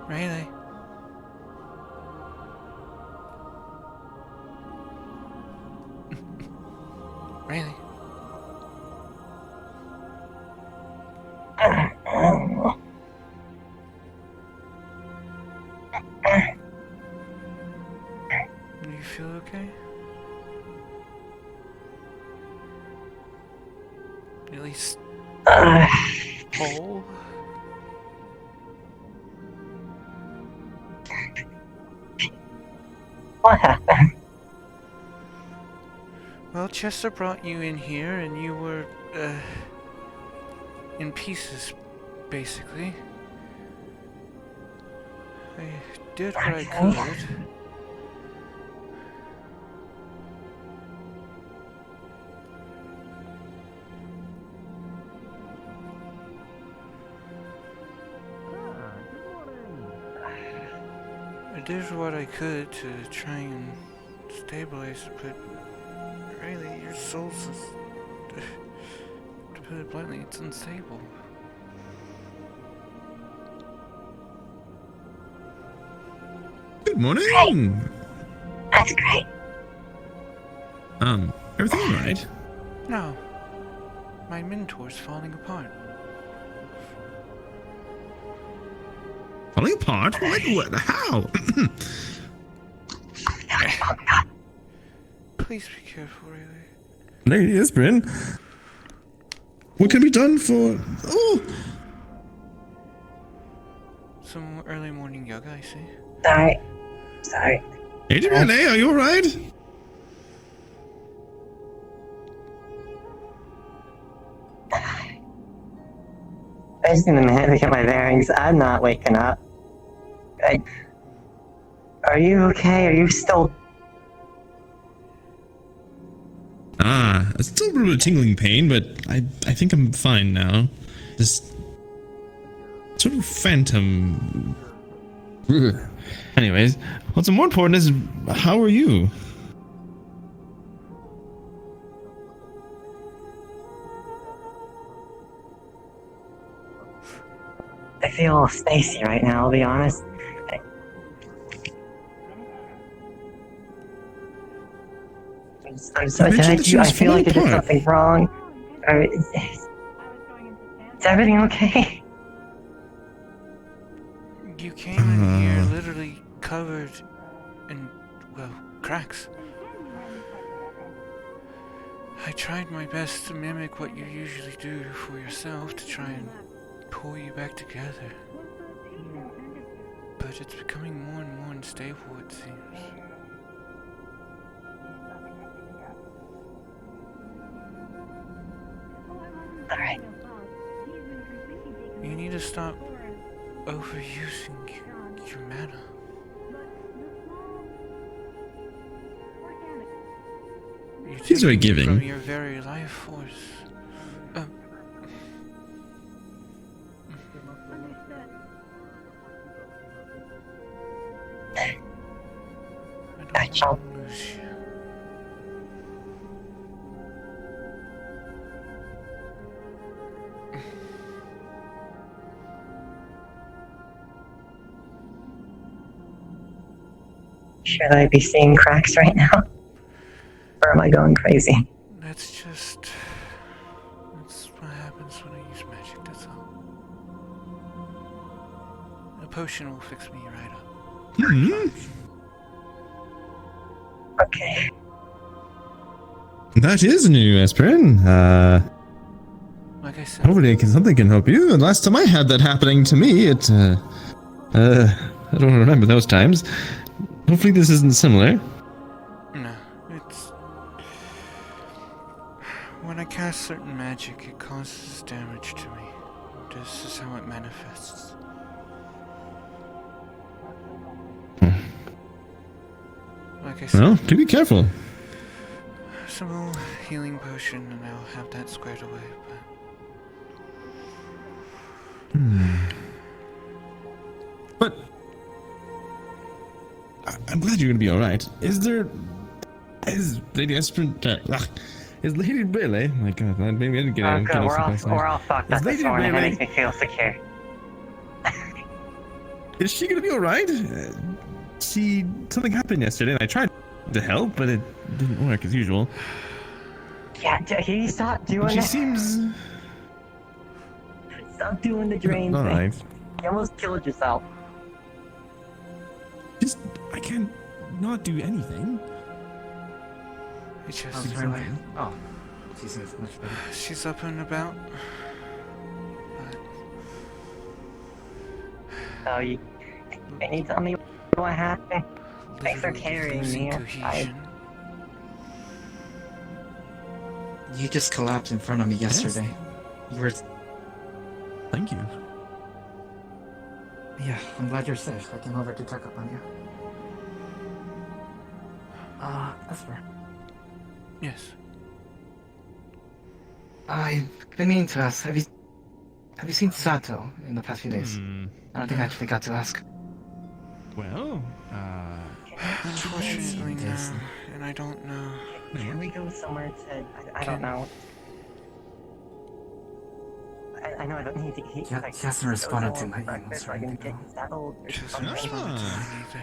Really? Really? Do you feel okay? At least whole? What happened? Well, Chester brought you in here and you were, in pieces, basically. I did what I could. I did what I could to try and stabilize it, but really, your soul's to put it bluntly, it's unstable. Good morning. Great. That's great. Everything all right? No. My mentor's falling apart. Falling apart? What? How? Oh God. Please be careful, Riley. Lady Esprin, what can be done for... Oh! Some early morning yoga, I see. Sorry. Agent Renee, are you alright? I just need a minute to get my bearings. I'm not waking up. Are you okay? Are you still... It's still a little bit of tingling pain, but I think I'm fine now. This sort of phantom... Ugh. Anyways, what's more important is, how are you? I feel a little spacey right now, I'll be honest. I'm sorry, I feel like I did something wrong. Is everything okay? You came in here literally covered in, well, cracks. I tried my best to mimic what you usually do for yourself to try and pull you back together. But it's becoming more and more unstable, it seems. Alright. You need to stop overusing your mana. He's very giving. From your very life force. I don't want to lose you. Should I be seeing cracks right now? Or am I going crazy? That's what happens when I use magic, that's all. A potion will fix me right up. Hmm. Okay. That is new, Aspirin. Like I said, Hopefully something can help you. And last time I had that happening to me, I don't remember those times. Hopefully this isn't similar. no, it's... When I cast certain magic, it causes damage to me. This is how it manifests. Like I said, Well, do be careful. some more healing potion and I'll have that squared away, But I'm glad you're gonna be all right. Is Lady Aspirin? Is Lady Bailey? My God, maybe I didn't get Oh, it. good. We're all fucked up this morning. That makes me feel secure. Is she gonna be alright? Something happened yesterday and I tried to help, but it didn't work as usual. Yeah, can you stop doing She it? seems... Stop doing the drain thing. alright. You almost killed yourself. I can't not do anything. It's How's just... Riley? Oh, she seems much better. She's up and about. So can you tell me what happened? Thanks for Literally carrying losing me. cohesion. You just collapsed in front of me yesterday. You were... Thank you. Yeah, I'm glad you're safe. I came over to check up on you. Esper. Yes. I've been meaning to ask, have you seen Sato in the past few days? I don't think I actually got to ask. Well, Unfortunately, no. Yes. And I don't know. Can we go somewhere to... I don't know. I know I don't need to get... He hasn't responded to my emails breakfast, or I can anything, get settled or Just something. responded to me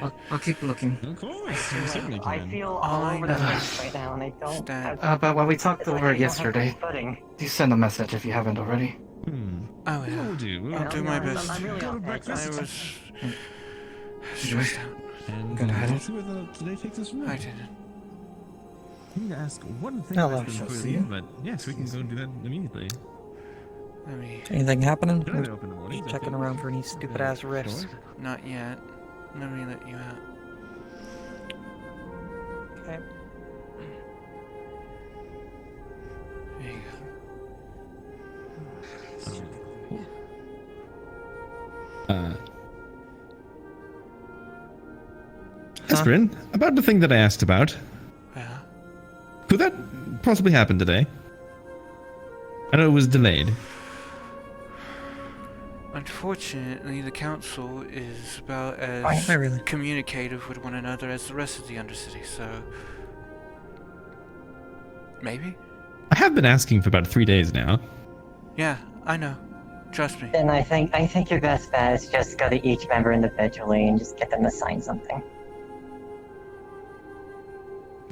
either. I'll keep looking. of course, you certainly I can. feel All all I over the know place right now, and I don't that- have... But when we talked it's like over I don't have yesterday, footing. do send a message if you haven't already. Oh yeah. We'll do. We'll I'll do my I'm- best. I'm really Go to off edge. breakfast. I was Enjoy. stressed out. And Gonna head we'll it. see where today takes us from I there. didn't. I need to ask one thing Hello. before Shall we see leave, you. but yes, we can go do that immediately. Let me. Anything happening? They're open in the morning. Just checking around for any stupid ass rifts. Not yet. Let me let you out. Okay. There you Aspirin, about the thing that I asked about, go. Yeah. could that possibly happen today? I know it was delayed. Unfortunately, the council is about Why as not really? communicative with one another as the rest of the Undercity, so... Maybe? I have been asking for about 3 days now. Yeah, I know. Trust me. Then I think your best bet is just go to each member individually and just get them to sign something.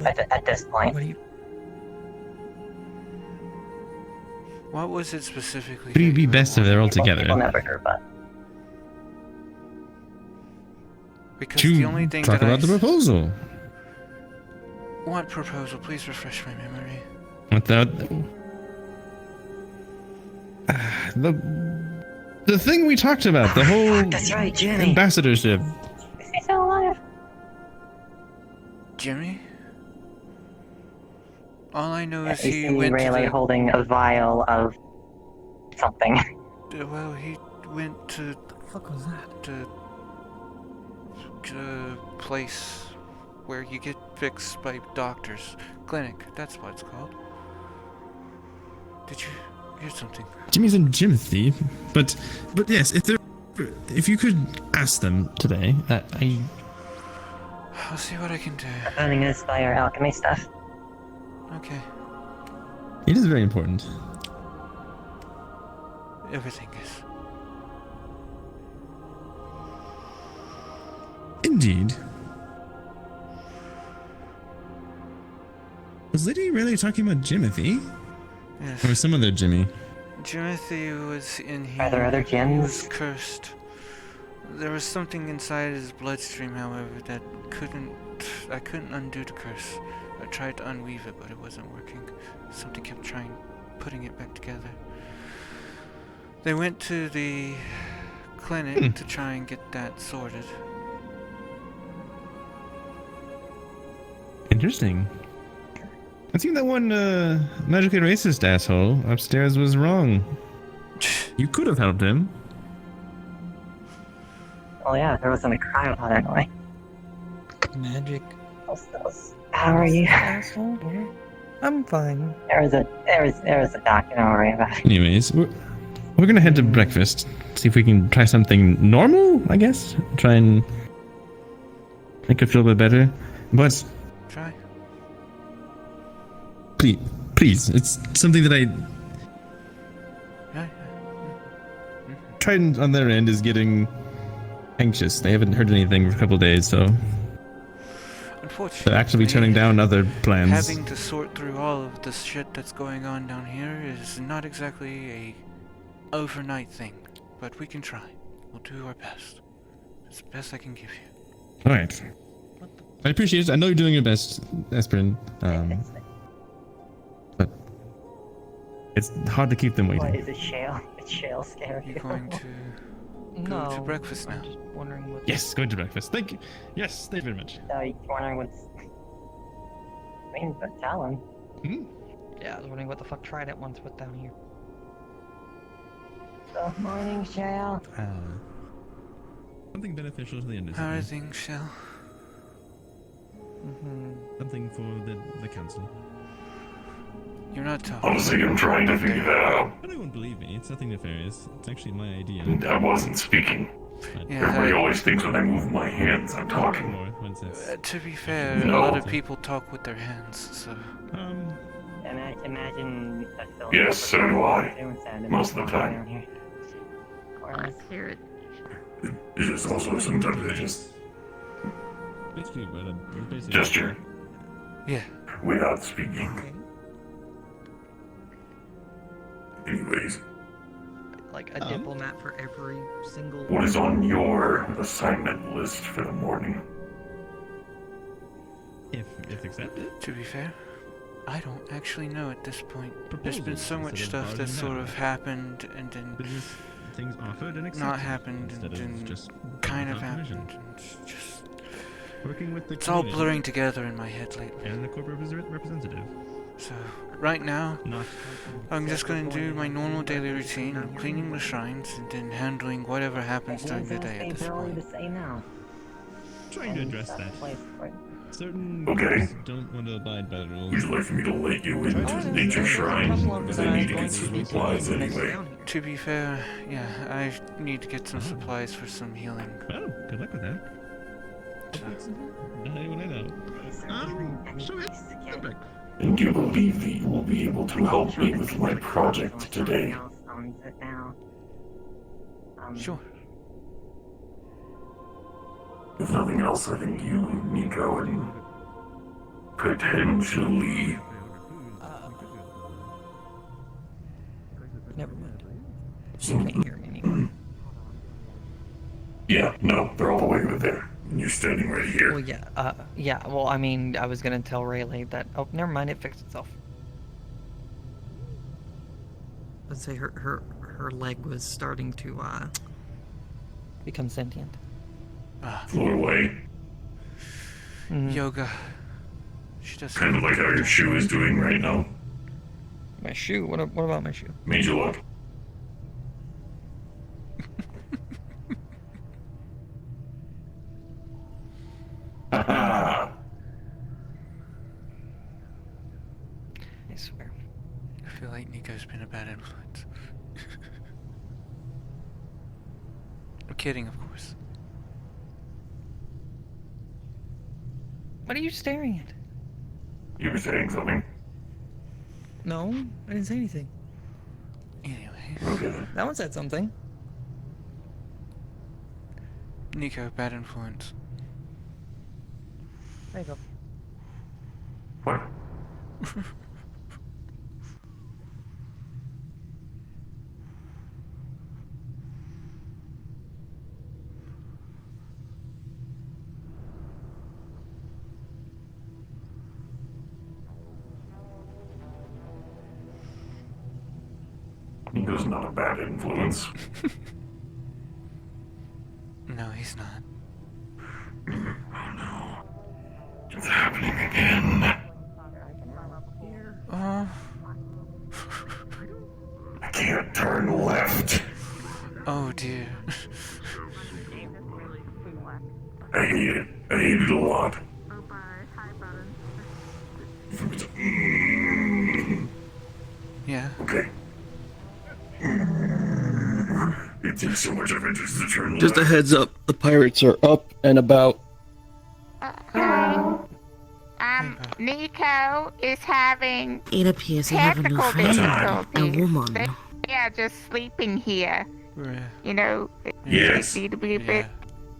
At this point. What do you? What was it specifically? Would it that be you were best if they're all wanting? together? People never heard, but Because To the only thing talk that about the proposal. What proposal? Please refresh my memory. Without the thing we talked about, the whole that's right, Jimmy. ambassadorship. Is he still alive? Jimmy? All I know You is he see went to Rayleigh the... holding a vial of something. Well, he went to What the fuck was that? the place where you get fixed by doctors. Clinic, that's what it's called. Did you hear something? Jimmy's in Jimothy, but yes, if you could ask them today, I'll see what I can do. Running this by our alchemy stuff. Okay. it is very important. Everything is. Indeed. Was Lady really talking about Jimothy? Yes. Or some other Jimmy? Timothy was in here. Are there other He was gyms? cursed. There was something inside his bloodstream, however, that I couldn't undo the curse. I tried to unweave it, but it wasn't working. Something kept putting it back together. They went to the clinic to try and get that sorted. Interesting. I think that one magically racist asshole upstairs was wrong. You could have helped him. Oh yeah, there wasn't a cry about it anyway. Magic. How are you? Asshole. I'm fine. There was a doc, don't worry about it. Anyways, we're gonna head to breakfast. See if we can try something normal, I guess. Try and make her feel a bit better. But Try. please, it's something that I Yeah. tried on their end is getting anxious. They haven't heard anything for a couple of days, so Unfortunately, they're actually turning down other plans. having to sort through all of the shit that's going on down here is not exactly a overnight thing, but we can try. We'll do our best. It's the best I can give you. All right. I appreciate it. I know you're doing your best, Esperin. But it's hard to keep them What waiting. is it, Shale? It's Shale scary. You're going to No. go to breakfast now. I'm just wondering what. Yes, going to breakfast. Thank you. Yes, thank you very much. You're wondering what's... I mean, but Talon. Hmm? Yeah, I was wondering what the fuck Trident wants with down here. Good morning, Shale. Something beneficial to the industry. How are things, Shell? Something for the council. You're not talking. Honestly, I'm trying to figure that out. But I won't believe me. It's nothing nefarious. It's actually my idea. I wasn't speaking. Yeah, Everybody always thinks when I move my hands, I'm talking. When's this? to be fair, No. a lot of people talk with their hands, so... Imagine us still... Yes, so do I. doing something Most of the time. down here. Corners. It is also sometimes I just Basically, basically. gesture Yeah. without speaking. Anyways, Like a diplomat for every single. what is on your assignment list for the morning? If accepted. To be fair, I don't actually know at this point. There's been Proposals so much instead of stuff that's bargaining sort out. of happened and then Business things offered and accepted. not happened instead and then of just kind of without happened. permission. And it's just... Working with the It's all community blurring together in my head lately. and the corporate representative. So, right now, Not I'm just gonna do my normal daily routine of cleaning the shrines and then handling whatever happens during the day at this point. to say now. trying to address that. Certain Okay. groups don't want to abide by the Would rules. you like for me to let you into Nature Shrine? Because I need to get some supplies anyway. To be fair, yeah, I need to get some supplies for some healing. Well, good luck with that. Not anyone I know. So it's back. And do you believe that you will be able to help me with my project today? Sure. If nothing else, I think you, Nico, and potentially... Never mind. some... Can't hear me anymore. Yeah, no, they're all the way over there. And you're standing right Well, here. yeah. Well, I mean, I was gonna tell Rayleigh that. Oh, never mind. It fixed itself. Let's say her leg was starting to become sentient. Float away. Yoga. She does. Kind of like how your shoe is doing right now. My shoe. What about my shoe? Made you look. I swear. I feel like Nico's been a bad influence. I'm kidding, of course. What are you staring at? You were saying something? No, I didn't say anything. Anyway, Okay then. That one said something. Nico, bad influence. There you go. What? Nico's not a bad influence. No, he's not. It's happening again. Oh. I can't turn left. Oh dear. I hate it. I hate it a lot. Yeah. Okay. It takes so much effort just to turn Just a left. heads up, the pirates are up and about. Nico is having It appears you have a new technical friend, a difficulties. woman. They are just sleeping here. We're, You know, Yes. they need to be a bit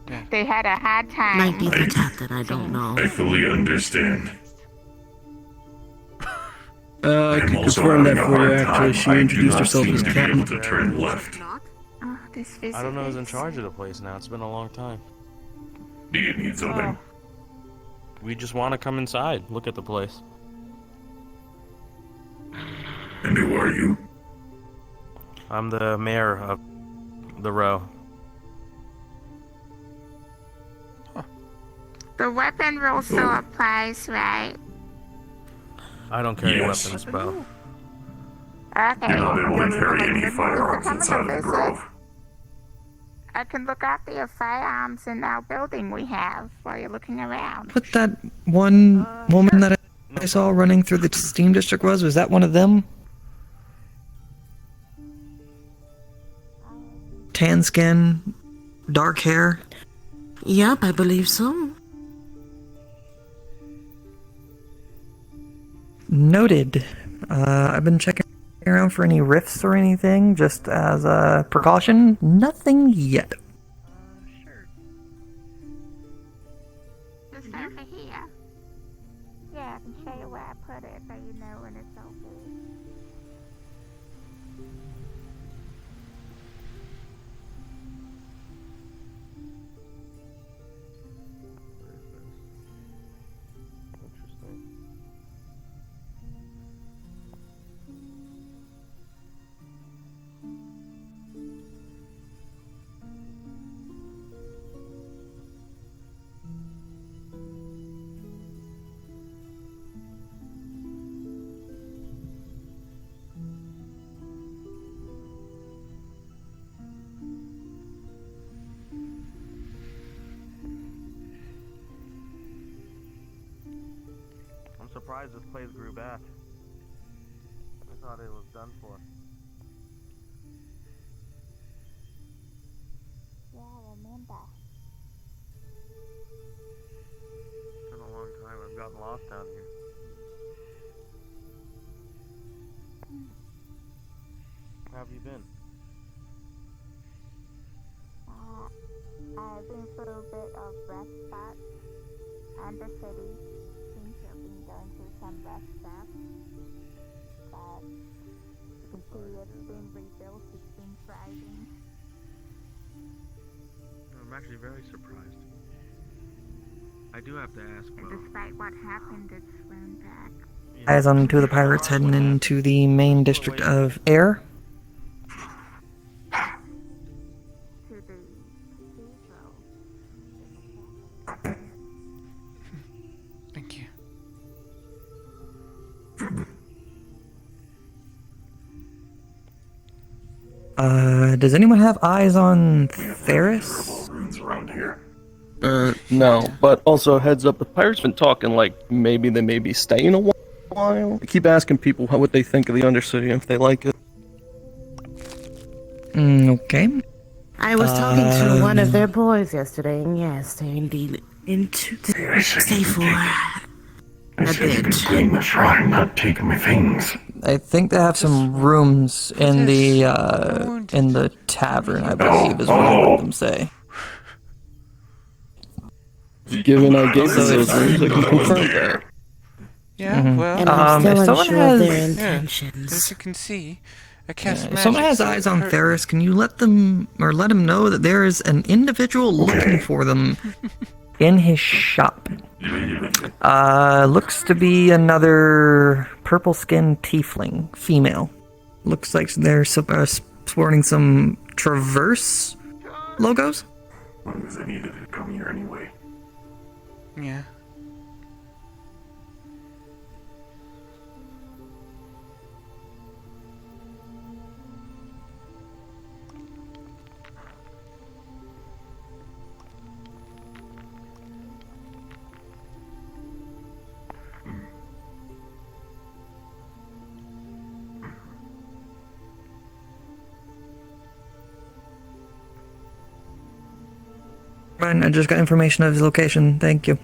Yeah. They had a hard time. Might be the captain, I don't know. I fully understand. I I'm can also confirm having that a for you, hard actually. time. She I do introduced not herself seem as to be able captain. to turn left. Oh, this visit I don't know who's in is- charge of the place now. It's been a long time. Do you need something? We just want to come inside, look at the place. And who are you? I'm the mayor of the row. The weapon rule still applies, right? I don't carry Yes. weapons, Bo. Okay. You're not able to carry any Just firearms come inside to of the visit. grove. I can look after your firearms in our building we have while you're looking around. What that one woman that I saw running through the steam district was that one of them? Tan skin, dark hair. Yep, I believe so. Noted. I've been checking around for any rifts or anything, just as a precaution. Nothing yet. Just over here. Yeah, I can show you where I put it so you know when it's okay. I'm surprised this place grew back. I thought it was done for. Yeah, remember. It's been a long time. I've gotten lost down here. How have you been? I've been through a bit of rough spots, and the city seems to have been going through some rough stuff. But you can see it's been rebuilt, it's been thriving. I'm actually very surprised. I do have to ask, And Bo. despite what happened, it's grown back. Eyes on two of the pirates heading into the main district of Air. To the cathedral. Thank you. Does anyone have eyes on Theris? Ruins around here. No, but also heads up, the pirates been talking like maybe they may be staying a while. I keep asking people what they think of the Undercity and if they like it. Okay. I was talking to one of their boys yesterday, and yes, they're indeed into stay for I a said you've been bit. cleaning the shrine, not taking my things. I think they have some rooms in the tavern, I believe, is what I heard them say. Given I gave them those rooms, I can confirm that. Yeah, well, And I'm if still someone unsure of their has- as intentions. you can see, I cast If magic. someone has so eyes it on hurt Theris, can you let him know that there is an individual looking for them in his shop? Looks to be another purple-skinned tiefling, female. Looks like they're sporting some Traverse logos. As long as I needed to come here anyway. Yeah. Fine, I just got information of his location. Thank you.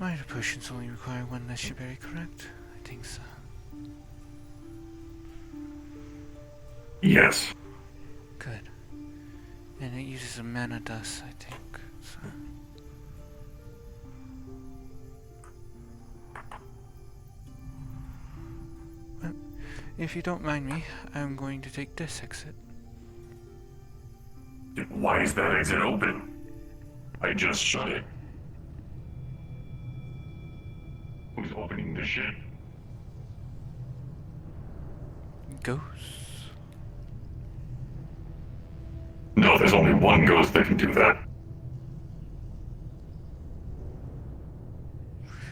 Minor potions only require one necessary, correct? I think so. Yes. Good. And it uses a mana dust, I think. So. Well, if you don't mind me, I'm going to take this exit. Why is that exit open? I just shut it. Who's opening the shit? Ghosts? No, there's only one ghost that can do that.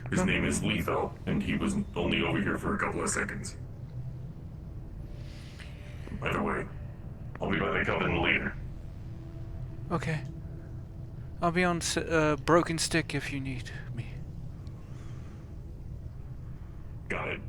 His name is Letho, and he was only over here for a couple of seconds. By the way, I'll be by the cabin later. Okay. I'll be on Broken Stick if you need me. Got it.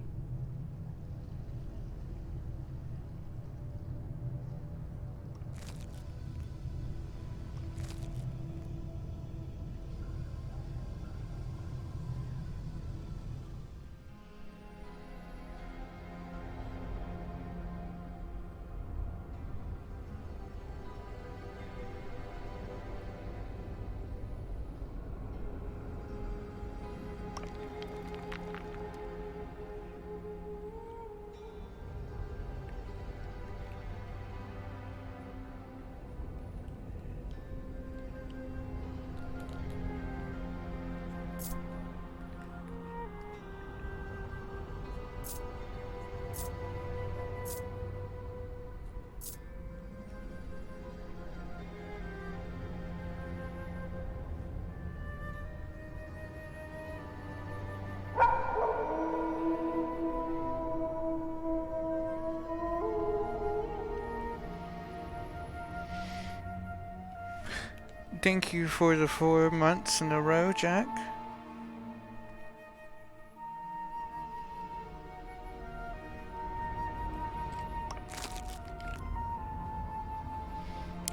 Thank you for the 4 months in a row, Jack.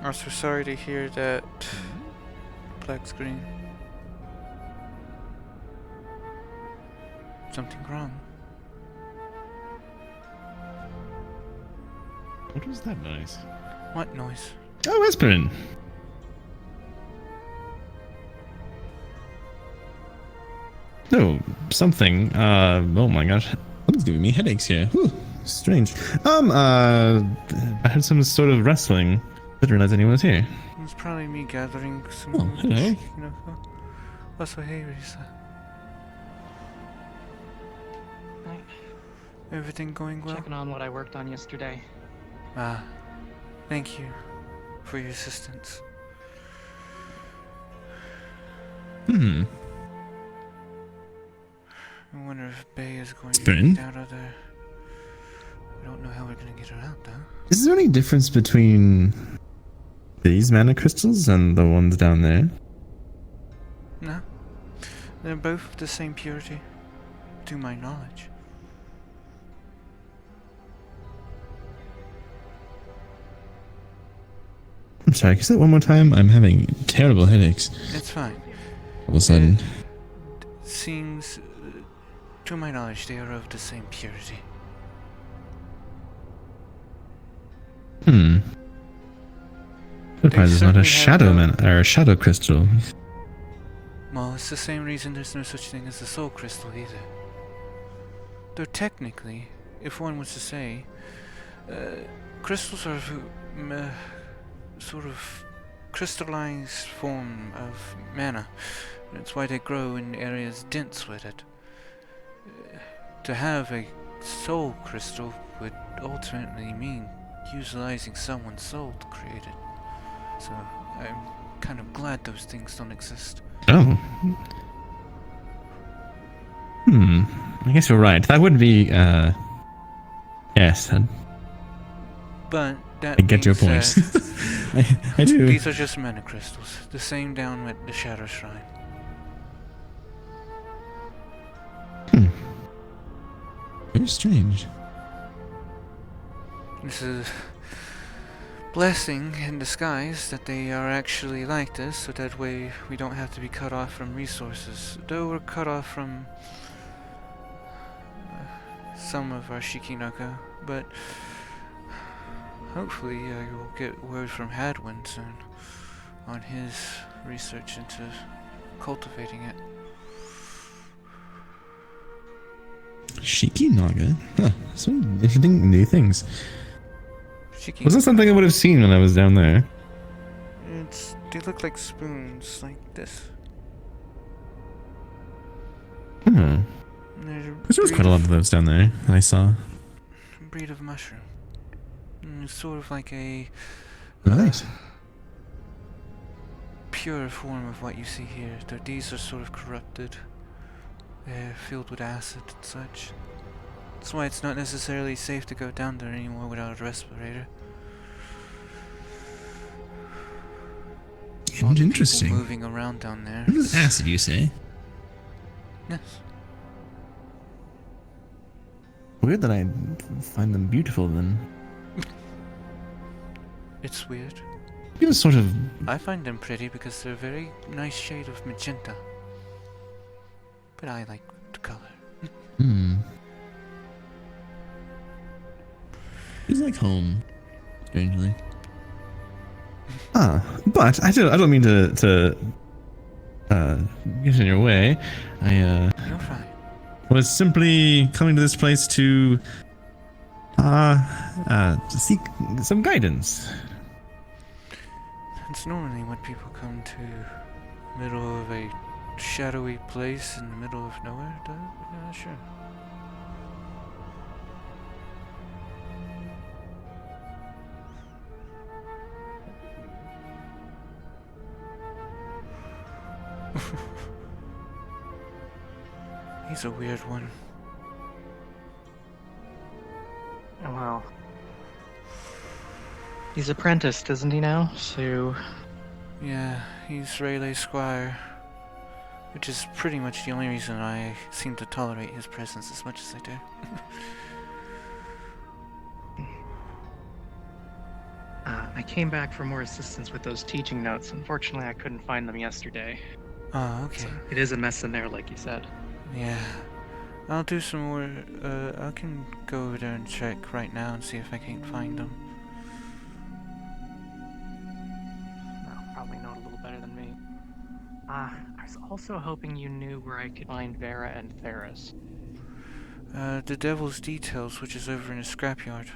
I'm so sorry to hear that black screen. Something wrong. What was that noise? What noise? Oh, aspirin. No, something. Oh my gosh. Something's giving me headaches here. Whew, strange. I heard some sort of rustling. Didn't realize anyone was here. It's probably me gathering some. Oh, hello. You know. Also, hey, Risa. Everything going well? Checking on what I worked on yesterday. Ah, thank you for your assistance. Hmm. I wonder if Bay is going to Spoon? get out of there. I don't know how we're going to get her out, though. Is there any difference between these mana crystals and the ones down there? No. They're both the same purity, to my knowledge. I'm sorry, can you say that one more time? I'm having terrible headaches. It's fine. All of a sudden. Seems, to my knowledge, they are of the same purity. Hmm. Surprised it's not a certainly have shadow man or a shadow crystal. Well, it's the same reason there's no such thing as a soul crystal either. Though technically, if one was to say, crystals are sort of crystallized form of mana. That's why they grow in areas dense with it. To have a soul crystal would ultimately mean utilizing someone's soul to create it. So I'm kind of glad those things don't exist. Oh. Hmm. I guess you're right. That would be, yes. But that I get your point. I do. These are just mana crystals. The same down at the Shadow Shrine. Hmm. Very strange. This is blessing in disguise that they are actually like this, so that way we don't have to be cut off from resources. Though we're cut off from some of our Shikinaka, but hopefully we'll get word from Hadwin soon on his research into cultivating it. Shiki-naga? Huh. Some interesting new things. Shiki. Wasn't something I would have seen when I was down there. They look like spoons, like this. Hmm. Because there was quite a lot of those down there that I saw. Breed of mushroom. It's sort of like a Right. pure form of what you see here. These are sort of corrupted. They're filled with acid and such. That's why it's not necessarily safe to go down there anymore without a respirator. Interesting. People moving around down there. What is acid, you say? Yes. Weird that I find them beautiful then. It's weird. You know, sort of. I find them pretty because they're a very nice shade of magenta. But I like the color. Hmm. Feels like home, strangely. But I don't mean to get in your way. You're fine. Was simply coming to this place to seek some guidance. It's normally when people come to middle of a shadowy place in the middle of nowhere, though. Yeah, sure. He's a weird one. Well, he's apprenticed, isn't he now? So, Yeah, he's Rayleigh Squire. Which is pretty much the only reason I seem to tolerate his presence as much as I do. I came back for more assistance with those teaching notes. Unfortunately, I couldn't find them yesterday. Oh, okay. So it is a mess in there, like you said. Yeah. I'll do some more, I can go over there and check right now and see if I can't find them. Well, probably know it a little better than me. I was also hoping you knew where I could find Vera and Ferris. The Devil's Details, which is over in a scrapyard.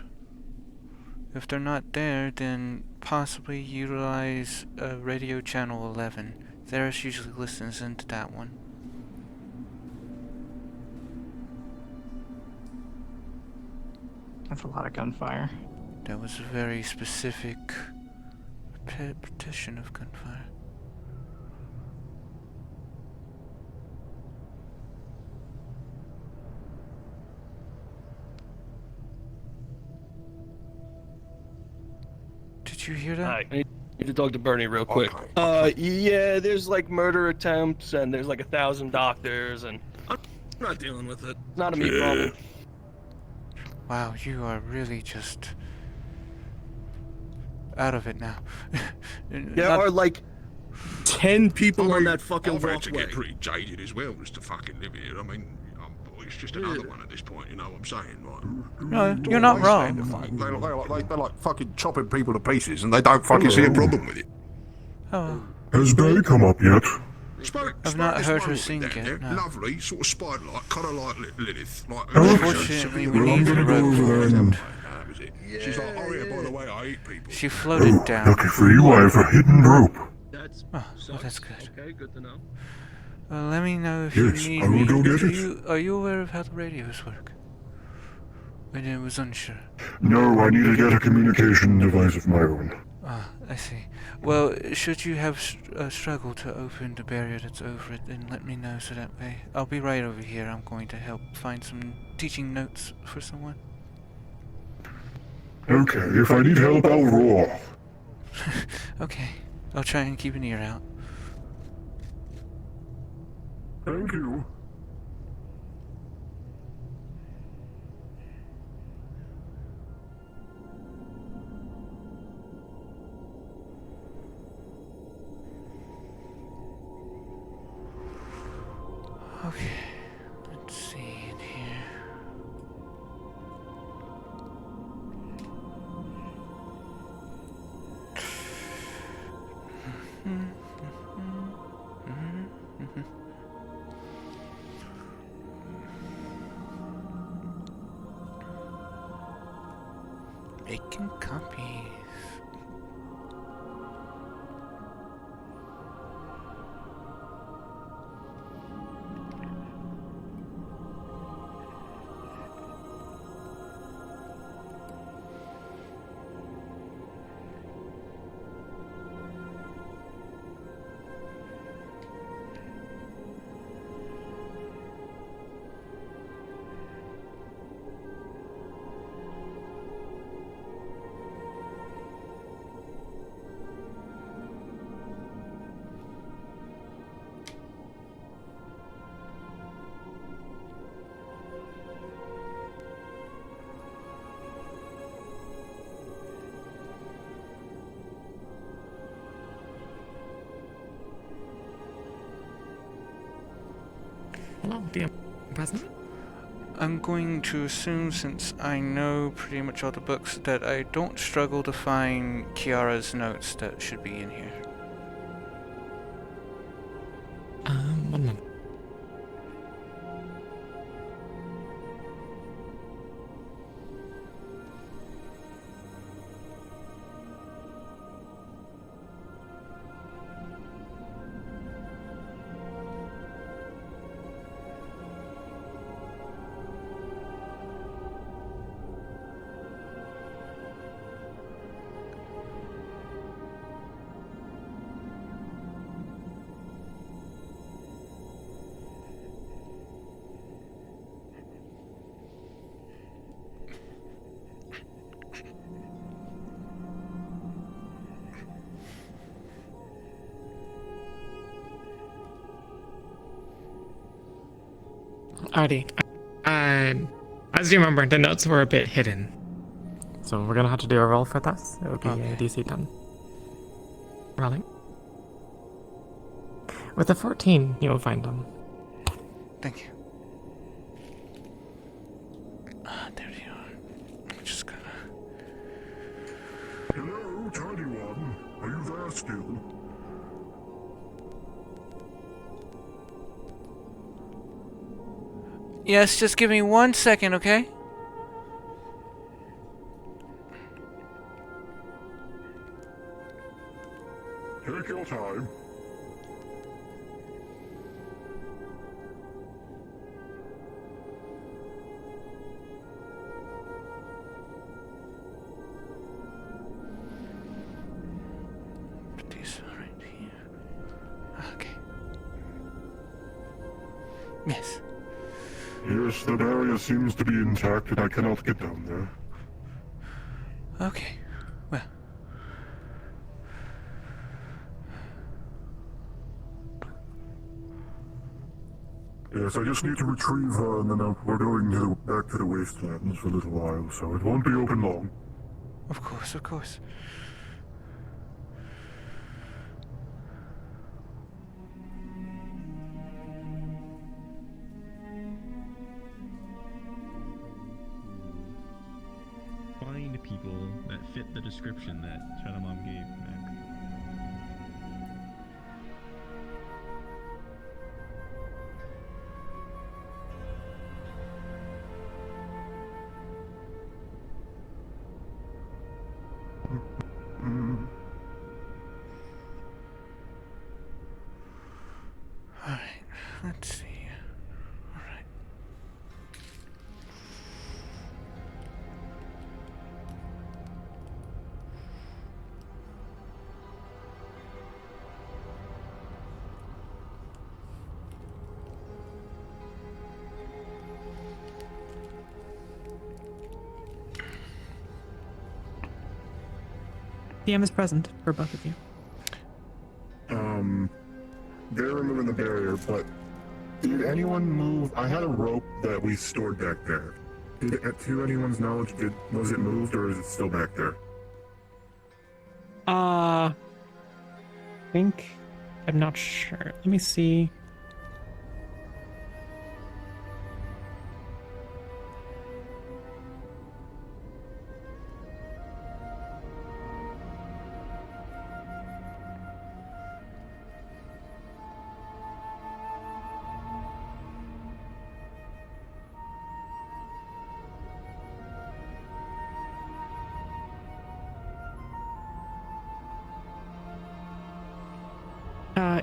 If they're not there, then possibly utilize radio channel 11. Theris usually listens into that one. That's a lot of gunfire. That was a very specific repetition of gunfire. Did you hear that? I need to talk to Bernie real quick. Yeah, there's like murder attempts and there's like 1,000 doctors and I'm not dealing with it. Not a me problem. Wow, you are really just out of it now. There are like 10 people on that fucking I've had to walkway. get pretty jaded as well just to fucking live here. I mean, it's just another one at this point, you know what I'm saying? Like, No, you're not wrong. they're like fucking chopping people to pieces and they don't fucking see a problem with it. Oh. Has Bay come up yet? I've not heard her sing yet, no. Lovely, sort of spider-like, kind of like Lilith. Like, Unfortunately, we need the rope for her. She's like, oh yeah, by the way, I eat people. She floated down. Lucky for you, I have a hidden rope. Oh, well, that's good. Okay, good to know. Let me know if Yes, you need I will me. go get it. Are you aware of how the radios work? I was unsure. No, I need to get a communication device of my own. Ah, I see. Well, should you have struggled to open the barrier that's over it, then let me know so that way. I'll be right over here. I'm going to help find some teaching notes for someone. Okay, if I need help, I'll roar. Okay, I'll try and keep an ear out. Thank you. Making copies. Hello, dear President. I'm going to assume, since I know pretty much all the books, that I don't struggle to find Kiara's notes that should be in here. 1 moment. Alrighty. As you remember, the notes were a bit hidden. So we're gonna have to do a roll for this. It would be a DC 10. Rolling. With a 14, you'll find them. Thank you. There they are. I'm just gonna... Hello, Tiny One. Are you there still? Yes, just give me 1 second, okay? Take your time. Put these right here. Okay. Yes. Yes, the barrier seems to be intact and I cannot get down there. Okay. Well. Yes, I just need to retrieve her and then we're going back to the wastelands for a little while, so it won't be open long. Of course, of course. Find people that fit the description that China Mom gave, Mac. Alright, let's see. Alright. DM is present for both of you. They're removing the barrier, but did anyone move? I had a rope that we stored back there. To anyone's knowledge, was it moved or is it still back there? Think I'm not sure. Let me see.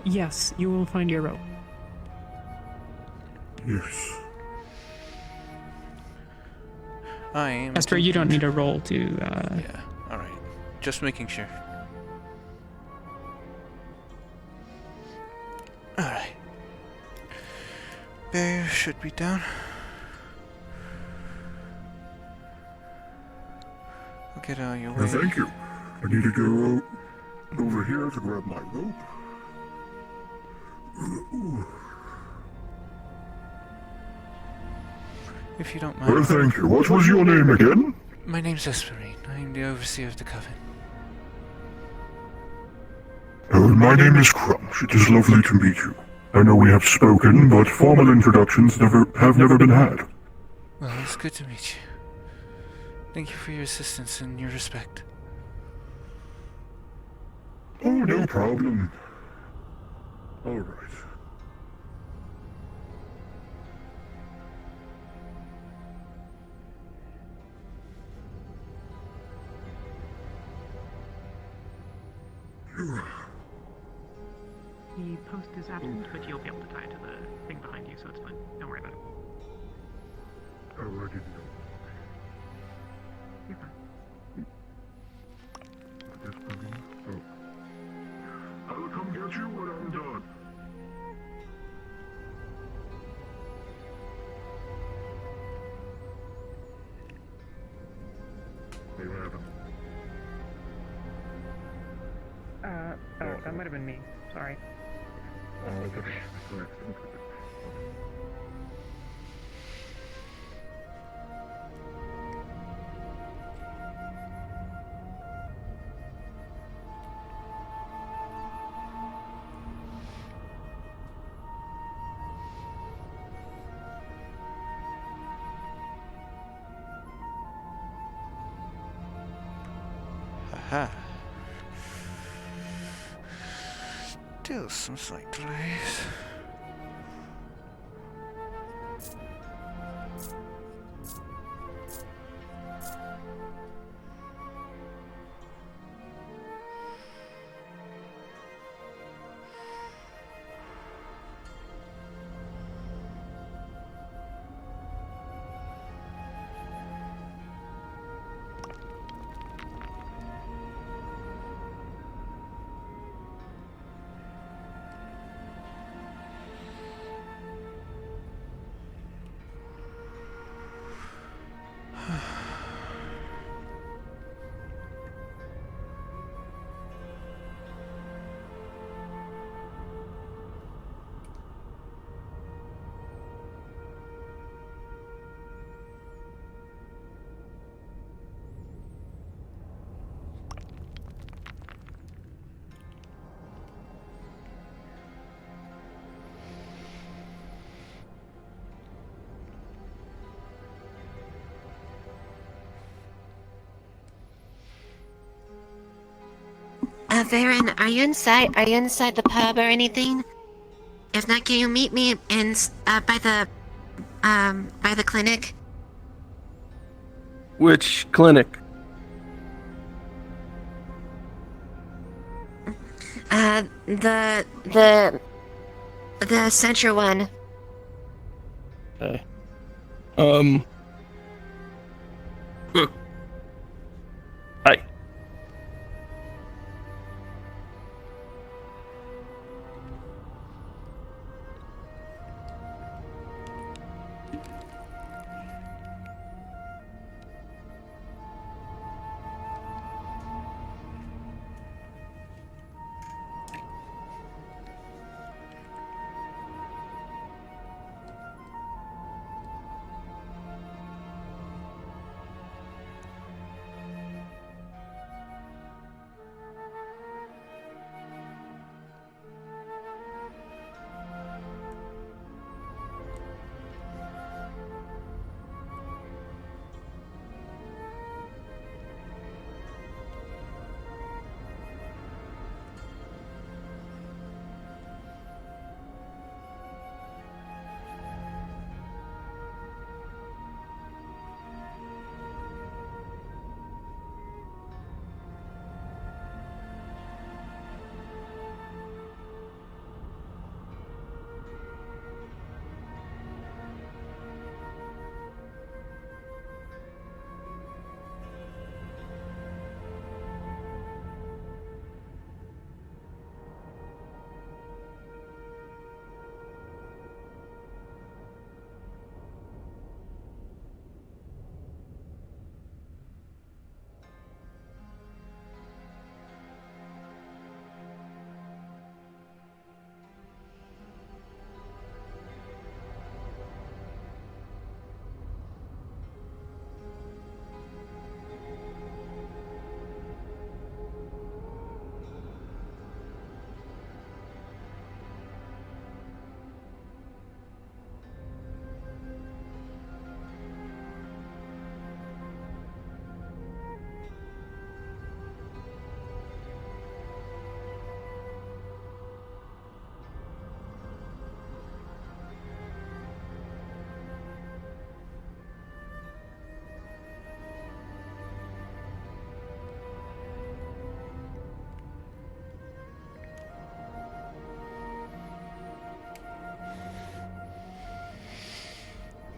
Yes, you will find your rope. Yes. I am. Esper, you don't need a roll to. Yeah. All right. Just making sure. All right. Barrier should be down. I'll get out of your way. Thank you. I need to go over here to grab my rope. If you don't mind. Thank you. What was your name again? My name's S3E17. I am the overseer of the coven. My name is Crunch. It is lovely to meet you. I know we have spoken, but formal introductions have never been had. Well, it's good to meet you. Thank you for your assistance and your respect. Oh, no problem. All right. The post is absent, but you'll be able to tie it to the thing behind you, so it's fine. Don't worry about it. Oh, I didn't know. You're fine. Oh. I'll come get you when I'm done. Hey, what happened? Oh, that might have been me. Sorry. Oh, it's okay. Relax. Haha. Still some slight delays. Varen, are you inside? Are you inside the pub or anything? If not, can you meet me in by the clinic? Which clinic? The central one. Okay. Hi.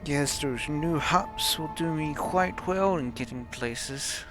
Yes, those new hops will do me quite well in getting places.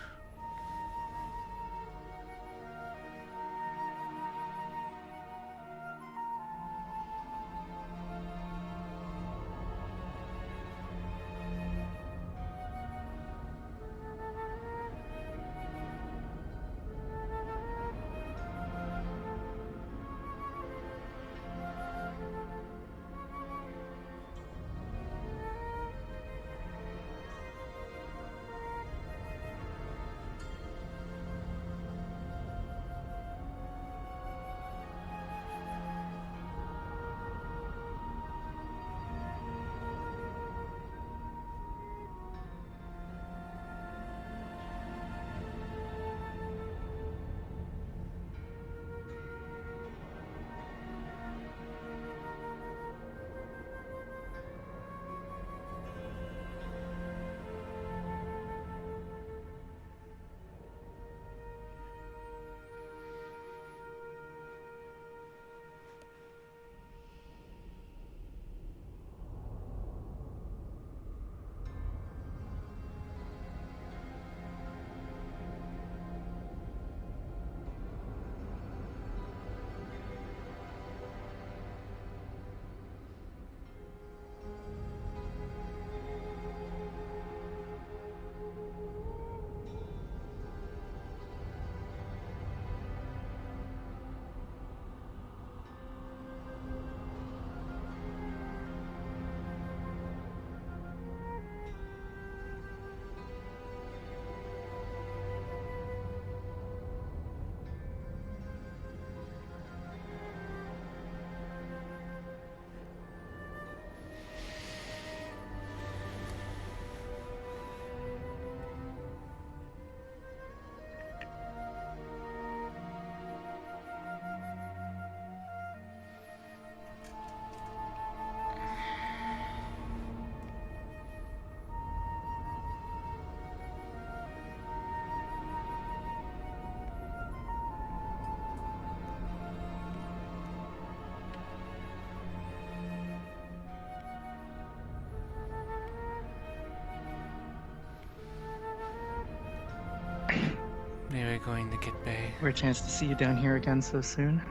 They were going to get Bay. We're a chance to see you down here again so soon.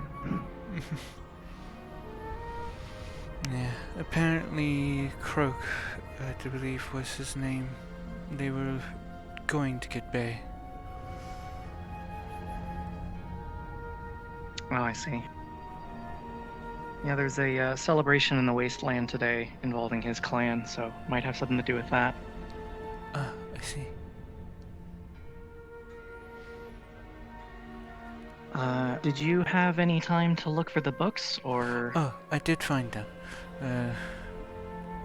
Yeah, apparently Croak, I do believe was his name. They were going to get Bay. Oh, I see. Yeah, there's a celebration in the wasteland today involving his clan, so might have something to do with that. Ah, I see. Did you have any time to look for the books, or...? Oh, I did find them.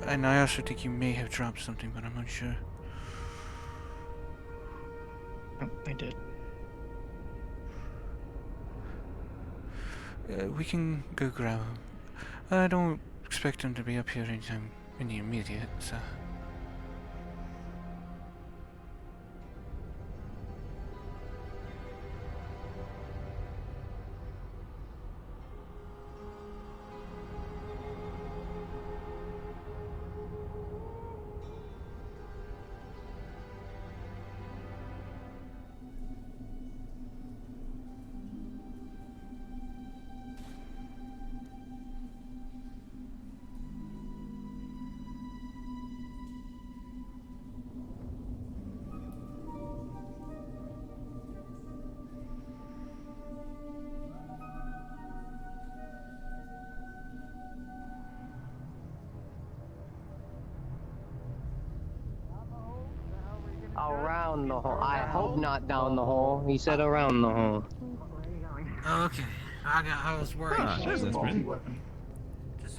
And I also think you may have dropped something, but I'm unsure. Oh, I did. We can go grab them. I don't expect them to be up here anytime in the immediate, so... Around the hole. I hope not down the hole. He said around the hole. Okay, I was worried. There's this man.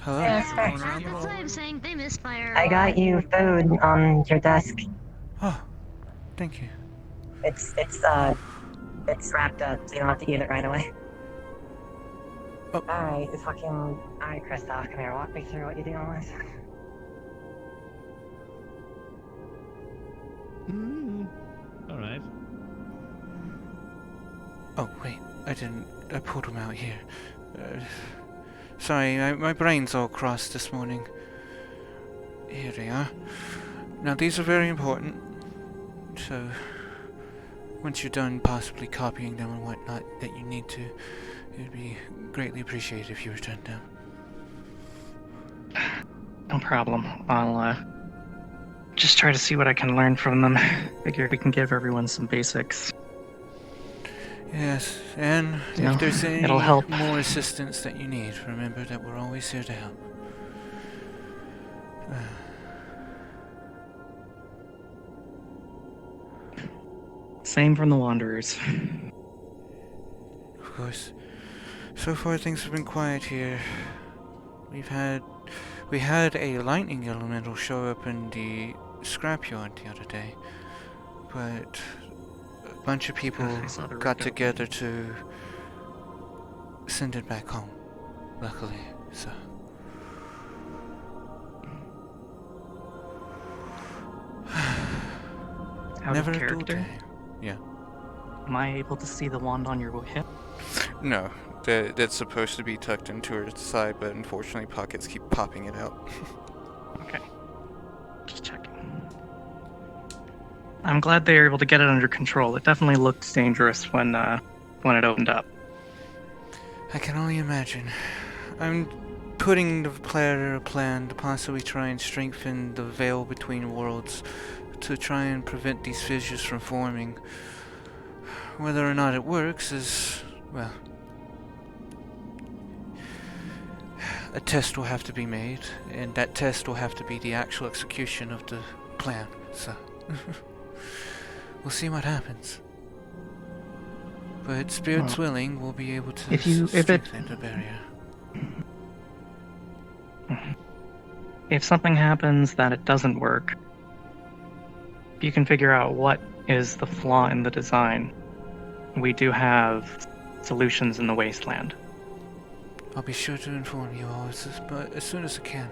Hello? Yes, sir. That's what I'm saying. They misfire. I got you food on your desk. Oh, thank you. It's wrapped up, so you don't have to eat it right away. Oh. Alright, Kristoff, come here, walk me through what you're dealing with. Alright. Oh, wait, I pulled them out here. Sorry, my brain's all crossed this morning. Here they are. Now these are very important, so once you're done possibly copying them and whatnot that you need to, it would be greatly appreciated if you returned them. No problem. I'll just try to see what I can learn from them. Figure we can give everyone some basics. Yes, and You know, if there's any it'll help. more assistance that you need, remember that we're always here to help. Same from the Wanderers. Of course. So far things have been quiet here. We had a lightning elemental show up in the scrapyard the other day, but a bunch of people got together to send it back home, luckily, so. Out Never of a dull character? day. Yeah. Am I able to see the wand on your hip? No, that's supposed to be tucked into her side, but unfortunately pockets keep popping it out. Okay. Just checking. I'm glad they were able to get it under control. It definitely looked dangerous when it opened up. I can only imagine. I'm putting together a plan to possibly try and strengthen the veil between worlds to try and prevent these fissures from forming. Whether or not it works is, well, a test will have to be made, and that test will have to be the actual execution of the plan, so we'll see what happens. But spirits willing, we'll be able to strengthen the barrier. If something happens that it doesn't work, if you can figure out what is the flaw in the design, we do have solutions in the wasteland. I'll be sure to inform you all as soon as I can.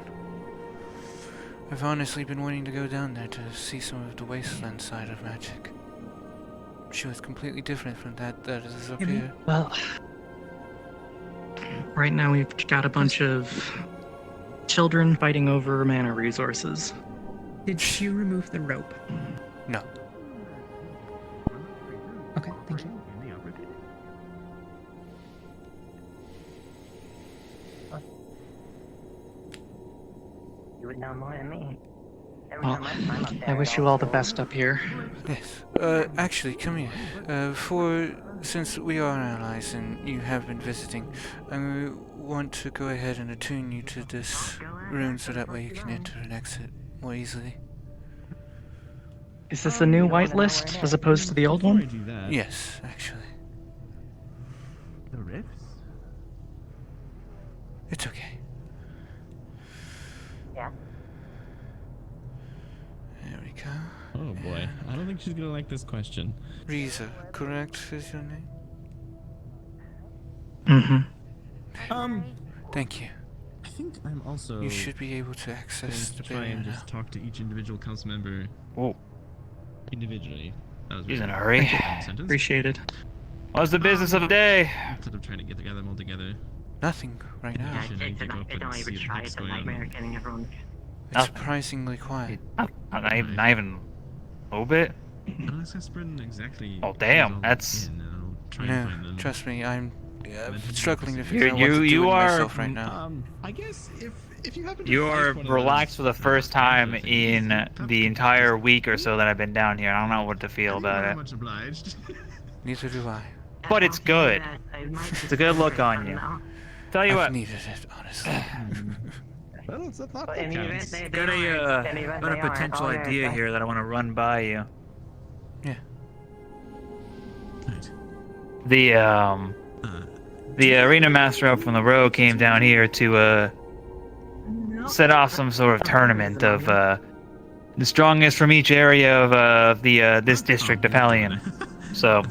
I've honestly been wanting to go down there to see some of the wasteland side of magic. I'm sure it's completely different from that is up here. Well, right now we've got a bunch of children fighting over mana resources. Did she remove the rope? No. Okay, thank you. You would know more than me. Well, I wish you all the best up here. Yes. Actually, come here. Since we are allies and you have been visiting, I want to go ahead and attune you to this rune so that way you can enter and exit more easily. Is this a new whitelist as opposed to the old one? Yes, actually. The rifts? It's okay. Yeah. There we go. Oh boy, I don't think she's gonna like this question. Riza, correct is your name? Mm-hmm. Thank you. I think I'm also. You should be able to access the try barrier and now. just talk to each individual council member. Whoa. Individually. That was He's in a very hurry. sentence. Appreciated. What's the business of the day? Instead of trying to get them all together. Nothing right now. Should I go up and see what the heck's going on? Getting everyone. It's surprisingly quiet. Not even a little bit. Exactly. Oh damn, that's. No, trust me, I'm struggling to figure out what to do You with are. myself right now. I guess if you happen to You are relaxed for the first time in the entire week or so that I've been down here. I don't know what to feel about it. Much obliged. Neither do I. But it's good. It's a good look on you. Tell you I've what. needed it, honestly. Well, it's a thought In that the event counts. they Got a potential idea here that I want to run by you. Yeah. The arena master up from the road came down here to set off some sort of tournament of the strongest from each area of this district of Hellion. So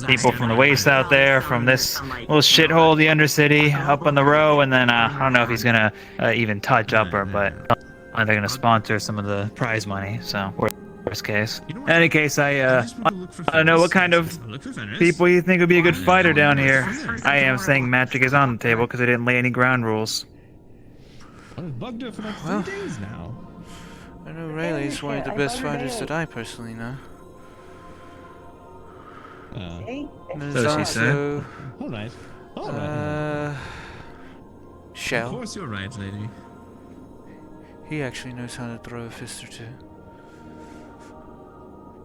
people from the waste out there, from this little shithole, the Undercity, up on the row, and then I don't know if he's gonna even touch upper, but they're gonna sponsor some of the prize money. So worst case. In any case, I don't know what kind of people you think would be a good fighter down here. I am saying magic is on the table because I didn't lay any ground rules. I've bugged her for like 3 days now. I know Rayleigh's one of the best fighters that I personally know. There's So she said. also All right. All right. Shell. Of course you're right, lady. He actually knows how to throw a fist or two.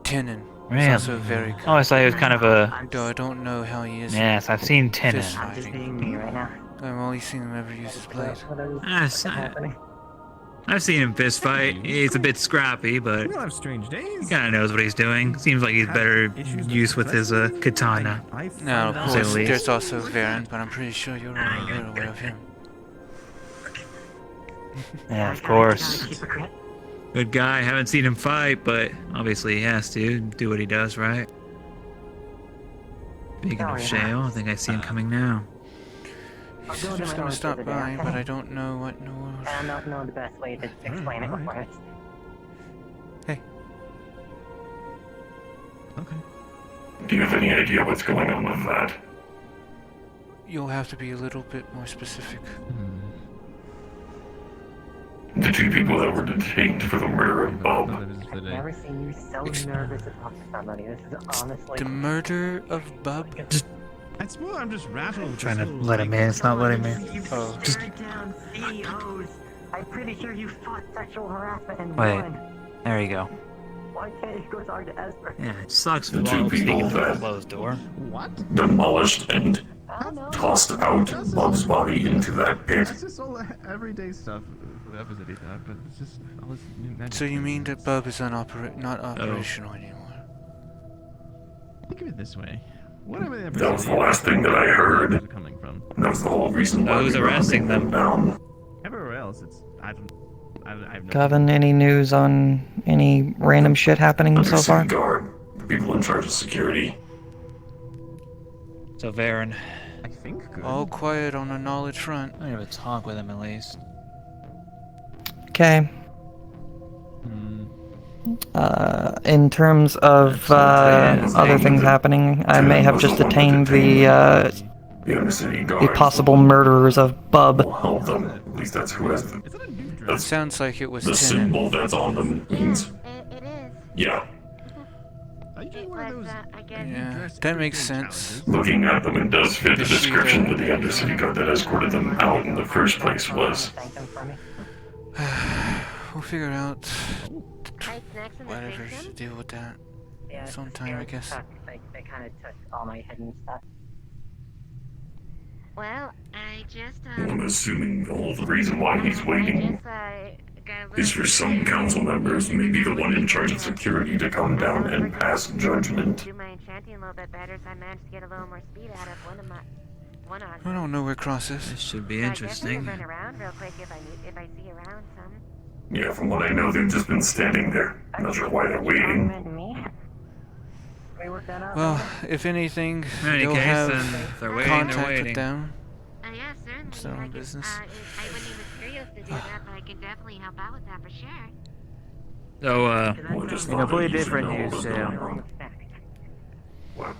Tenon is Really? also very good. Oh, I thought he was kind of a. Though I don't know how he is. Yes, I've seen Tenon. Fist I'm just being fighting. me right now. I've only seen him ever use his blade. I've seen him fist fight. He's a bit scrappy, but We'll have strange days. he kind of knows what he's doing. Seems like he's better use with his katana. Now, of Say course, the least. there's also Varen, but I'm pretty sure you're aware of him. Yeah, of course. Good guy. Haven't seen him fight, but obviously he has to do what he does, right? Speaking of Shale, I think I see him coming now. He's just gonna stop by, but I don't know what in the world. I don't know the best way to explain it with words. Hey. Okay. Do you have any idea what's going on with that? You'll have to be a little bit more specific. The two people that were detained for the murder of Bob. I've never seen you so nervous to talk to somebody. This is honestly. The murder of Bub? That's more. I'm just rattled. Trying to let him in. It's not letting me. Oh. Just down CEOs. I'm pretty sure you fought sexual harassment and Wait. won. There you go. Why can't you go talk to Esper? Yeah, it sucks The for two Bob people speaking through a that- closed door. What? Demolished and tossed out Bob's body into that pit. It's just all everyday stuff. The opposite of that, but it's just all this new magic. So you mean that Bub is not operational anymore? Think of it this way. Whatever the That was the last thing that I heard. Coming from. That was the whole reason why Who's we were arresting hunting them? down. Everywhere else, it's I have no. Gavin, any news on any random shit happening so far? Undercity Guard, the people in charge of security. So Varen. I think good. All quiet on the knowledge front. I'm gonna have a talk with him at least. Okay. In terms of other things happening, I may have just detained the Undercity Guard. possible murderers of Bub. will help them. At least that's who has the. It sounds like it was The Tenon. symbol that's on them means. It is. Yeah. It was, I guess. Yeah, that makes sense. Looking at them, it does fit the description that the Undercity Guard that escorted them out in the first place was. Thank them for me. We'll figure out Hide snacks in the whatever to station? deal with that Yeah, sometime, I guess. They kind of took all my hidden stuff. Well, I just, I'm assuming the whole reason why he's waiting got a is for some council members, maybe the one in charge of security, to come down and pass judgment. do my enchanting a little bit better, so I managed to get a little more speed out of one of I don't know where Cross is. This should be So I guess I interesting. can run around real quick if I see around some. Yeah, from what I know, they've just been standing there. I'm not sure why they're waiting. Me? We worked that out. Well, if anything, In any they'll case, have then if they're waiting, contact they're with waiting. them. Yeah, certainly. It's their own I could, business. I wouldn't need materials to do that, but I can definitely help out with that for sure. So, Well, just in thought completely that you different should know news, what's Sam. going on. What?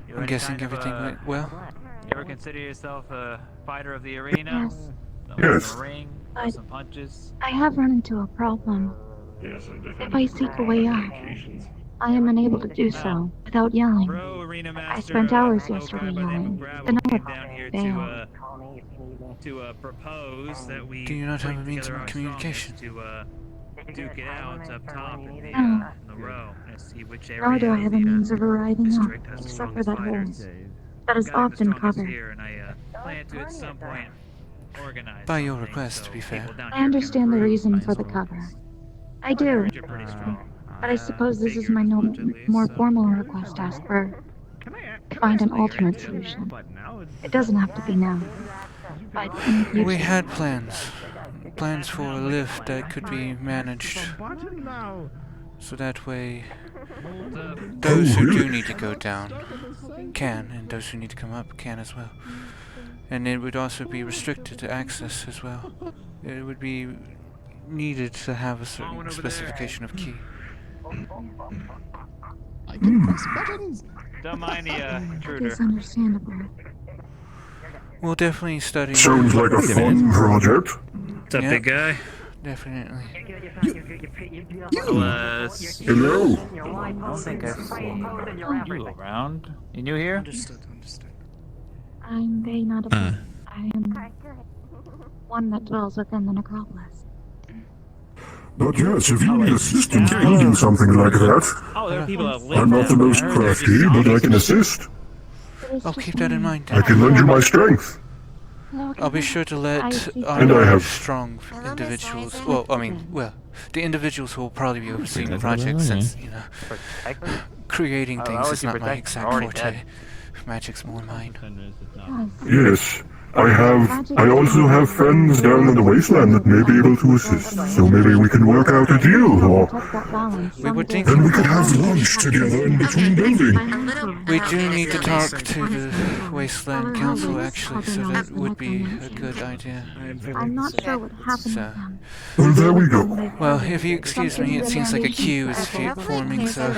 You I'm any guessing kind of, everything went well. You ever consider yourself a fighter of the arena? Yes. Someone in Yes. the ring, I- some punches. I have run into a problem. Yes, If I seek a way out, I am unable to do so without yelling. Pro arena master. I spent hours a yesterday guy by the name of yelling. Gravel Then I came down here failed. to propose that we Do you not have a bring means together of our communication? strongest to duke it out up top in No. the row and see which area Nor do I of have a the, means of arriving up, district has the except for strongest that hole. fighters. That is Got the often strongest covered. here, and I plan to at some point organize By your something request, so to be fair. people down I here can understand the recruit, reason find for the some- cover. I do, You're pretty strong. but I suppose this is figured my as much at least, more so- formal request to ask for to find an alternate solution. It doesn't have to be now, but in the future. We had plans. Plans for a lift that could be managed. So that way, those who do need to go down can, and those who need to come up can as well. And it would also be restricted to access as well. It would be needed to have a certain specification of key. I can press buttons. Don't mind the It intruder. is understandable. We'll definitely study. Sounds like a fun project. What's up, Yeah. big guy? Definitely. Hello. I don't think I've seen you around. You new here? Understood. I'm very not a book. I am one that dwells within the necropolis. But yes, if you need assistance building something like that, Oh, there are people that live I'm not the down most there. crafty, but I can assist. I'll keep that in mind. I can lend you my strength. I'll be sure to let And I our have- strong individuals, the individuals who will probably be overseeing the project, since, creating things is not my exact forte. Magic's more mine. Yes, I also have friends down in the wasteland that may be able to assist. So maybe we can work out a deal, or We were then thinking we could have lunch together in between building. we do need to talk to the Wasteland Council, actually, so that would be a good idea. I'm not sure what happened So, with them. Well, there we go. well, if you excuse me, it seems like a queue is forming, so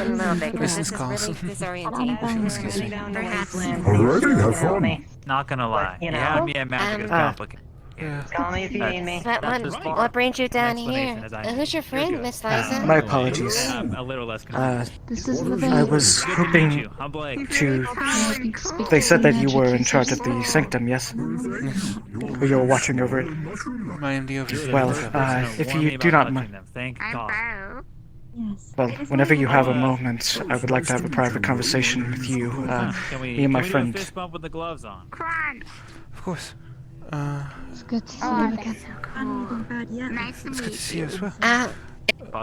business calls. If you excuse me. Alrighty, have fun. Not gonna lie. you know, Yeah, me and magic is complicated. Call me if you need me. What brings you down here? Who's your friend, Miss Liza? My apologies. A little less confused. This is the I was hoping I'm Blake. to. They said that you were in charge of the sanctum, yes? Or you were watching over it. I am the overseer. Well, if you do not mind. Thank God. Yes. Well, whenever you have a moment, I would like to have a private conversation with you, me and my friend. Do a fist bump with the gloves on? Of course. It's good to see you again. Nice to It's good to meet see you as well.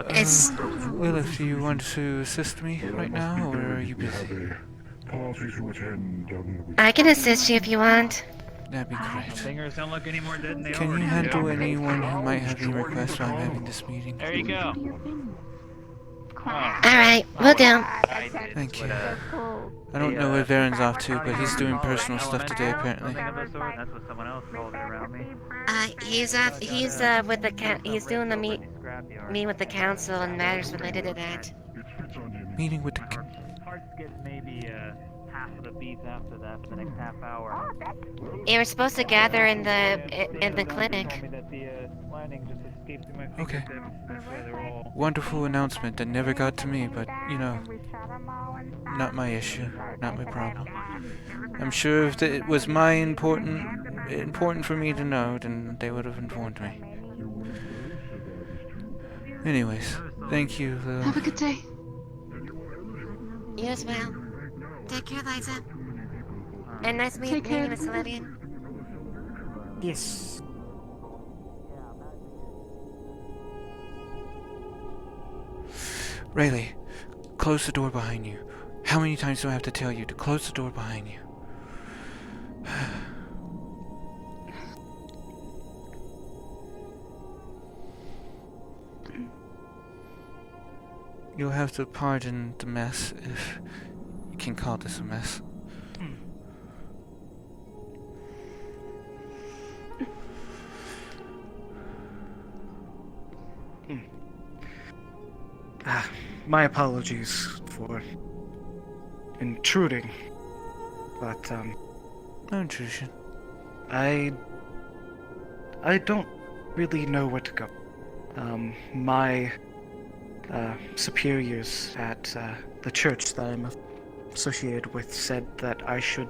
It's Lilith, do you want to assist me right now, or are you busy? I can assist you if you want. That'd be great. Fingers don't look any more dead than they Can you already handle do. anyone who might have any requests while I'm having this meeting? There you go. Alright, we'll do. Thank you. I don't know where Varen's off to, but he's doing personal stuff today, apparently. That's what someone else called it around me. He's with the he's doing the meet with the council and matters related to that. Meeting with the... Hearts get maybe half of the beats after that for the next half hour. You were supposed to gather in the clinic. Okay. Wonderful announcement that never got to me, but, you know, not my issue, not my problem. I'm sure if it was important for me to know, then they would have informed me. Anyways, thank you, Have a good day. You as well. Take care, Liza. And nice meeting you, Miss Olivia. Yes. Rayleigh, close the door behind you. How many times do I have to tell you to close the door behind you? You'll have to pardon the mess, if you can call this a mess. My apologies for intruding, but No intrusion. I don't really know where to go. My superiors at the church that I'm associated with said that I should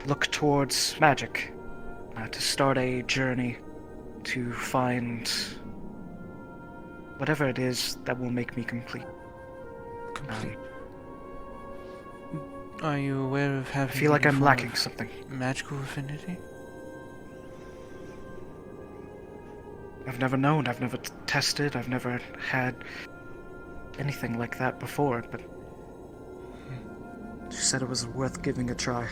look towards magic to start a journey to find whatever it is that will make me complete. Are you aware of having... I feel like any I'm form lacking of something. magical affinity? I've never known, I've never tested, I've never had anything like that before, but she said it was worth giving a try.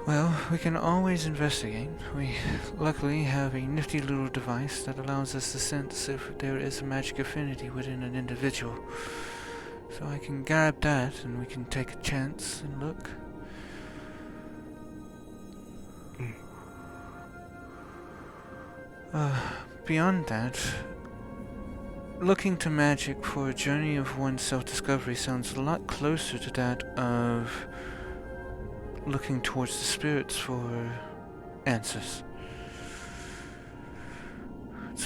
Well, we can always investigate. We luckily have a nifty little device that allows us to sense if there is a magic affinity within an individual. So I can grab that and we can take a chance and look. Beyond that, looking to magic for a journey of one's self-discovery sounds a lot closer to that of looking towards the spirits for answers.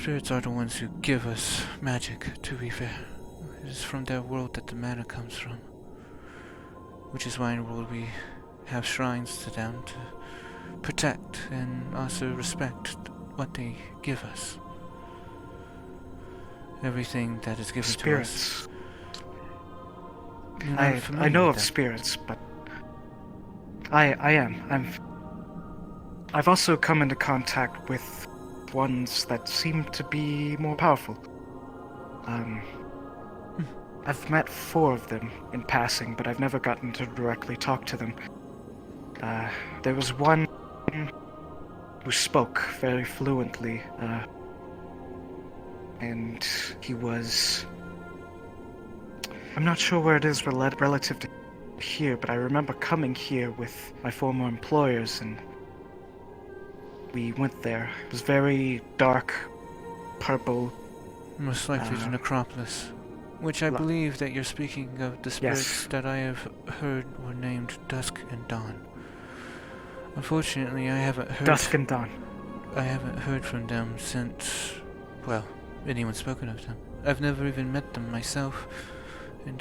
spirits are the ones who give us magic, to be fair. It is from their world that the mana comes from. Which is why in the world we have shrines to them to protect and also respect what they give us. Everything that is given Spirits. to us. You're not I familiar know with of them. spirits, but I am. I've also come into contact with ones that seem to be more powerful. I've met 4 of them in passing, but I've never gotten to directly talk to them. There was one who spoke very fluently, and he was... I'm not sure where it is relative to here, but I remember coming here with my former employers, and we went there. It was very dark, purple. Most likely the necropolis. Which I believe that you're speaking of the spirits Yes. that I have heard were named Dusk and Dawn. Unfortunately, I haven't heard... Dusk and Dawn. I haven't heard from them since, well, anyone's spoken of them. I've never even met them myself in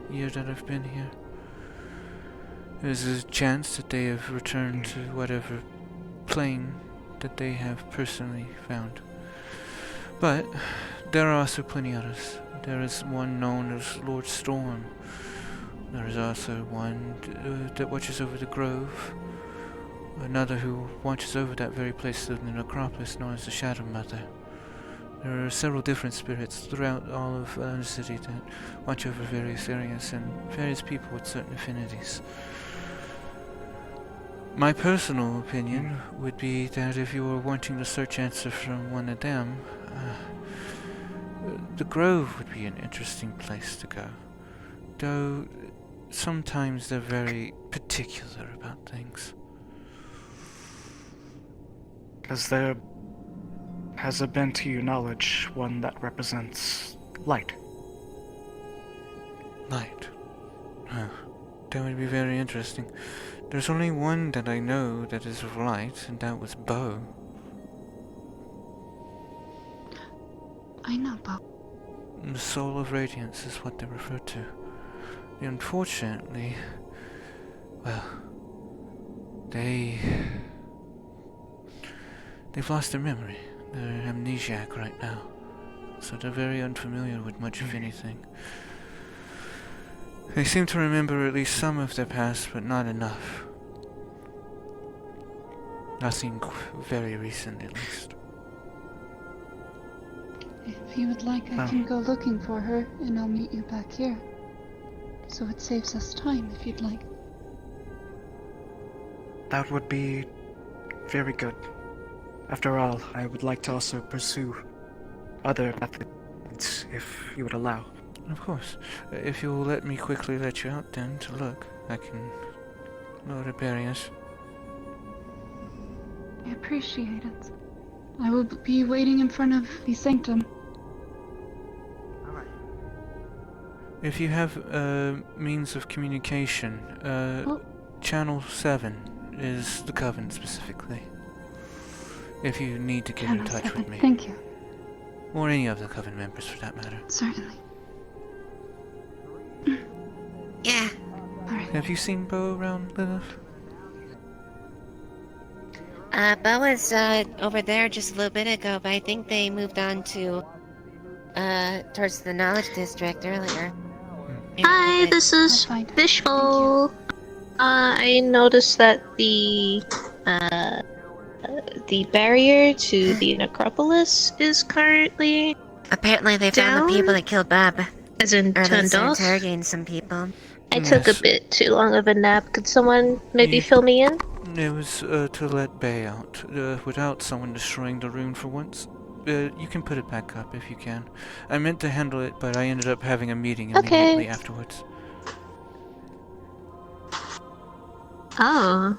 the year that I've been here. There's a chance that they have returned to whatever plane that they have personally found. But there are also plenty others. There is one known as Lord Storm. There is also one that watches over the grove. Another who watches over that very place in the necropolis known as the Shadow Mother. There are several different spirits throughout all of the city that watch over various areas and various people with certain affinities. My personal opinion would be that if you were wanting the search answer from one of them, the Grove would be an interesting place to go. Though sometimes they're very particular about things. Has there been, to your knowledge, one that represents light? Light? Huh. That would be very interesting. There's only one that I know that is of light, and that was Bo. I know Bo. The Soul of Radiance is what they refer to. Unfortunately, well, they've lost their memory. They're amnesiac right now, so they're very unfamiliar with much of anything. They seem to remember at least some of their past, but not enough. Nothing very recent, at least. If you would like, I can go looking for her, and I'll meet you back here. So it saves us time, if you'd like. That would be very good. After all, I would like to also pursue other methods, if you would allow. Of course. If you'll let me quickly let you out then to look, I can lower the barriers. I appreciate it. I will be waiting in front of the sanctum. If you have means of communication, Channel 7 is the Coven specifically. If you need to get in Channel touch 7, with me. thank you. Or any of the Coven members for that matter. Certainly. Yeah. Have you seen Bo around, Lilith? Bo was over there just a little bit ago, but I think they moved on to towards the Knowledge District earlier. Hi, this is Vishal. I noticed that the barrier to the necropolis is currently Apparently they found the people that killed Bob. As in Or turned they're off. interrogating some people. I took a bit too long of a nap. Could someone maybe fill me in? It was to let Bay out, without someone destroying the rune for once. You can put it back up if you can. I meant to handle it, but I ended up having a meeting immediately afterwards. Oh.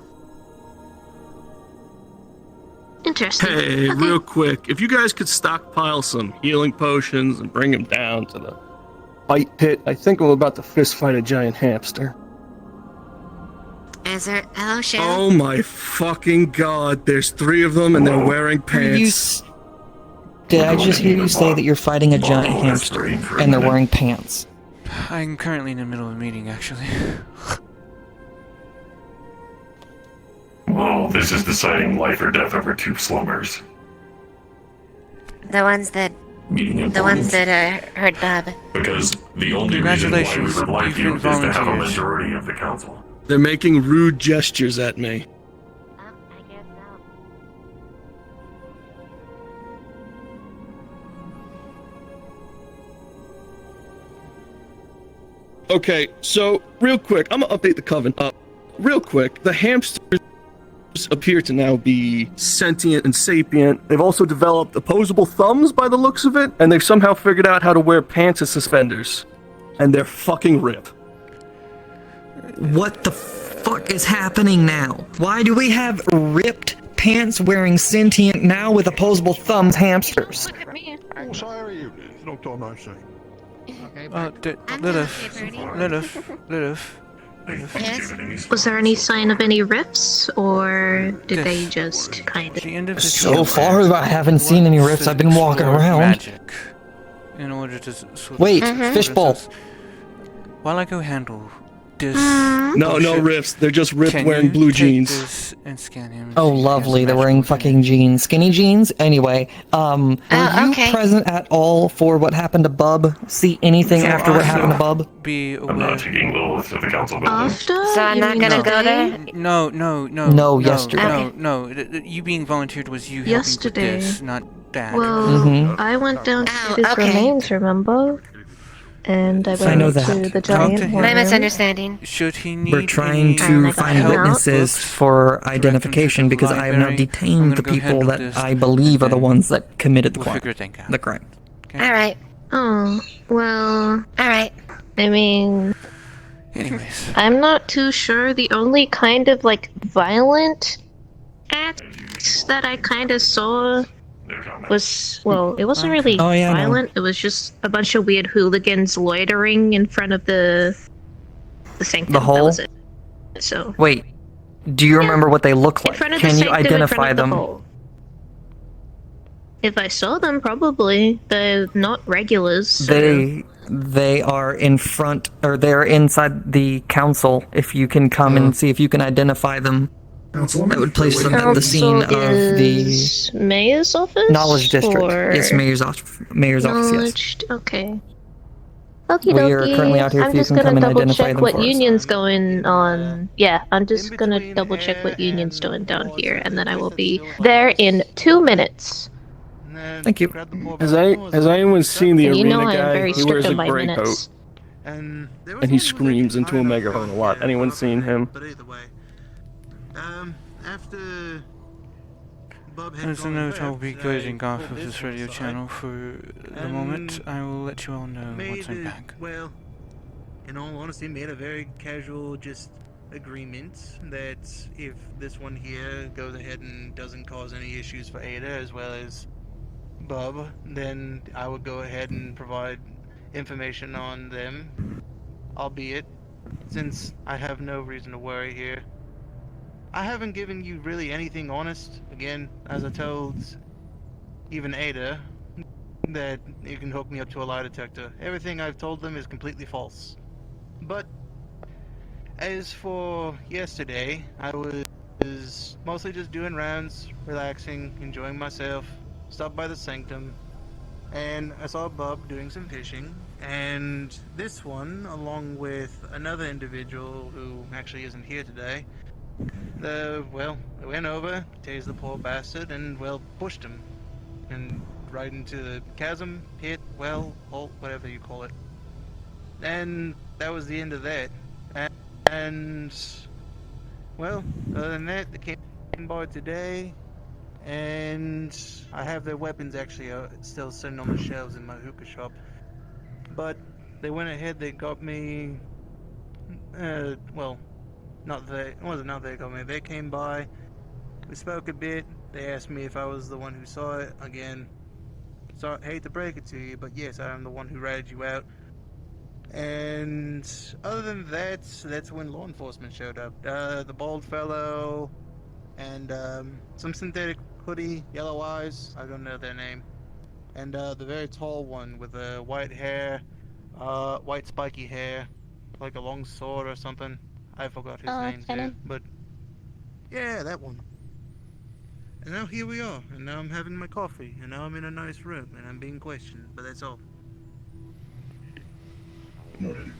Interesting. Hey, Okay. real quick, if you guys could stockpile some healing potions and bring them down to the fight pit, I think I'm about to fist fight a giant hamster. Is there... Hello, Shell? Oh my fucking god, there's 3 of them and they're wearing pants. Did I just hear you say that you're fighting a giant hamster and they're wearing pants? I'm currently in the middle of a meeting, actually. Well, this is deciding life or death over two slummers. The ones that heard Bob. Because the only reason why we would like you is to have a majority of the council. They're making rude gestures at me. Okay, so real quick, I'm gonna update the coven. Real quick, the hamsters appear to now be sentient and sapient. They've also developed opposable thumbs by the looks of it, and they've somehow figured out how to wear pants as suspenders. And they're fucking ripped. What the fuck is happening now? Why do we have ripped pants wearing sentient now with opposable thumbs hamsters? Look at me. Oh, sorry, you don't talk nice thing. Lilith. Yes? Was there any sign of any rifts, or did they just kind of... So far, I haven't seen any rifts. I've been walking around. Magic in order to sort Wait, of fishbowl. While I go handle this. No riffs. They're just ripped Can wearing you blue take jeans. this and scan him? Oh, lovely. They're wearing fucking jeans. Skinny jeans? Anyway, were you present at all for what happened to Bub? See anything after what happened to Bub? I'm not taking Lilith to the council building. After? So I'm not gonna go there? No, yesterday. No, you being volunteered was you Yesterday. helping with this, not that. Well, I went down to his remains, remember? And I I know went that. to the giant My misunderstanding. Should he need We're trying to find witnesses for identification because I have now detained the people that I believe are the ones that committed the crime. Alright. Oh, well... Alright. I mean... Anyways. I'm not too sure. The only kind of, like, violent acts that I kind of saw was, well, it wasn't really violent. It was just a bunch of weird hooligans loitering in front of the sanctum. The hole? That was it. So... Wait, do you remember what they look like? front of Can the you sanctum, in front identify of the them? hole. If I saw them, probably. They're not regulars. So. They are in front, or they're inside the council. If you can come and see if you can identify them, that would place them at the scene of the mayor's office. Knowledge district. Or... Yes, mayor's office. Mayor's office. Knowledge. Okay. Okie We are dokie. currently out here. I'm If you just can come gonna and double identify check them what for us. union's going on. Yeah, I'm just gonna double check what union's doing down here, and then I will be there in 2 minutes. Thank you. Has anyone seen the And you arena know I am guy? very He wears strict a on my gray minutes. coat. And he screams into a megaphone a lot. Anyone seen him? After Bob had As a gone note, I'll left, be I going off put of this radio aside channel for the moment. I will let you all know once I'm back. Well, in all honesty, made a very casual just agreement that if this one here goes ahead and doesn't cause any issues for Ada as well as Bub, then I would go ahead and provide information on them, albeit since I have no reason to worry here. I haven't given you really anything honest. Again, as I told even Ada, that you can hook me up to a lie detector. Everything I've told them is completely false. But as for yesterday, I was mostly just doing rounds, relaxing, enjoying myself, stopped by the sanctum, and I saw Bub doing some fishing, and this one, along with another individual who actually isn't here today, well, I went over, tased the poor bastard, and, well, pushed him. And right into the chasm, pit, well, hole, whatever you call it. And that was the end of that. And well, other than that, they came by today, and I have their weapons actually still sitting on the shelves in my hookah shop. But they went ahead, they got me, well, it wasn't they got me, they came by, we spoke a bit, they asked me if I was the one who saw it. Again, sorry, hate to break it to you, but yes, I am the one who ratted you out. And other than that, that's when law enforcement showed up. The bald fellow, and some synthetic hoodie, yellow eyes, I don't know their name. and the very tall one with the white hair, white spiky hair, like a long sword or something. I forgot his name too, but yeah, that one. And now here we are, and now I'm having my coffee, and now I'm in a nice room, and I'm being questioned, but that's all. Noted.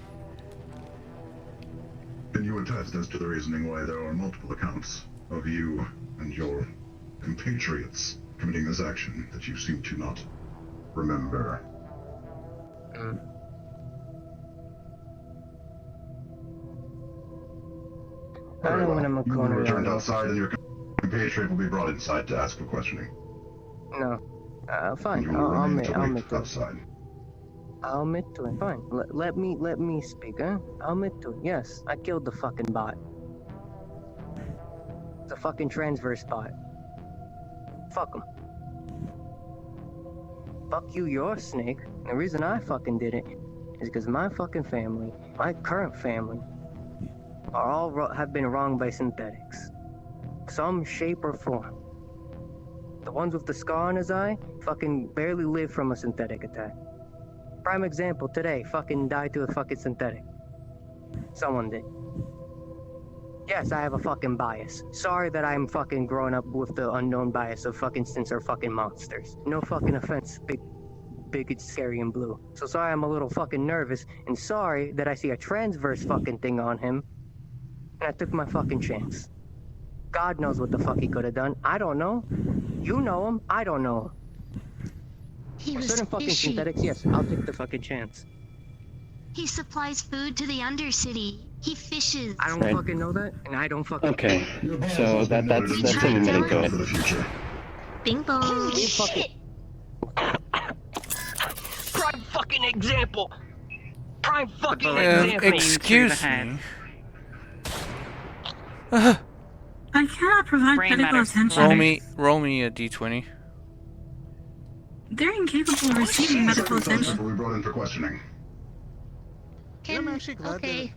Can you attest as to the reasoning why there are multiple accounts of you and your compatriots committing this action that you seem to not remember? I know when I'm a You will be corner. returned outside, and your compatriot will be brought inside to ask for questioning. No. Fine. You will I'll remain admit. to I'll wait admit to it. outside. I'll admit to it. Fine. Let me speak, huh? I'll admit to it. Yes, I killed the fucking bot. It's a fucking transverse bot. Fuck him. Fuck you, you're a snake. And the reason I fucking did it is because my fucking family, my current family, are all have been wronged by synthetics. Some shape or form. The ones with the scar on his eye fucking barely lived from a synthetic attack. Prime example, today, fucking died to a fucking synthetic. Someone did. Yes, I have a fucking bias. Sorry that I'm fucking growing up with the unknown bias of fucking synths are fucking monsters. No fucking offense, big, it's scary and blue. So sorry I'm a little fucking nervous, and sorry that I see a transverse fucking thing on him, and I took my fucking chance. God knows what the fuck he could have done. I don't know. You know him. I don't know him. He For was certain fucking fishy. synthetics, yes, I'll take the fucking chance. He supplies food to the Undercity. He fishes. I don't fucking know that, and I don't fucking. Okay, so that's something to think of. Bing bong. Shit. Prime fucking example. Prime fucking example. Excuse me. I cannot provide medical attention. Roll me a d20. They're incapable of receiving medical attention. Will be brought in for questioning. I'm actually glad that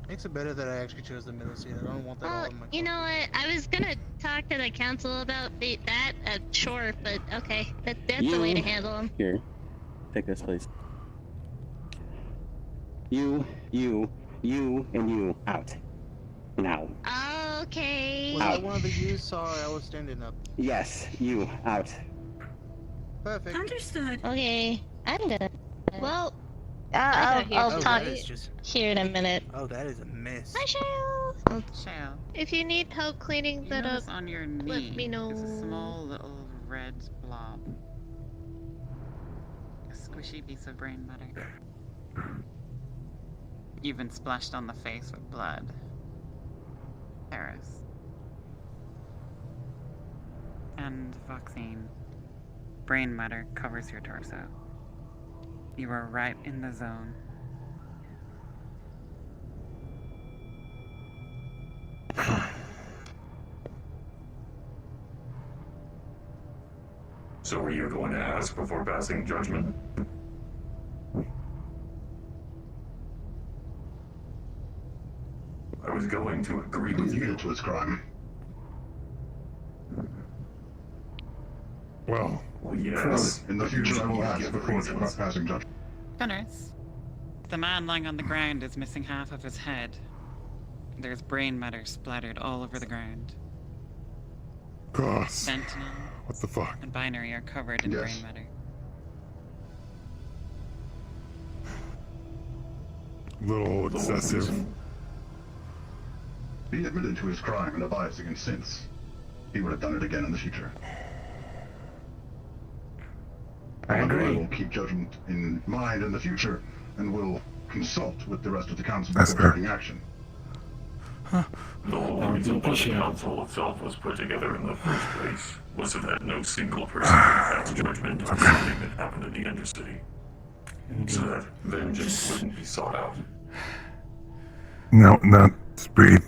makes it better that I actually chose the middle seat. I don't want that all in my You know what? I was gonna talk to the council about that. Sure, but okay, that's the way to handle them. Here, take this, please. You, and you out. Now. Okay. Was that one of the yous? Sorry, I was standing up. Yes, you out. Perfect. Understood. Okay, I'm gonna. Well, I'll talk here in a minute. Oh, that is a mess. Hi, Cheryl. Cheryl. If you need help cleaning that up, on your knee, let me know. there's a small little red blob. A squishy piece of brain matter. You've been splashed on the face with blood. Paris. And vaccine. Brain matter covers your torso. You are right in the zone. So are you going to ask before passing judgment? I was going to agree with you. To his crime. Well, yes. In the future, I will ask before passing judgment. Gunners, the man lying on the ground is missing half of his head. There's brain matter splattered all over the ground. Gosh. Sentinel What the fuck? and Binary are covered in brain matter. Little excessive. He admitted to his crime and a bias against synths. He would have done it again in the future. I agree. I will keep judgment in mind in the future, and will consult with the rest of the council That's before fair. taking action. The whole reason why the council itself was put together in the first place was so that no single person could pass judgment on something that happened in the Undercity. So that vengeance wouldn't be sought out. No, not speed.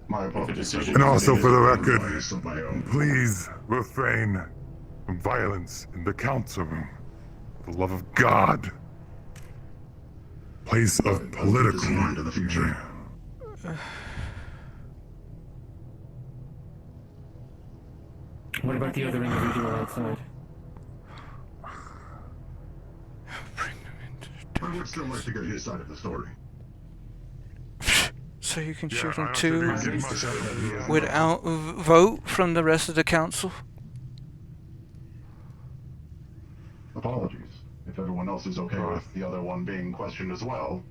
My apologies. And also for the record, please refrain from violence in the council room. For the love of God. Place of political mind in the future. What about the other individual outside? I would still like to get his side of the story. So you can Yeah, shoot I him also too didn't get much out of it. without vote from the rest of the council? Apologies. If everyone else is okay with the other one being questioned as well.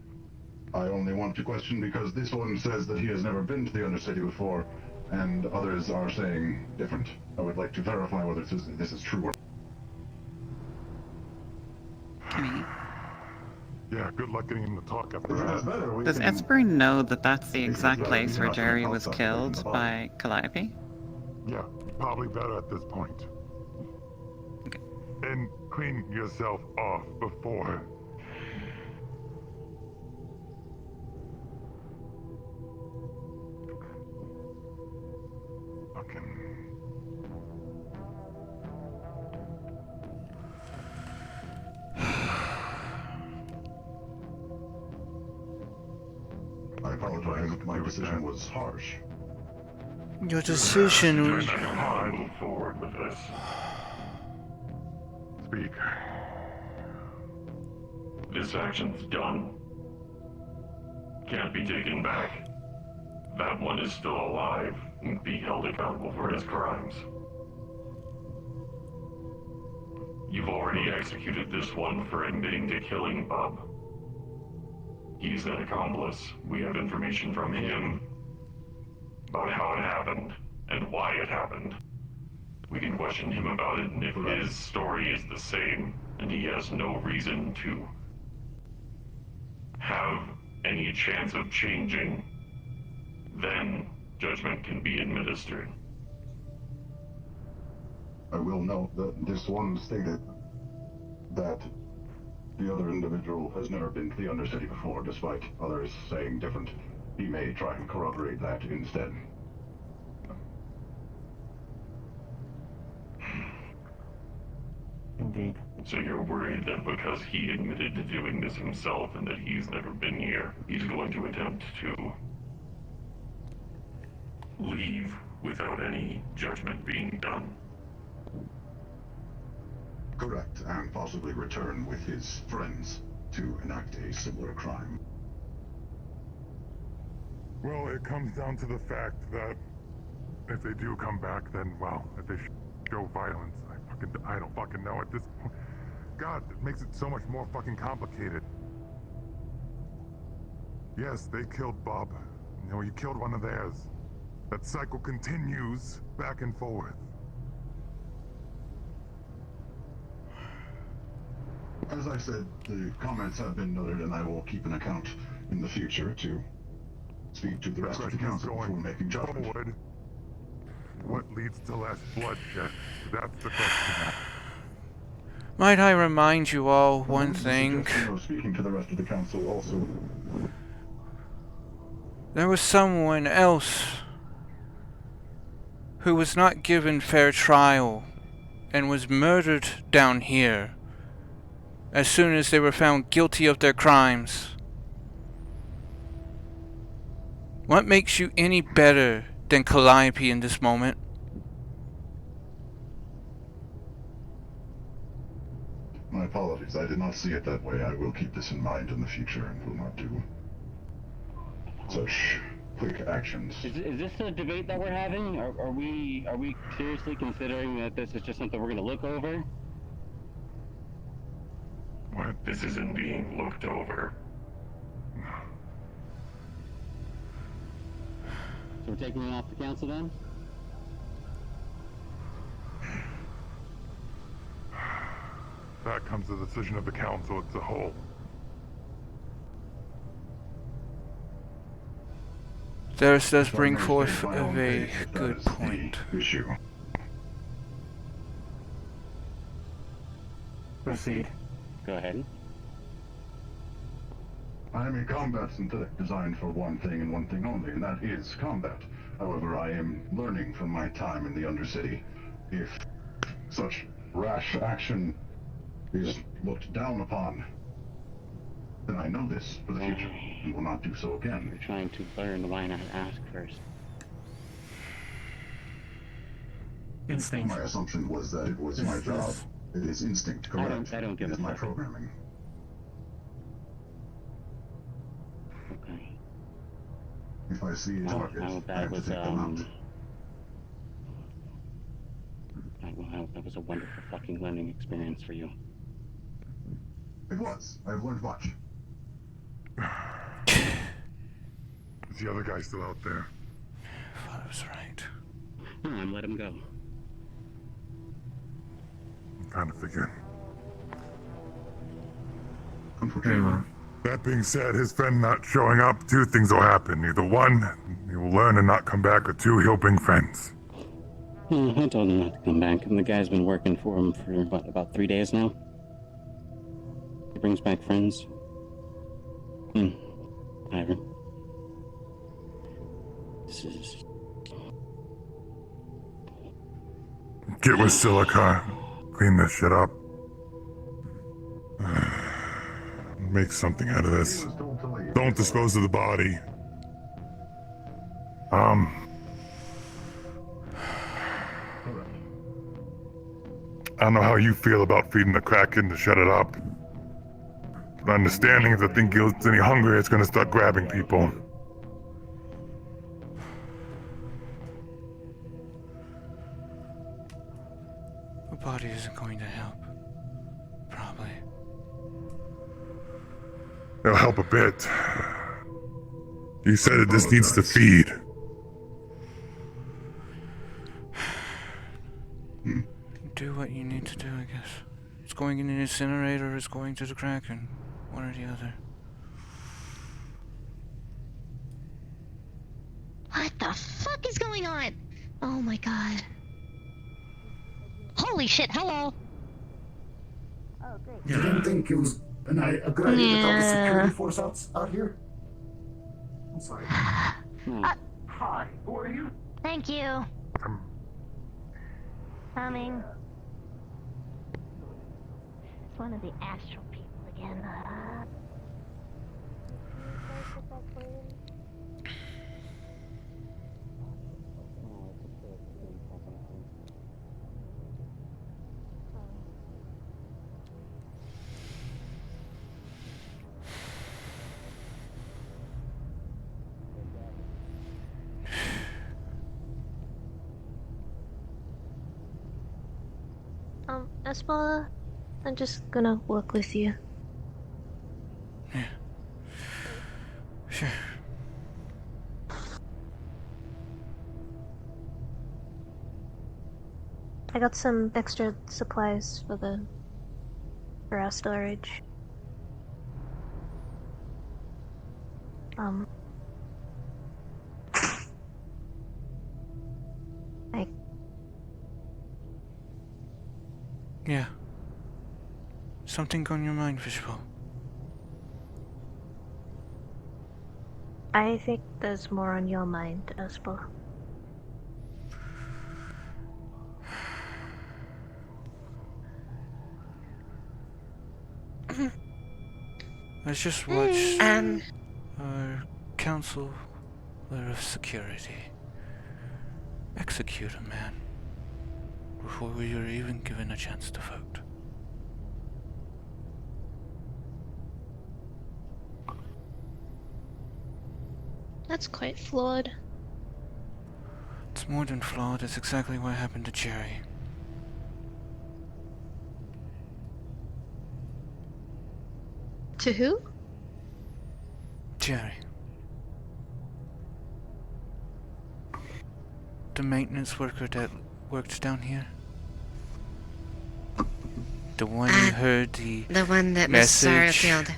I only want to question because this one says that he has never been to the Undercity before, and others are saying different. I would like to verify whether this is true or Yeah, good luck getting him to talk after that's that. better. Does S3 know that that's the exact place where Jerry was killed by Calliope? Yeah, probably better at this point. And clean yourself off before. I apologize. My decision was harsh. Your decision was... Move forward with this. Speak. This action's done. Can't be taken back. That one is still alive and be held accountable for his crimes. You've already executed this one for admitting to killing Bob. He's an accomplice. We have information from him about how it happened and why it happened. We can question him about it, and if his story is the same, and he has no reason to have any chance of changing, then judgment can be administered. I will note that this one stated that the other individual has never been to the Undercity before, despite others saying different. He may try and corroborate that instead. Indeed. So you're worried that because he admitted to doing this himself and that he's never been here, he's going to attempt to leave without any judgment being done? Correct, and possibly return with his friends to enact a similar crime. Well, it comes down to the fact that if they do come back, then, well, if they show violence, I don't fucking know at this point. God, it makes it so much more fucking complicated. Yes, they killed Bob. You know, you killed one of theirs. That cycle continues back and forth. As I said, the comments have been noted, and I will keep an account in the future to speak to the rest of the council before making judgment. Forward, what leads to less bloodshed? That's the question. Might I remind you all one thing? Speaking to the rest of the council also. There was someone else who was not given fair trial and was murdered down here as soon as they were found guilty of their crimes. What makes you any better than Calliope in this moment? My apologies, I did not see it that way. I will keep this in mind in the future and will not do such quick actions. Is this a debate that we're having? Are we seriously considering that this is just something we're going to look over? What? This isn't being looked over. So we're taking it off the council then? That comes to the decision of the council as a whole. This does bring forth a very good point. Issue. Proceed. Go ahead. I am a combat synthetic designed for one thing and one thing only, and that is combat. However, I am learning from my time in the Undercity. If such rash action is looked down upon, then I know this for the future and will not do so again. You're trying to learn, why not ask first? Instinct. My assumption was that it was my job. It is instinct, correct? I don't give It is a my fuck. programming. Okay. If I see a target, I that have was to take them out. That was a wonderful fucking learning experience for you. It was. I've learned much. Is the other guy still out there? Father's right. And let him go. Kind of figured. Unfortunately. That being said, his friend not showing up, two things will happen. Either one, he will learn and not come back, or two, he'll bring friends. I told him not to come back, and the guy's been working for him for, what, about 3 days now? He brings back friends. Whatever. This is... Get with Silica. Clean this shit up. Make something out of this. Don't dispose of the body. I don't know how you feel about feeding the Kraken to shut it up. But understanding if the thing gets any hungrier, it's gonna start grabbing people. The body isn't going to help. Probably. It'll help a bit. You said it just needs to feed. Do what you need to do, I guess. It's going in an incinerator or it's going to the Kraken. One or the other. What the fuck is going on? Oh my god. Holy shit, hello! Oh, great. You didn't think it was a good idea to have a security force out here? I'm sorry. Hi, who are you? Thank you. Coming. It's one of the astral people again. Espada, I'm just gonna work with you. Yeah. Sure. I got some extra supplies for our storage. Yeah. Something on your mind, Fishbowl? I think there's more on your mind, Espo. I just watched our counselor of security execute a man before we were even given a chance to vote. That's quite flawed. It's more than flawed, it's exactly what happened to Jerry. To who? Jerry. The maintenance worker that worked down here. The one who heard the one that Miss Sarfield.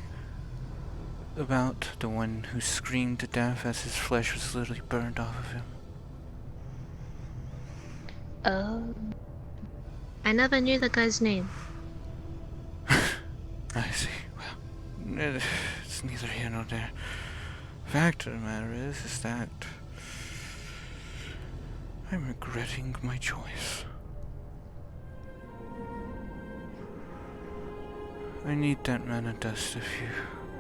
About the one who screamed to death as his flesh was literally burned off of him. Oh. I never knew the guy's name. I see. Well, it's neither here nor there. Fact of the matter is that I'm regretting my choice. I need that mana dust if you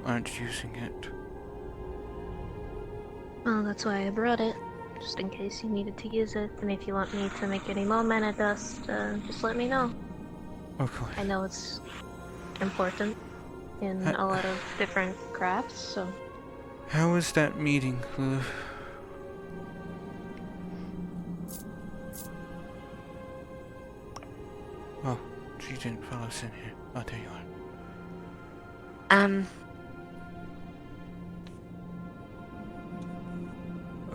aren't using it. Well, that's why I brought it. just in case you needed to use it. And if you want me to make any more mana dust, just let me know. Okay. I know it's important in a lot of different crafts, so. How was that meeting, Lilith? Oh, she didn't follow us in here. Oh, there you are.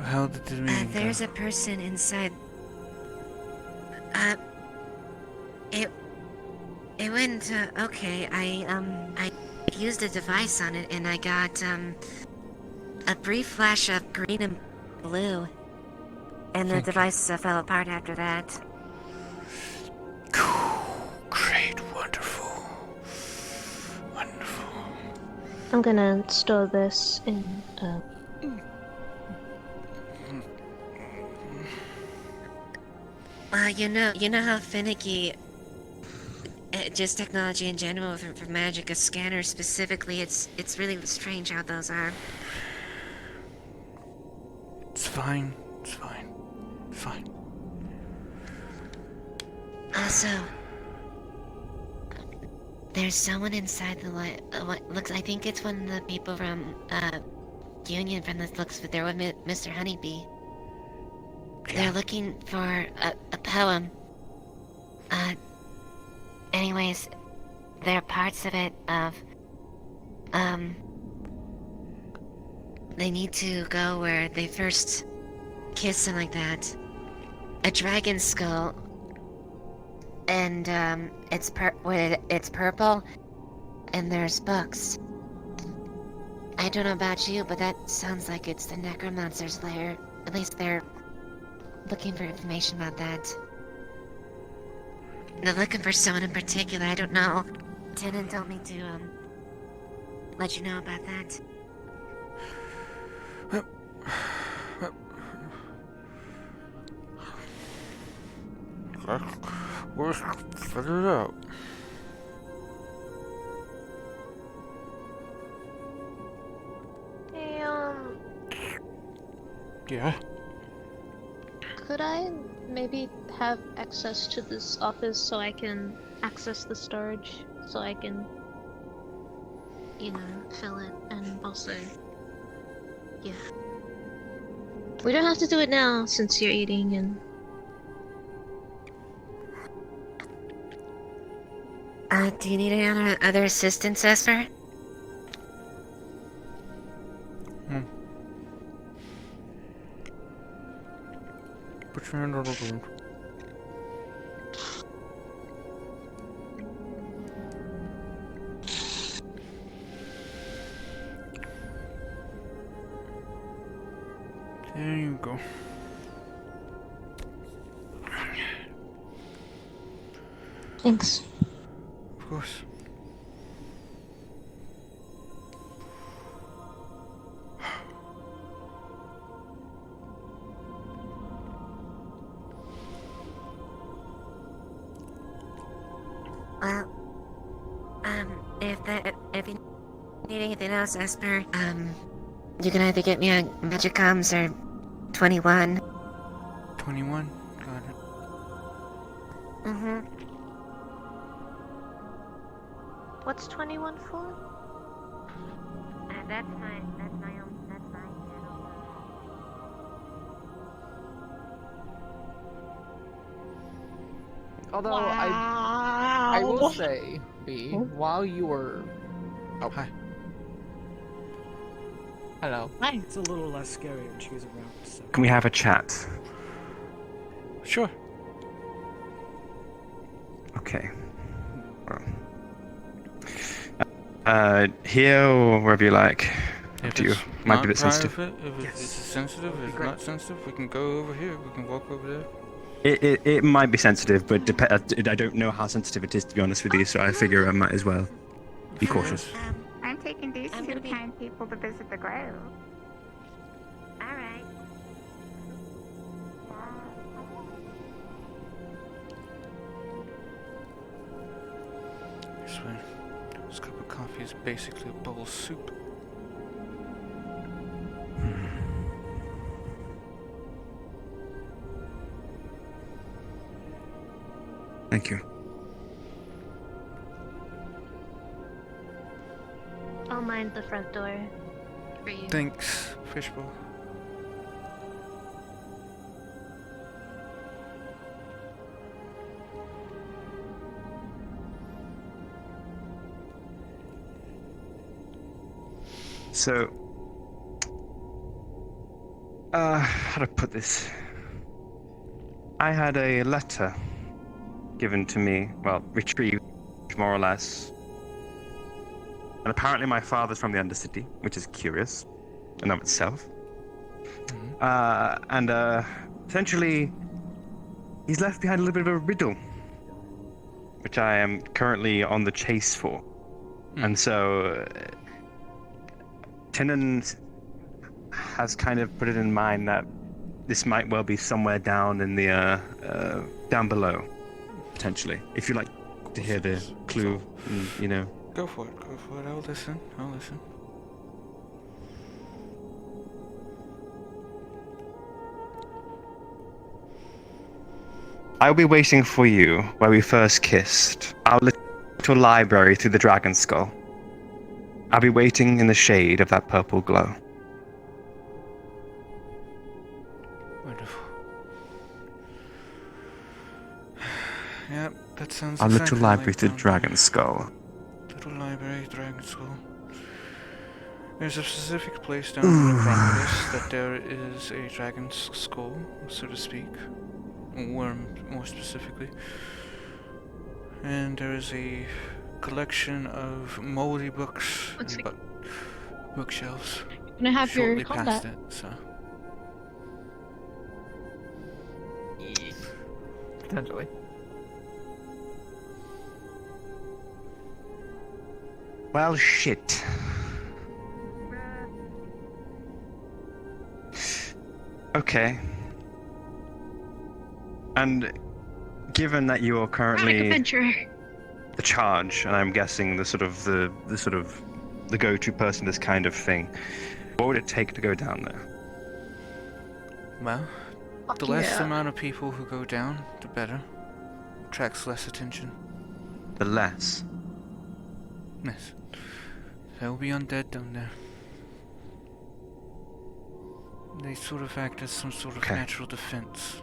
How did the meeting There's go? a person inside. It went, okay. I used a device on it and I got, a brief flash of green and blue. And the device fell apart after that. Great, wonderful. Wonderful. I'm gonna store this in, You know how finicky, just technology in general for magic, a scanner specifically, it's really strange how those are. It's fine. It's fine. It's fine. Also, there's someone inside the light. What looks? I think it's one of the people from Union from this looks. They're with Mr. Honeybee. They're looking for a poem. Anyways, there are parts of it of they need to go where they first kiss, something like that. A dragon skull. And it's purple, and there's books. I don't know about you, but that sounds like it's the necromancer's lair. At least they're looking for information about that. They're looking for someone in particular. I don't know. Tennant told me to let you know about that. We'll figure it out. Hey, Yeah? could I maybe have access to this office so I can access the storage? So I can, fill it and also... Yeah. We don't have to do it now since you're eating and... Do you need any other assistance, Esper? Put your hand on the wound. There you go. Thanks. Of course. Well, if you need anything else, Esper, you can either get me on Magic Comms or 21. 21? Got it. Mm-hmm. What's 21 for? That's my channel. Although I will say, B, while you were... Oh. Hi. Hello. Hi. It's a little less scary when she's around, so... Can we have a chat? Sure. Okay. Here or wherever you like. Up to you. Might be a bit sensitive. If it's sensitive, if it's not sensitive, we can go over here. We can walk over there. It might be sensitive, but I don't know how sensitive it is, to be honest with you, so I figure I might as well be cautious. I'm taking these two kind people to visit the grove. Alright. I swear, this cup of coffee is basically a bowl of soup. Thank you. I'll mind the front door for you. Thanks, Fishbowl. So, how to put this? I had a letter given to me, well, retrieved, more or less. And apparently my father's from the Undercity, which is curious in of itself. Essentially, he's left behind a little bit of a riddle, which I am currently on the chase for. And so, Tinnen has kind of put it in mind that this might well be somewhere down in the, down below, potentially. If you like to hear the clue, you know. Go for it, I'll listen. I'll be waiting for you where we first kissed. Our little library through the Dragon Skull. I'll be waiting in the shade of that purple glow. Wonderful. Yep, that sounds Our exactly little library like through the down Dragon Skull. Little library, Dragon Skull. There's a specific place down in the Acropolis that there is a dragon's skull, so to speak. A worm, more specifically. And there is a collection of moldy books and bookshelves Can I have shortly your past combat? it, so. Potentially. Well, shit. Okay. And given that you are currently Adventurer. the charge, and I'm guessing the go-to person, this kind of thing, what would it take to go down there? Well, the less amount of people who go down, the better. Attracts less attention. The less? Yes. There will be undead down there. They sort of act as some sort of natural defense.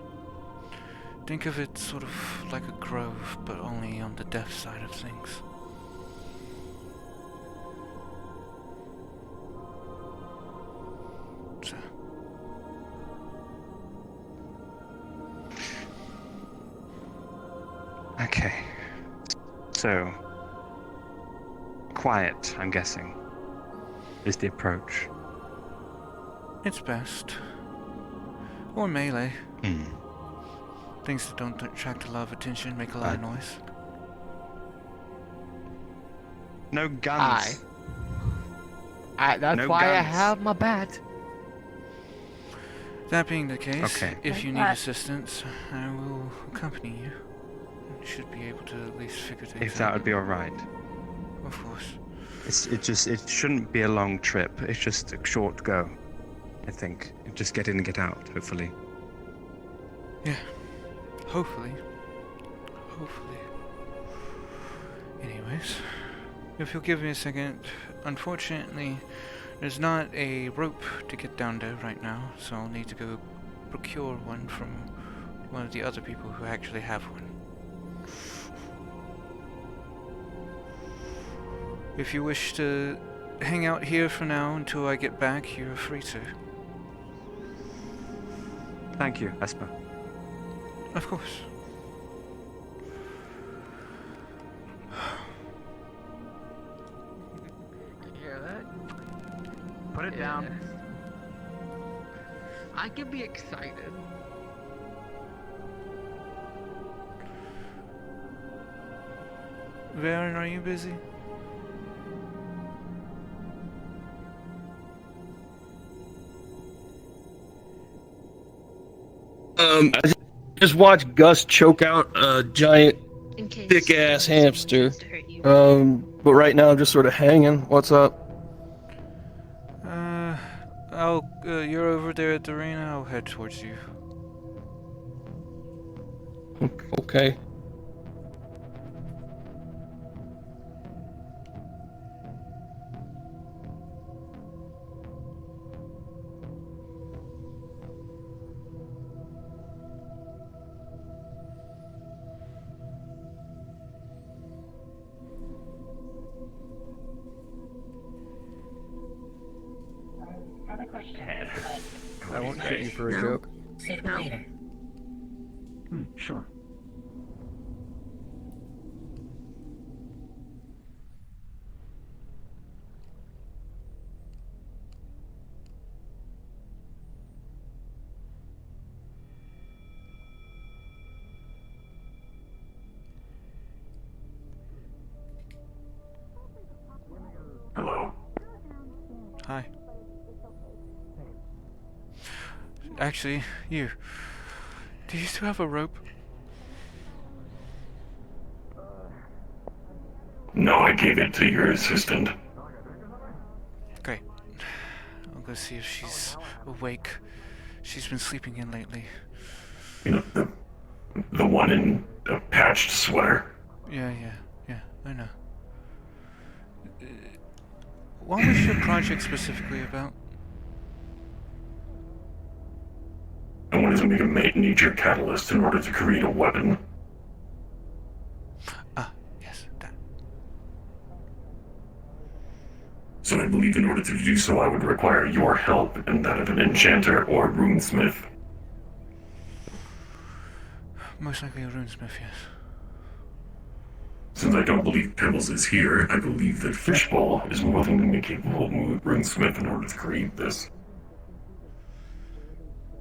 Think of it sort of like a grove, but only on the death side of things. So. Okay. So, quiet, I'm guessing, is the approach. It's best. Or melee. Hmm. Things that don't attract a lot of attention, make a lot of noise. No guns. That's No why I guns. have my bat. That being the case, Okay. if you need assistance, I will accompany you. You should be able to at least figure things out. If that would be alright. Of course. It shouldn't be a long trip. It's just a short go, I think. Just get in and get out, hopefully. Yeah. Hopefully. Anyways, if you'll give me a second, unfortunately, there's not a rope to get down there right now, so I'll need to go procure one from one of the other people who actually have one. If you wish to hang out here for now until I get back, you're free to. Thank you, Esper. Of course. You hear that? Put it down. I can be excited. Varen, are you busy? I just watched Gus choke out a giant, thick-ass hamster. But right now I'm just sort of hanging. What's up? You're over there at the arena. I'll head towards you. Okay. I won't shoot you for a joke. No. Sure. Hello. Hi. Actually, you. Do you still have a rope? No, I gave it to your assistant. Great. I'll go see if she's awake. She's been sleeping in lately. You know, the one in a patched sweater. Yeah, I know. What was your project specifically about? I wanted to make a nature catalyst in order to create a weapon. Ah, yes, that. So I believe in order to do so, I would require your help and that of an enchanter or runesmith. Most likely a runesmith, yes. Since I don't believe Pebbles is here, I believe that Fishbowl is more than capable of runesmith in order to create this.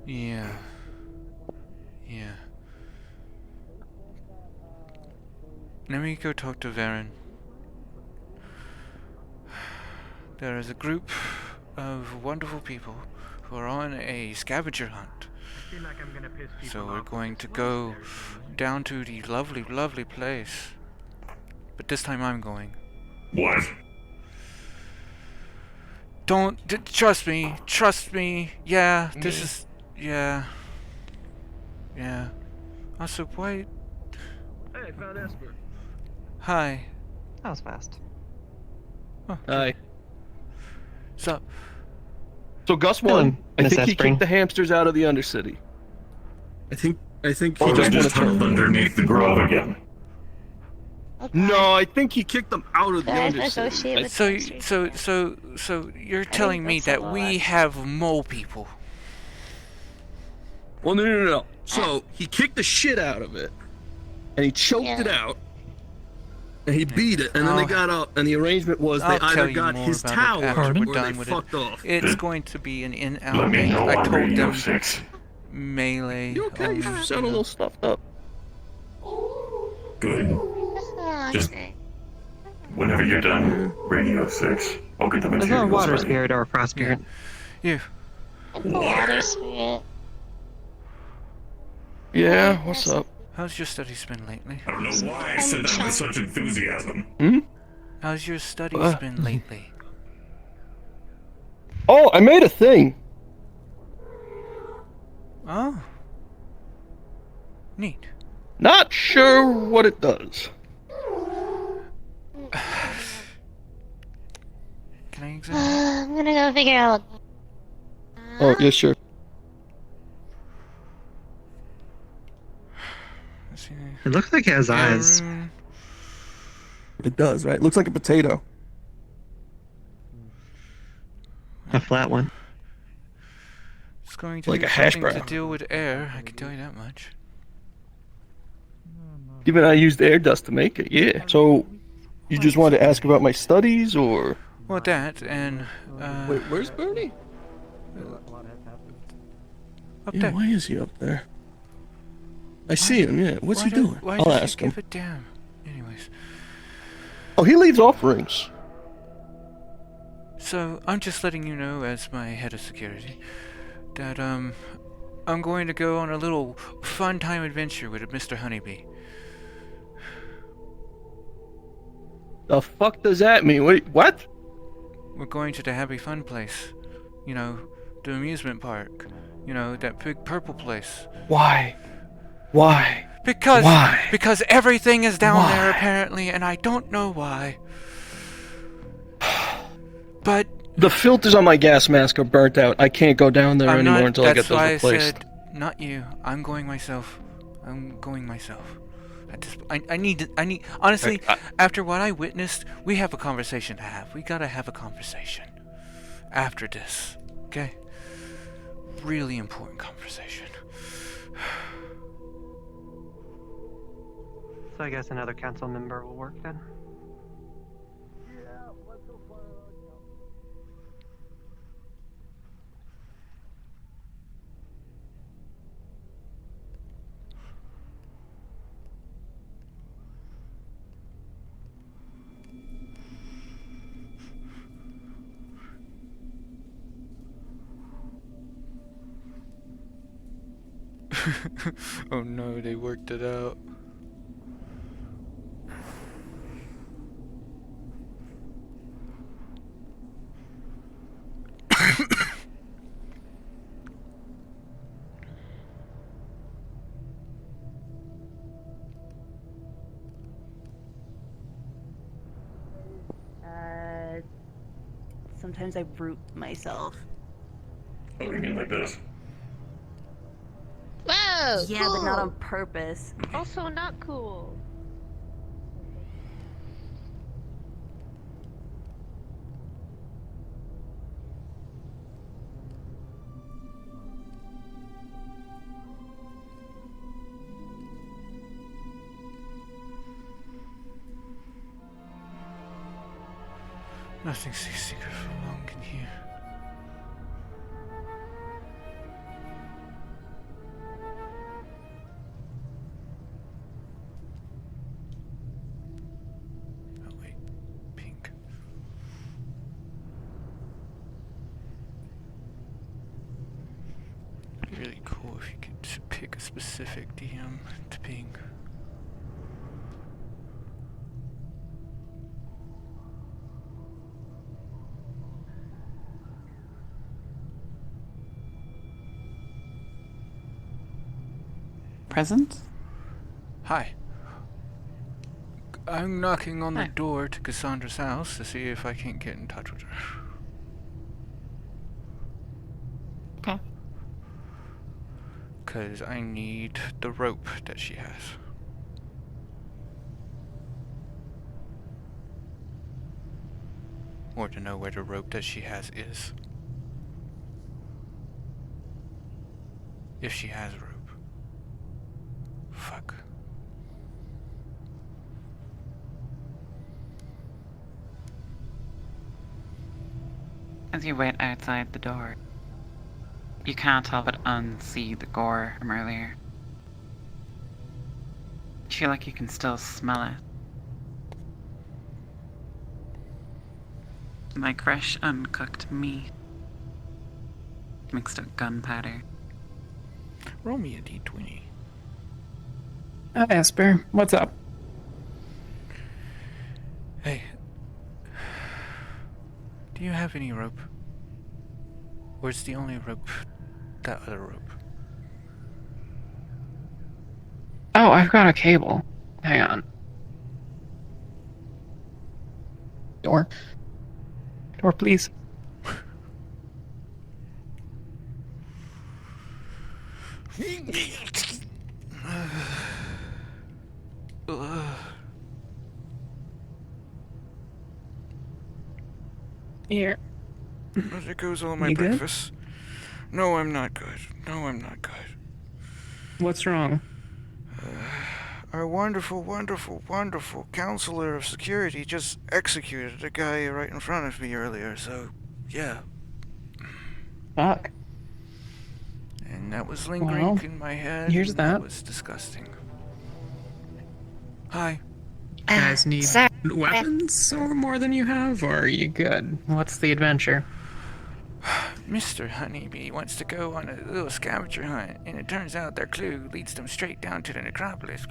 Yeah. Let me go talk to Varen. There is a group of wonderful people who are on a scavenger hunt. So we're going to go down to the lovely, lovely place. But this time I'm going. What? Trust me. Yeah, this is... Yeah. Also, why... Hey, I found Esper. Hi. That was fast. Oh, Hi. So Gus won. I think he kicked the hamsters out of the Undercity. I think he Or they just just tunneled underneath the grove again. No, I think he kicked them out of the Guys, Undercity. negotiate with So you're telling me that's a that we lot. have mole people? Well, no. So he kicked the shit out of it, and he choked it out, and he beat it, and then they got up, and the arrangement was they I'll tell either you got more his about it tower after we're or done they with fucked it. off. It's going to be an in-out Let me thing. know I on told Radio them 6. melee. You okay? only, You sound a little stuffed up. Good. Just whenever you're done, Radio 6, I'll get the Is materials that a water ready. spirit or a frost spirit? You. It's a water spirit. Yeah, what's up? How's your studies been lately? I don't know why I said that with such enthusiasm. How's your studies been lately? Oh, I made a thing. Oh. Neat. Not sure what it does. Can I examine it? I'm gonna go figure out. Oh, yeah, sure. Let's see. It looks like it has eyes. It does, right? It looks like a potato. A flat one. It's going to Like do a hash something brown. to deal with air, I can tell you that much. Even I used air dust to make it, yeah. So, you just wanted to ask about my studies, or? Well, that, and, Wait, where's Bernie? Up Yeah, there. why is he up there? I see him, yeah. What's he doing? Why I'll does ask he him. give a damn? Anyways. Oh, he leaves offerings. So, I'm just letting you know, as my head of security, that, I'm going to go on a little fun time adventure with Mr. Honeybee. The fuck does that mean? Wait, what? We're going to the Happy Fun place. You know, the amusement park. You know, that big purple place. Why? Why? Because everything is down there Why? apparently, and I don't know why. But The filters on my gas mask are burnt out. I can't go down there anymore until I get that's those why replaced. I said, not you. I'm going myself. I need, honestly, after what I witnessed, we have a conversation to have. We gotta have a conversation. After this. okay? Really important conversation. So I guess another council member will work then? Oh no, they worked it out. Sometimes I brute myself. Oh, you mean like this? Whoa! Yeah, cool. but not on purpose. Also not cool. Nothing stays secret for long in here. Oh wait, pink. It'd be really cool if you could pick a specific DM to ping. Present? Hi. I'm knocking on the door to Cassandra's house to see if I can't get in touch with her. Okay. Because I need the rope that she has. Or to know where the rope that she has is. If she has rope. Fuck. As you wait outside the door, you can't help but unsee the gore from earlier. You feel like you can still smell it. Like fresh, uncooked meat. Mixed with gunpowder. Roll me a d20. Esper, what's up? Hey. Do you have any rope? Or is the only rope that other rope? Oh, I've got a cable. Hang on. Door. Door, please. Here. There goes all my You good? breakfast. No, I'm not good. No, I'm not good. What's wrong? Our wonderful, wonderful, wonderful counselor of security just executed a guy right in front of me earlier, so, yeah. Fuck. And that was lingering Well, in my head. here's and that. was disgusting. Hi. You guys need weapons or more than you have, or are you good? What's the adventure? Mr. Honeybee wants to go on a little scavenger hunt, and it turns out their clue leads them straight down to the necropolis.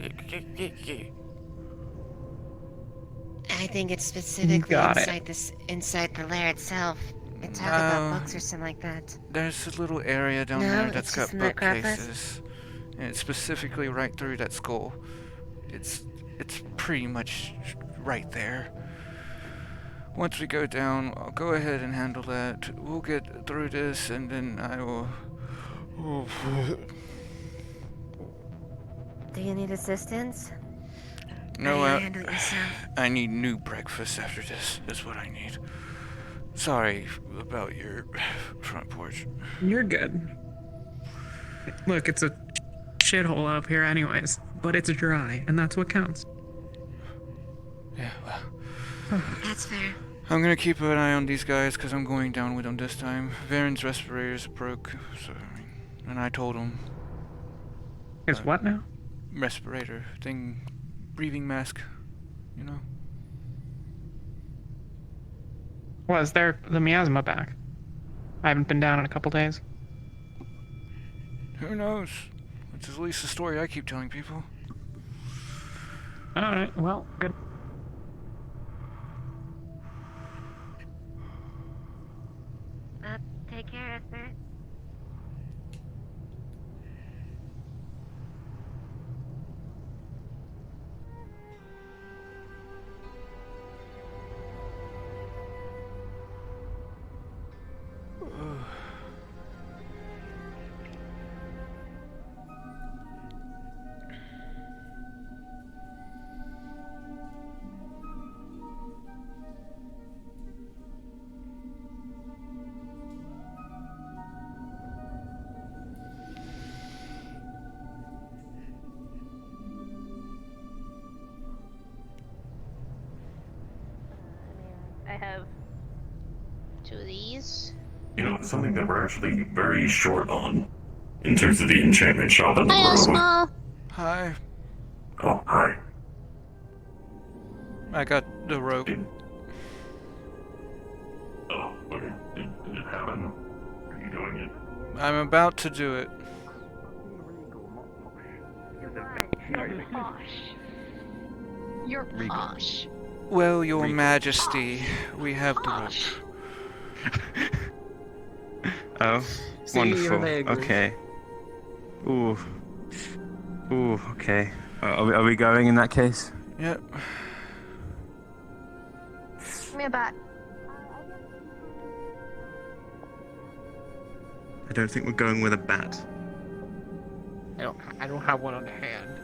I think it's specifically Got it. inside the lair itself. They talk about books or something like that. There's a little area down No, there it's that's just got in the necropolis? bookcases, and it's specifically right through that skull. It's pretty much right there. Once we go down, I'll go ahead and handle that. We'll get through this, and then I will... Do you need assistance? No, Or do you handle it yourself? I need new breakfast after this, is what I need. Sorry about your front porch. You're good. Look, it's a shithole up here anyways, but it's dry, and that's what counts. Yeah, well. That's fair. I'm gonna keep an eye on these guys because I'm going down with them this time. Varen's respirators broke, so and I told him. His what now? Respirator thing, breathing mask, you know. Well, is there the miasma back? I haven't been down in a couple days. Who knows? It's at least the story I keep telling people. Alright, well, good. Take care, Esther. I have 2 of these. You know, something that we're actually very short on in terms of the enchantment shop at the Hi, Grove. Osmo. Hi. Oh, hi. I got the rope. Oh, okay. Did it happen? Are you doing it? I'm about to do it. You're posh. You're posh. Well, Your Majesty, we have the rope. Oh, See, wonderful. they agree. Okay. Ooh. Ooh, okay. Are we going in that case? Yep. Give me a bat. I don't think we're going with a bat. I don't have one on hand.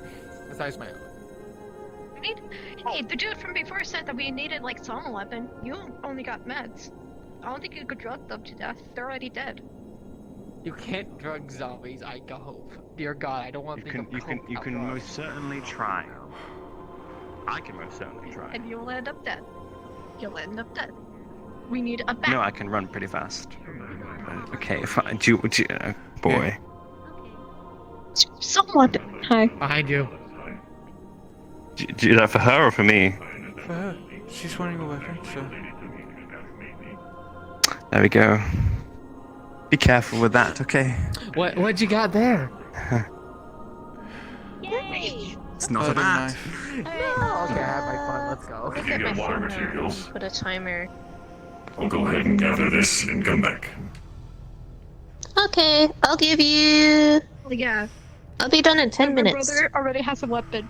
Besides my own. Hey, the dude from before said that we needed like some weapon. You only got meds. I don't think you could drug them to death. They're already dead. You can't drug zombies, I hope. Dear God, I don't want to think of You can most certainly try. I can most certainly try. And you'll end up dead. You'll end up dead. We need a bat. No, I can run pretty fast. Okay, fine. Boy. Someone. Hi. I do. Do you that for her or for me? For her. She's wanting a weapon, so. There we go. Be careful with that, okay? What you got there? Yay! It's not a bat. Okay, I have my fun. Let's go. If you get water materials, Put a timer. I'll go ahead and gather this and come back. Okay, I'll give you. Yeah. I'll be done in 10 minutes. My brother already has a weapon.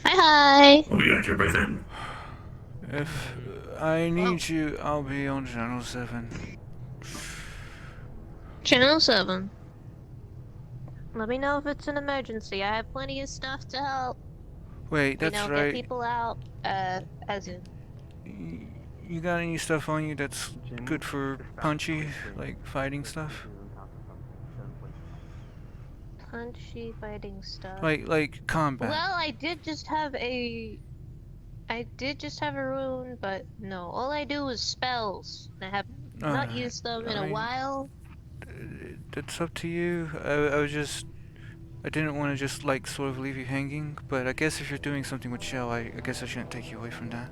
Hi. I'll be back here by then. If I need you, I'll be on Channel 7. Channel 7. Let me know if it's an emergency. I have plenty of stuff to help. Wait, that's Get right. people out. As in. You got any stuff on you that's good for punchy, like fighting stuff? Punchy fighting stuff. Like combat. Well, I did just have a rune, but no. All I do is spells. I have not used them in a while. It's up to you. I didn't want to just like sort of leave you hanging, but I guess if you're doing something with Shell, I guess I shouldn't take you away from that.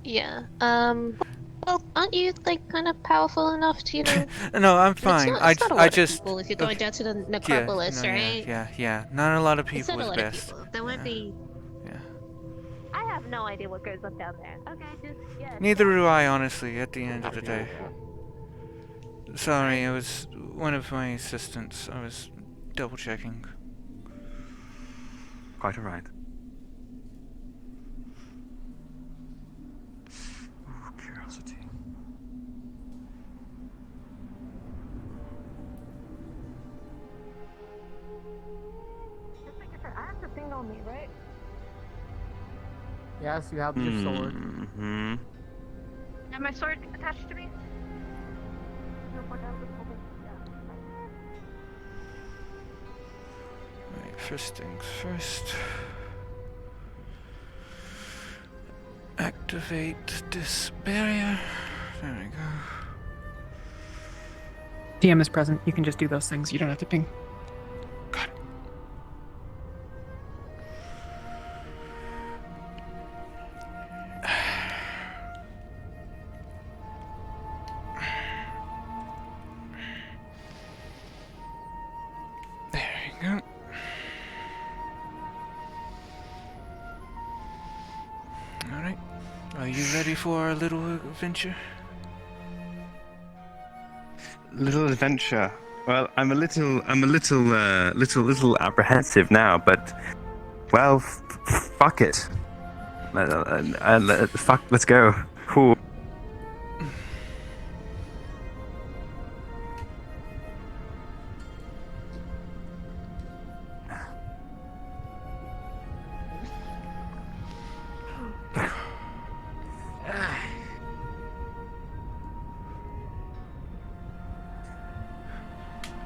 Yeah. Well, aren't you like kind of powerful enough to, you know? No, I'm fine. It's not a lot I just. of people if you're going down to the necropolis, right? Yeah. Not a lot of It's people not a is lot best. of people. There won't be. Yeah. I have no idea what goes on down there. Okay, just yeah. Neither do I, honestly. At the end of the day. Sorry, it was one of my assistants. I was double checking. Quite alright. Curiosity. I have the thing on me, right? Yes, you have your sword. Mm-hmm. And my sword attached to me? Right, first things first. Activate this barrier. There we go. DM is present. You can just do those things. You don't have to ping. Got it. There you go. Alright. Are you ready for our little adventure? Little adventure. Well, I'm a little apprehensive now, but well, fuck it. Fuck, let's go. Cool.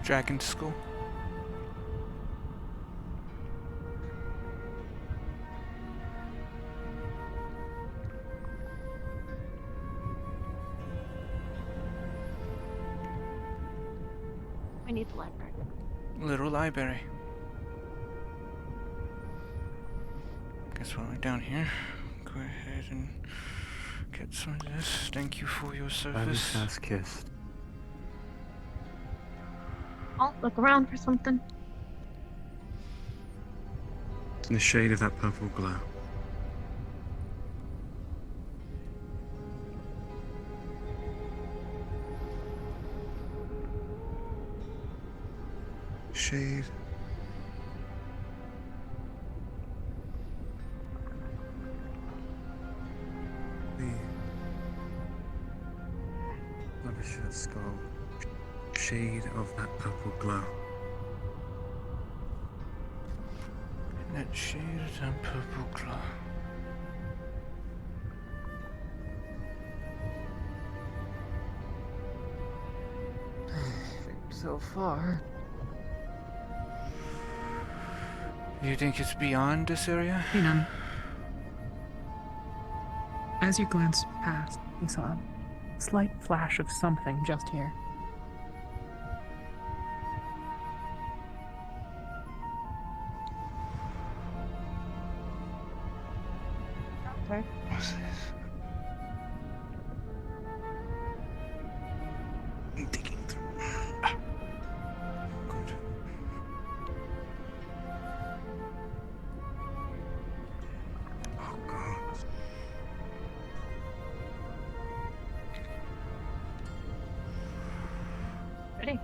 Dragon School. We need the library. Little library. Guess while we're down here, go ahead and get some of this. Thank you for your service. First kiss. I'll look around for something. In the shade of that purple glow. Shade. The lavish skull. Shade of that purple glow. That shade of that purple glow. So far. You think it's beyond this area? Hey, none. As you glance past, you saw a slight flash of something just here. Okay. What's this? I'm digging through. Good. Oh God. Ready?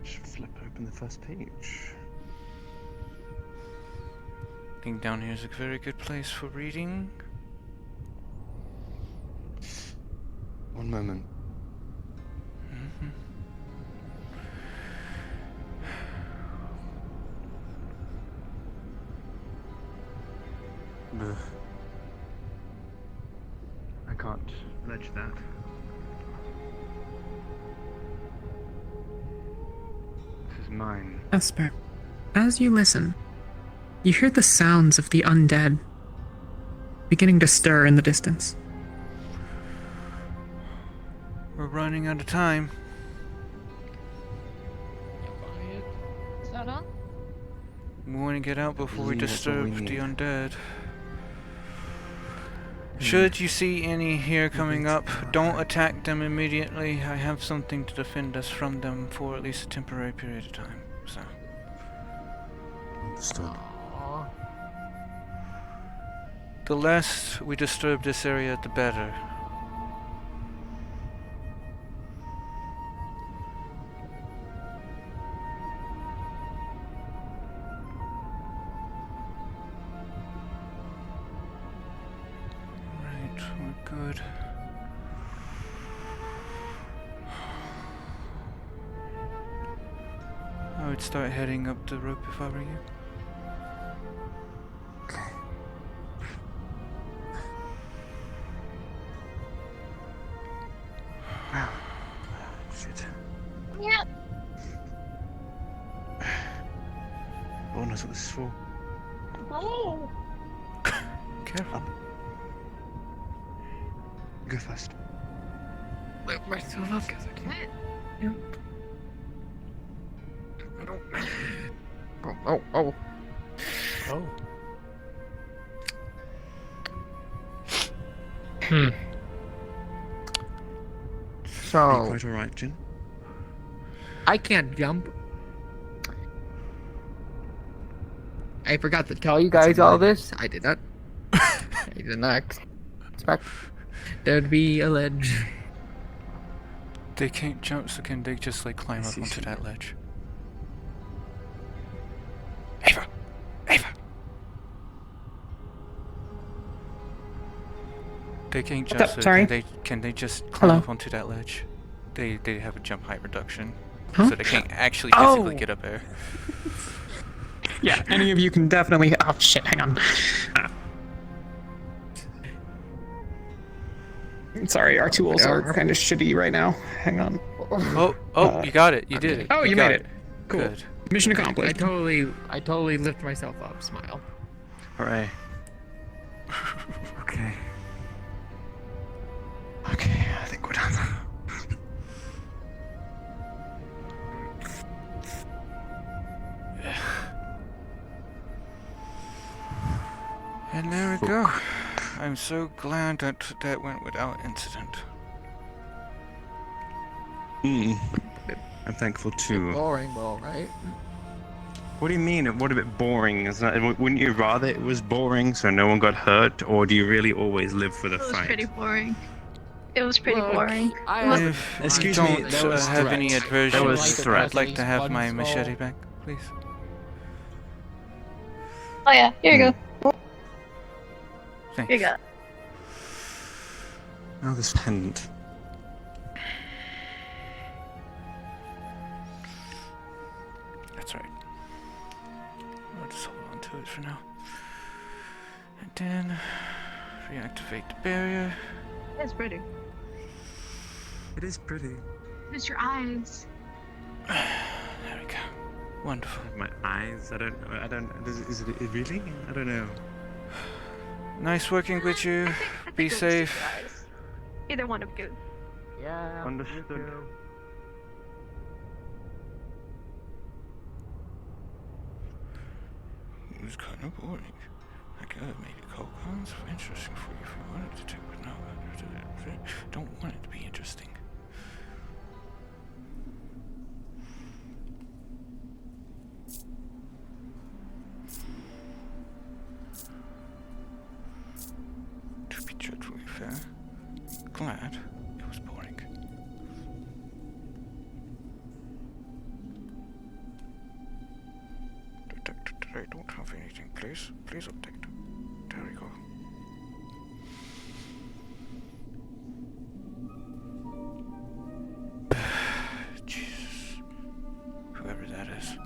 Should flip open the first page. I think down here is a very good place for reading. One moment. Ugh. I can't ledge that. This is mine. Esper, as you listen, you hear the sounds of the undead beginning to stir in the distance. We're running out of time. Is that on? We want to get out before we believe that's all we disturb the need. undead. Should you see any here coming up, don't attack them immediately. I have something to defend us from them for at least a temporary period of time. So. Understood. The less we disturb this area, the better. We're good. I would start heading up the rope if I were you. Shit. Yeah. Oh, knows what this is for. Oh. Careful. Go first. Lift myself up because I can't. Yep. Oh. Oh. So quite alright, Jin? I can't jump. I forgot to tell you guys all this. I did not. I did not expect there'd be a ledge. They can't jump, so can they just like climb up onto that ledge? Ava! Ava! They can't jump, up? so Sorry? can they just climb Hello? up onto that ledge? They have a jump height reduction, Huh? so they can't actually physically get up there. Yeah, any of you can definitely. Oh shit! Hang on. Sorry, our tools are kind of shitty right now. Hang on. You got it. You did it. Oh, you got made it. Cool. Good. Mission accomplished. I totally lift myself up. Smile. Hooray. Okay. Okay, I think we're done. And there we go. I'm so glad that that went without incident. I'm thankful too. Boring, though, right? What do you mean? What a bit boring? Wouldn't you rather it was boring so no one got hurt, or do you really always live for the It was fight? pretty boring. It was pretty Look, boring. If Excuse you me, don't there was have threat. any aversion, There was threat. I'd like to have my Skull. machete back, please. Oh yeah, here you go. Thanks. Here you go. Oh, this pendant. That's right. I'll just hold on to it for now. And then reactivate the barrier. It's pretty. It is pretty. It's your eyes. There we go. Wonderful. My eyes. I don't. Is it really? I don't know. Nice working with you. Be safe. Either one of good. Yeah. Understood. It was kind of boring. I could have made it call cons interesting for you if you wanted to, but no, I don't want it to be interesting. To be truthfully fair, glad it was boring. Detected that I don't have anything. Please update. There we go. Jesus. Whoever that is.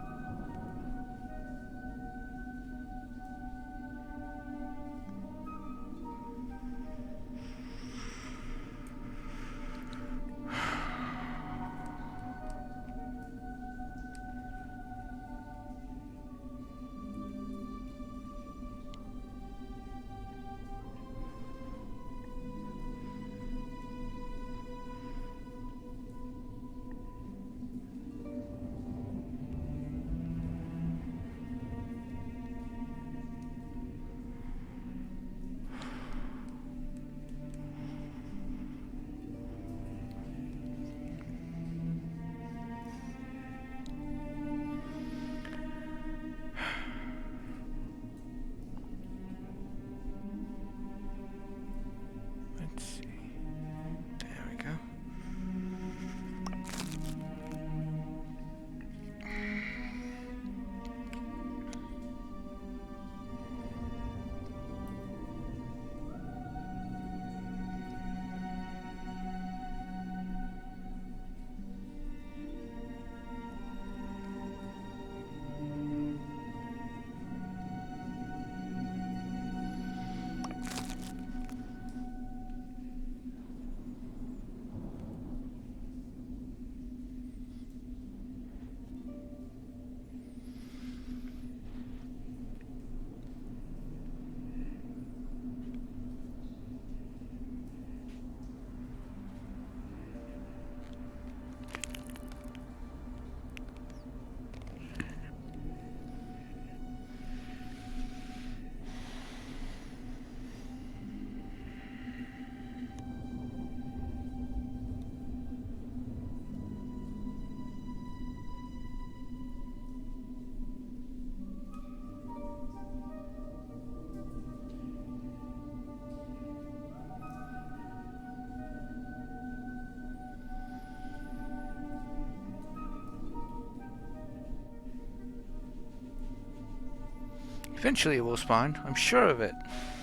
Eventually it will spawn. I'm sure of it.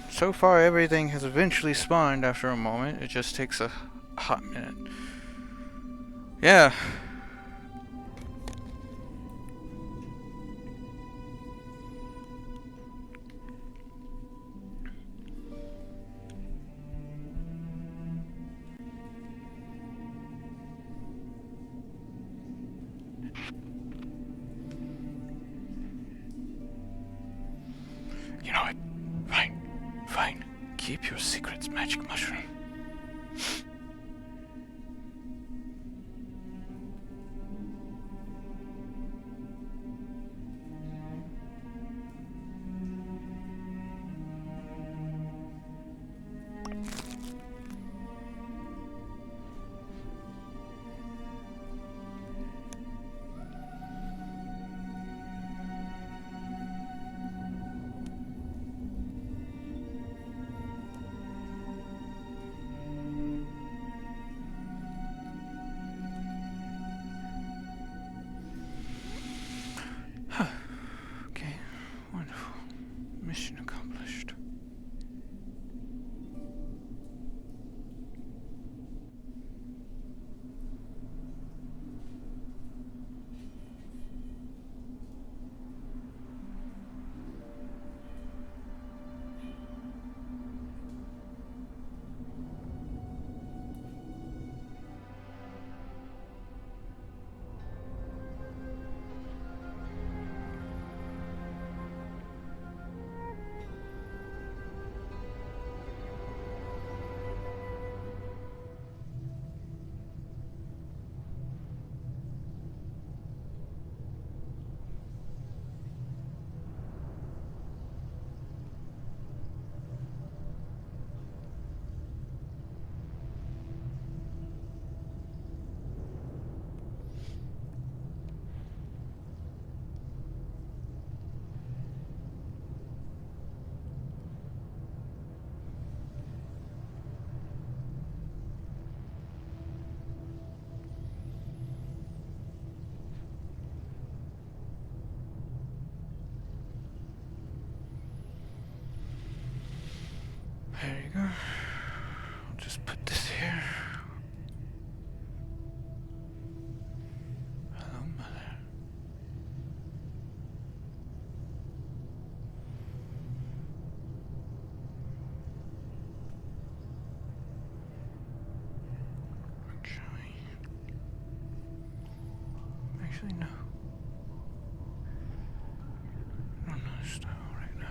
So far, everything has eventually spawned after a moment. It just takes a hot minute. Yeah. You know what? Fine. Fine. Keep your secrets, magic mushroom. Okay, wonderful. Mission accomplished. There you go. I'll just put this here. Hello, Mother. Actually, no. I don't know the style right now.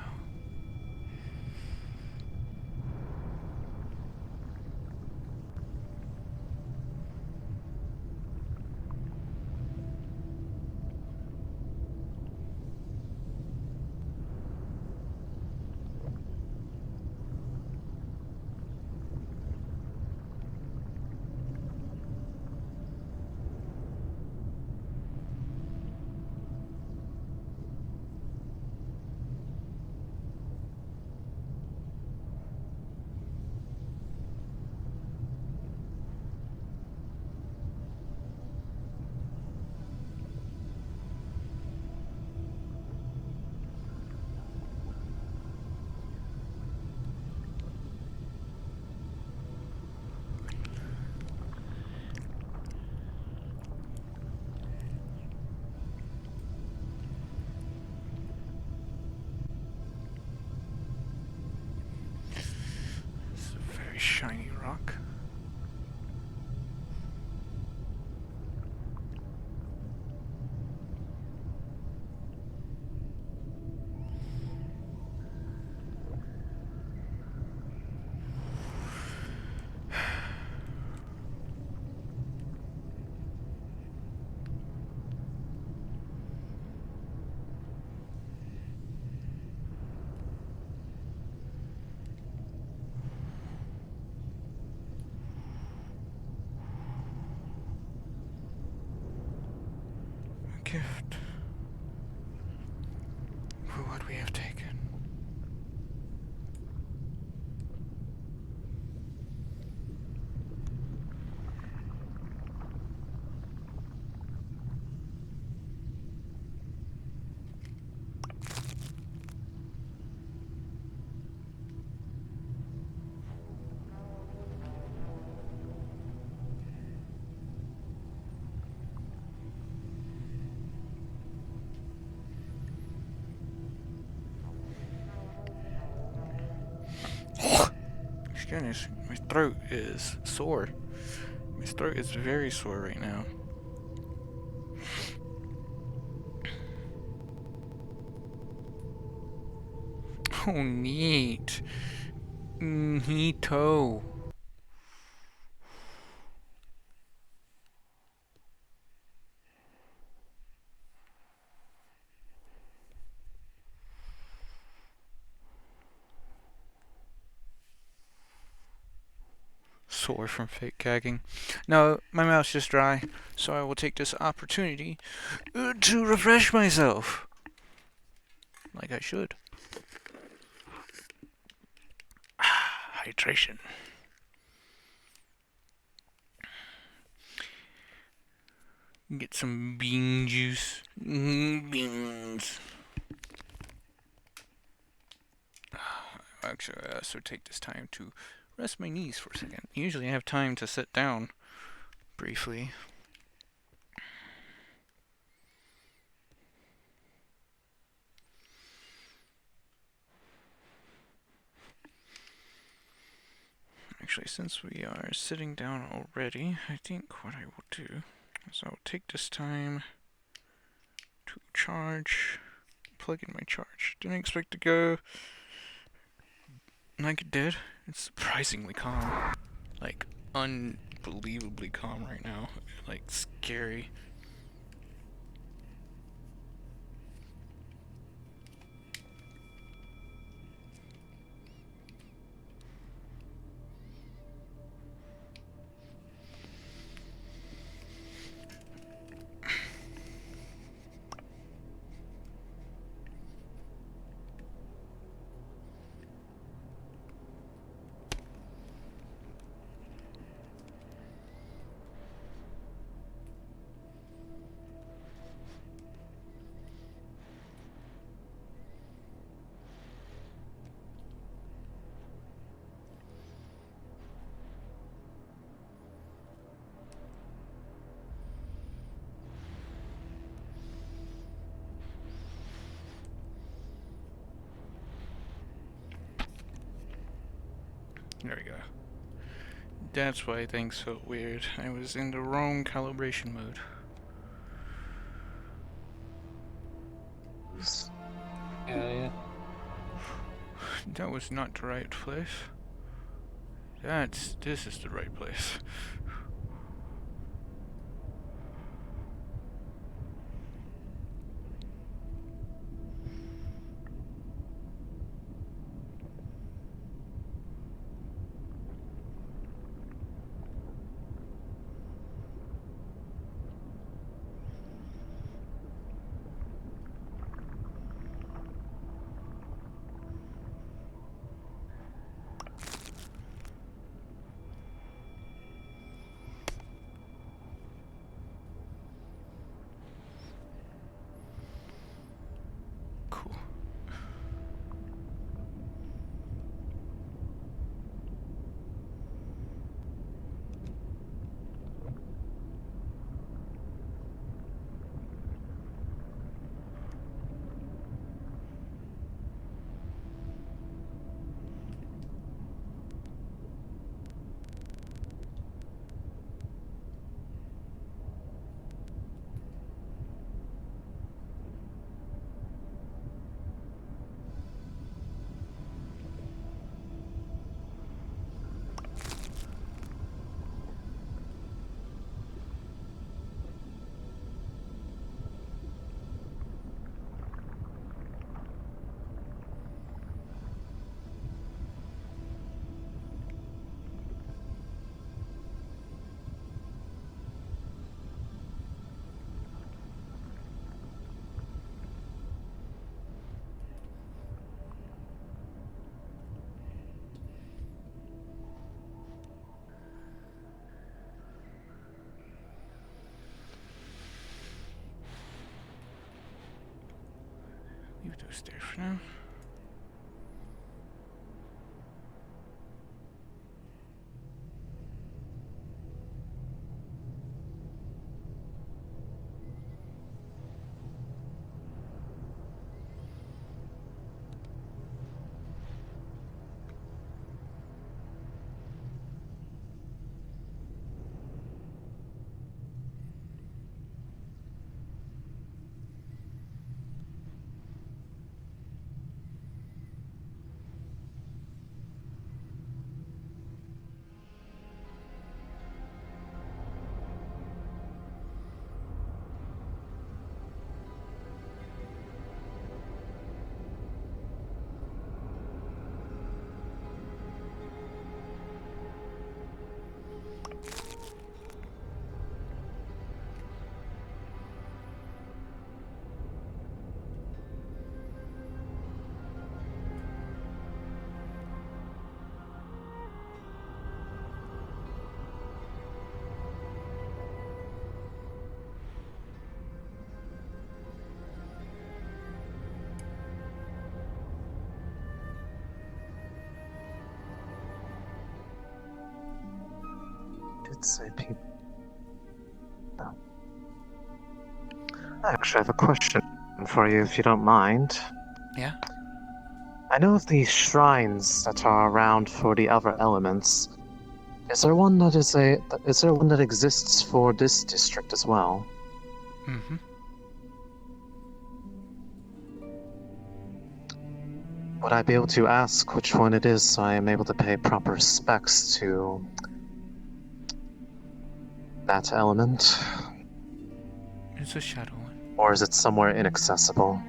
This is a very shiny rock. Gift for what we have taken. goodness, my throat is sore. My throat is very sore right now. Oh, neat. Neato. Sore from fake gagging. No, my mouth's just dry, so I will take this opportunity to refresh myself. Like I should. Hydration. Get some bean juice. Beans. Actually, I also take this time to rest my knees for a second. Usually I have time to sit down briefly. Actually, since we are sitting down already, I think what I will do is I'll take this time to charge, plug in my charge. Didn't expect to go like it did. It's surprisingly calm. Like, unbelievably calm right now. Like, scary. There we go. That's why things felt weird. I was in the wrong calibration mode. Yeah. That was not the right place. This is the right place. Cool. Leave those there for now. say people. No. I actually have a question for you, if you don't mind. Yeah? I know of these shrines that are around for the other elements. Is there one that exists for this district as well? Mm-hmm. Would I be able to ask which one it is so I am able to pay proper respects to that element? It's a shadow one. Or is it somewhere inaccessible?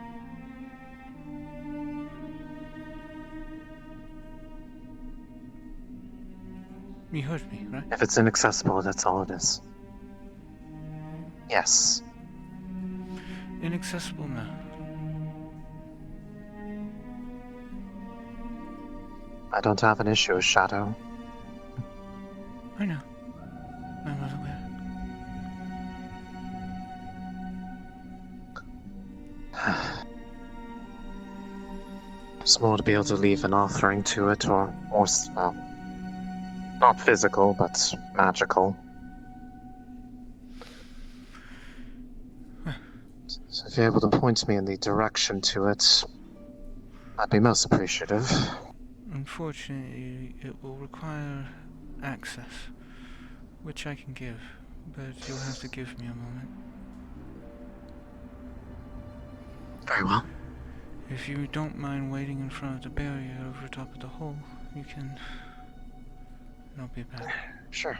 You heard me, right? If it's inaccessible, that's all it is. Yes. Inaccessible now. I don't have an issue with Shadow. I know. I'm not aware. Just more to be able to leave an offering to it, or well, not physical, but magical. So if you're able to point me in the direction to it, I'd be most appreciative. Unfortunately, it will require access, which I can give, but you'll have to give me a moment. Very well. If you don't mind waiting in front of the barrier over top of the hole, you can... and I'll be back. Sure.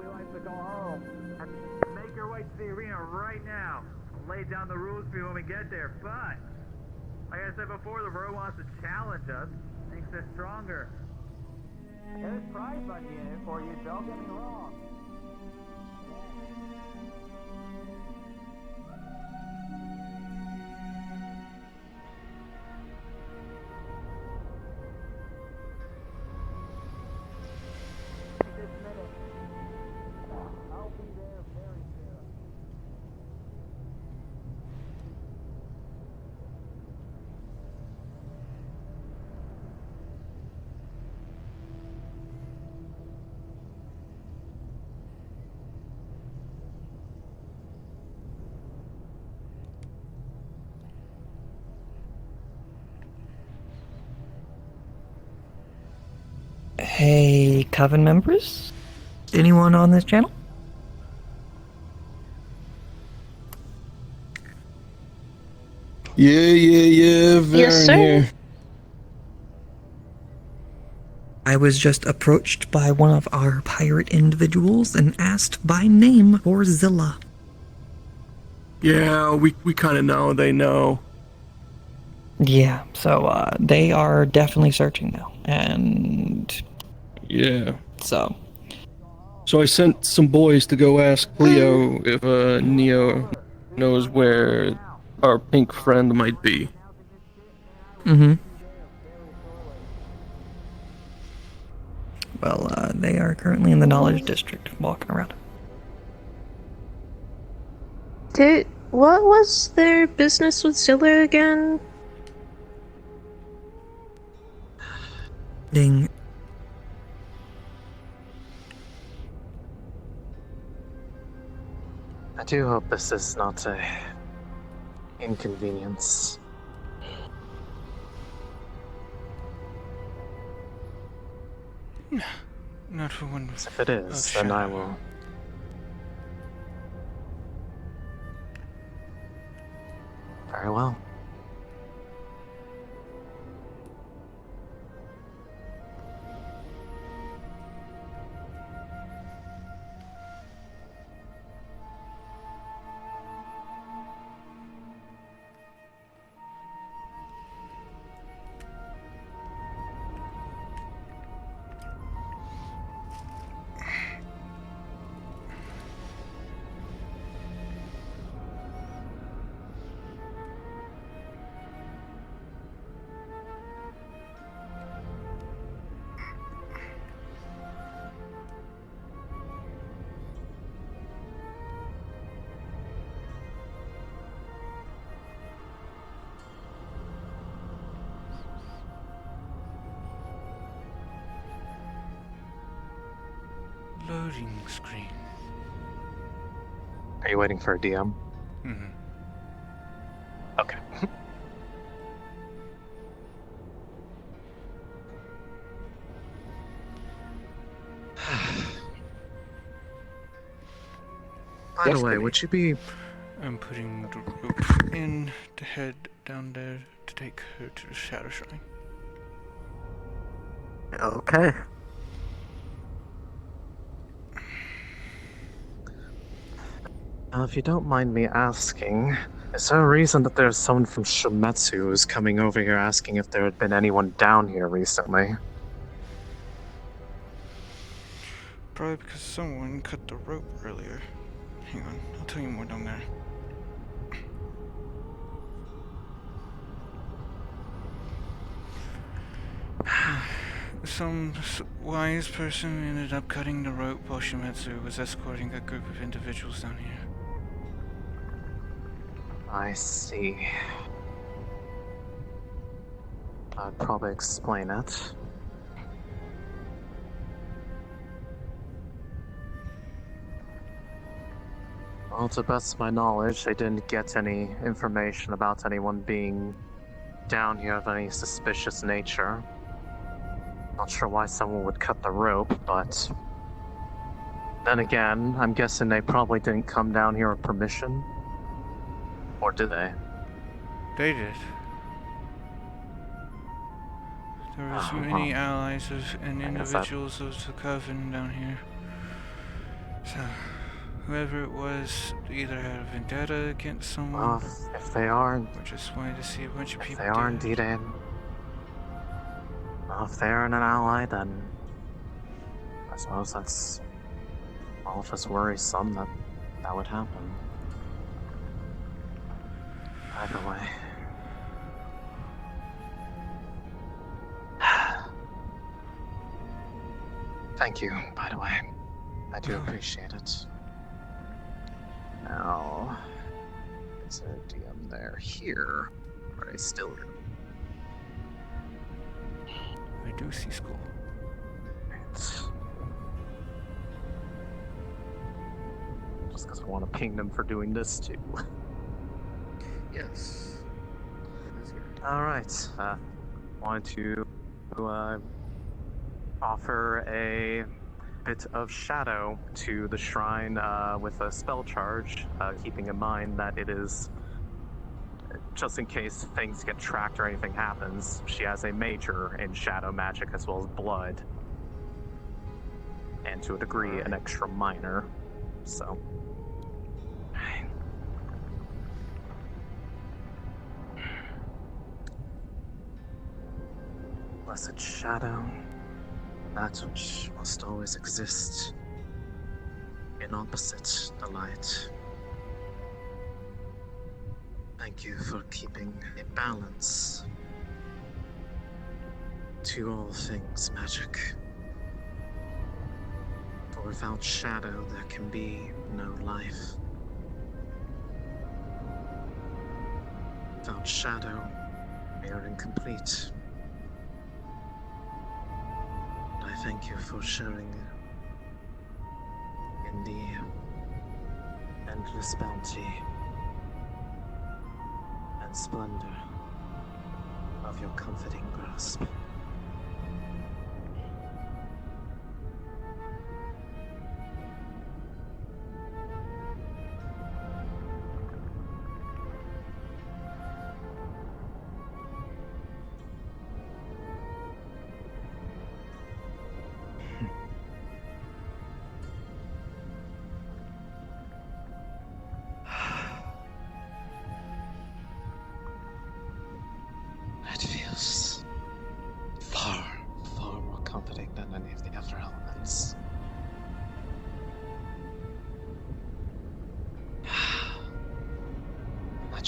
We like to go home. Make your way to the arena right now. I'll lay down the rules for you when we get there, but like I said before, the world wants to challenge us. Thinks they're stronger. There's prize money in it for you, don't get me wrong. Hey, Coven members? Anyone on this channel? Yeah, Varen Yes, sir. here. I was just approached by one of our pirate individuals and asked by name for Zilla. Yeah, we kind of know, they know. Yeah, so they are definitely searching now, and Yeah. so I sent some boys to go ask Cleo if Neo knows where our pink friend might be. Well, they are currently in the Knowledge District, walking around. What was their business with Zilla again? Ding. I do hope this is not a inconvenience. No, not for one. If it is, then I will. Very well. Loading screen. Are you waiting for a DM? Mm-hmm. Okay. By the way, would you be... I'm putting the rope in to head down there to take her to the Shadow Shrine. Okay. Now, if you don't mind me asking, is there a reason that there's someone from Shumetsu who's coming over here asking if there had been anyone down here recently? Probably because someone cut the rope earlier. Hang on, I'll tell you more down there. Some wise person ended up cutting the rope while Shimetsu was escorting a group of individuals down here. I see. I'd probably explain it. Well, to the best of my knowledge, they didn't get any information about anyone being down here of any suspicious nature. Not sure why someone would cut the rope, but... Then again, I'm guessing they probably didn't come down here with permission. Or did they? They did. There was many allies and individuals of the Coven down here. So, whoever it was either had a vendetta against someone, well, if they are, or just wanted to see a bunch of people they are dead. indeed an... Well, if they're an ally, then... I suppose that's... Well, if it's worrisome that that would happen. Either way. Thank you, by the way. I do appreciate it. Now... Is there a DM there? Here. Or I still... I do see school. Just because I want to ping them for doing this too. Yes. Alright. Wanted to offer a bit of shadow to the shrine with a spell charge, keeping in mind that it is, just in case things get tracked or anything happens, she has a major in shadow magic as well as blood. And to a degree, an extra minor. So... Blessed shadow, that which must always exist in opposite the light. Thank you for keeping a balance to all things magic. For without shadow there can be no life. Without shadow, we are incomplete. I thank you for sharing in the endless bounty and splendor of your comforting grasp.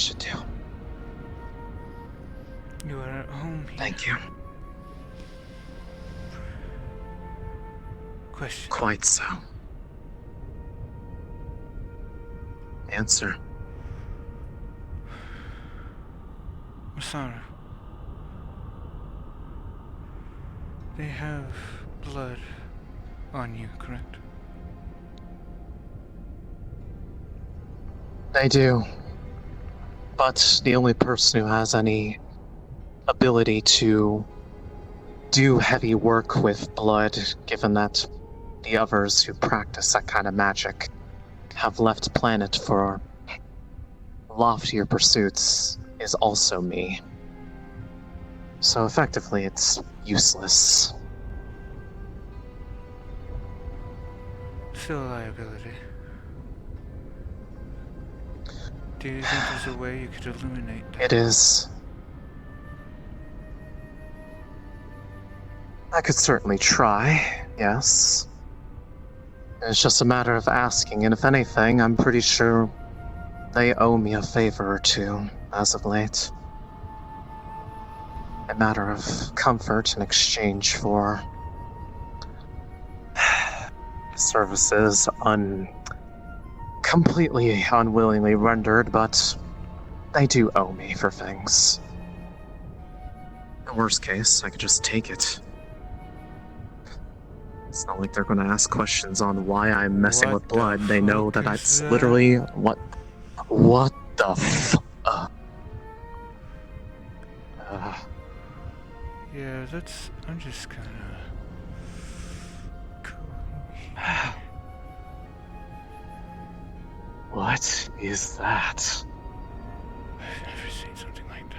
should do. You are at home here. Thank you. Question. Quite so. Answer. Masaru. They have blood on you, correct? They do. But the only person who has any ability to do heavy work with blood, given that the others who practice that kind of magic have left planet for loftier pursuits, is also me. So effectively, it's useless. Still a liability. Do you think there's a way you could eliminate that? It is. I could certainly try, yes. It's just a matter of asking, and if anything, I'm pretty sure they owe me a favor or two as of late. A matter of comfort in exchange for services completely unwillingly rendered, but they do owe me for things. In worst case, I could just take it. It's not like they're gonna ask questions on why I'm messing with blood. They know that that's literally what the Yeah, I'm just kinda... What is that? I've never seen something like that.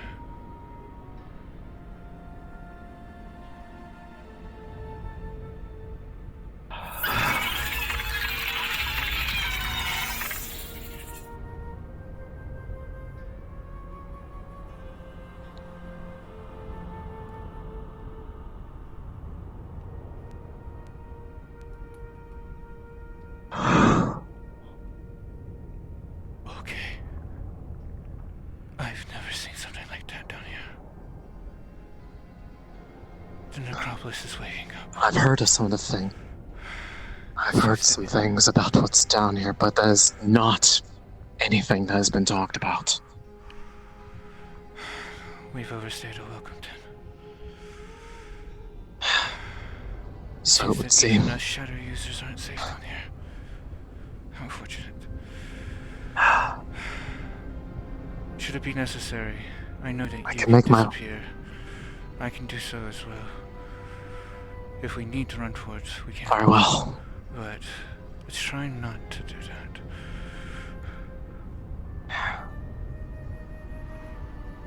Okay. I've never seen something like that down here. The necropolis is waking up. I've heard of some of the things. I've heard some things about what's down here, but that is not anything that has been talked about. We've overstayed our welcome, then. So it would that seem. even us shadow users aren't safe down here. How unfortunate. Should it be necessary, I know that you can make my- disappear. I can do so as well. If we need to run towards, we can. Very well. But let's try not to do that.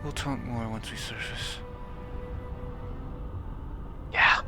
We'll talk more once we surface. Yeah.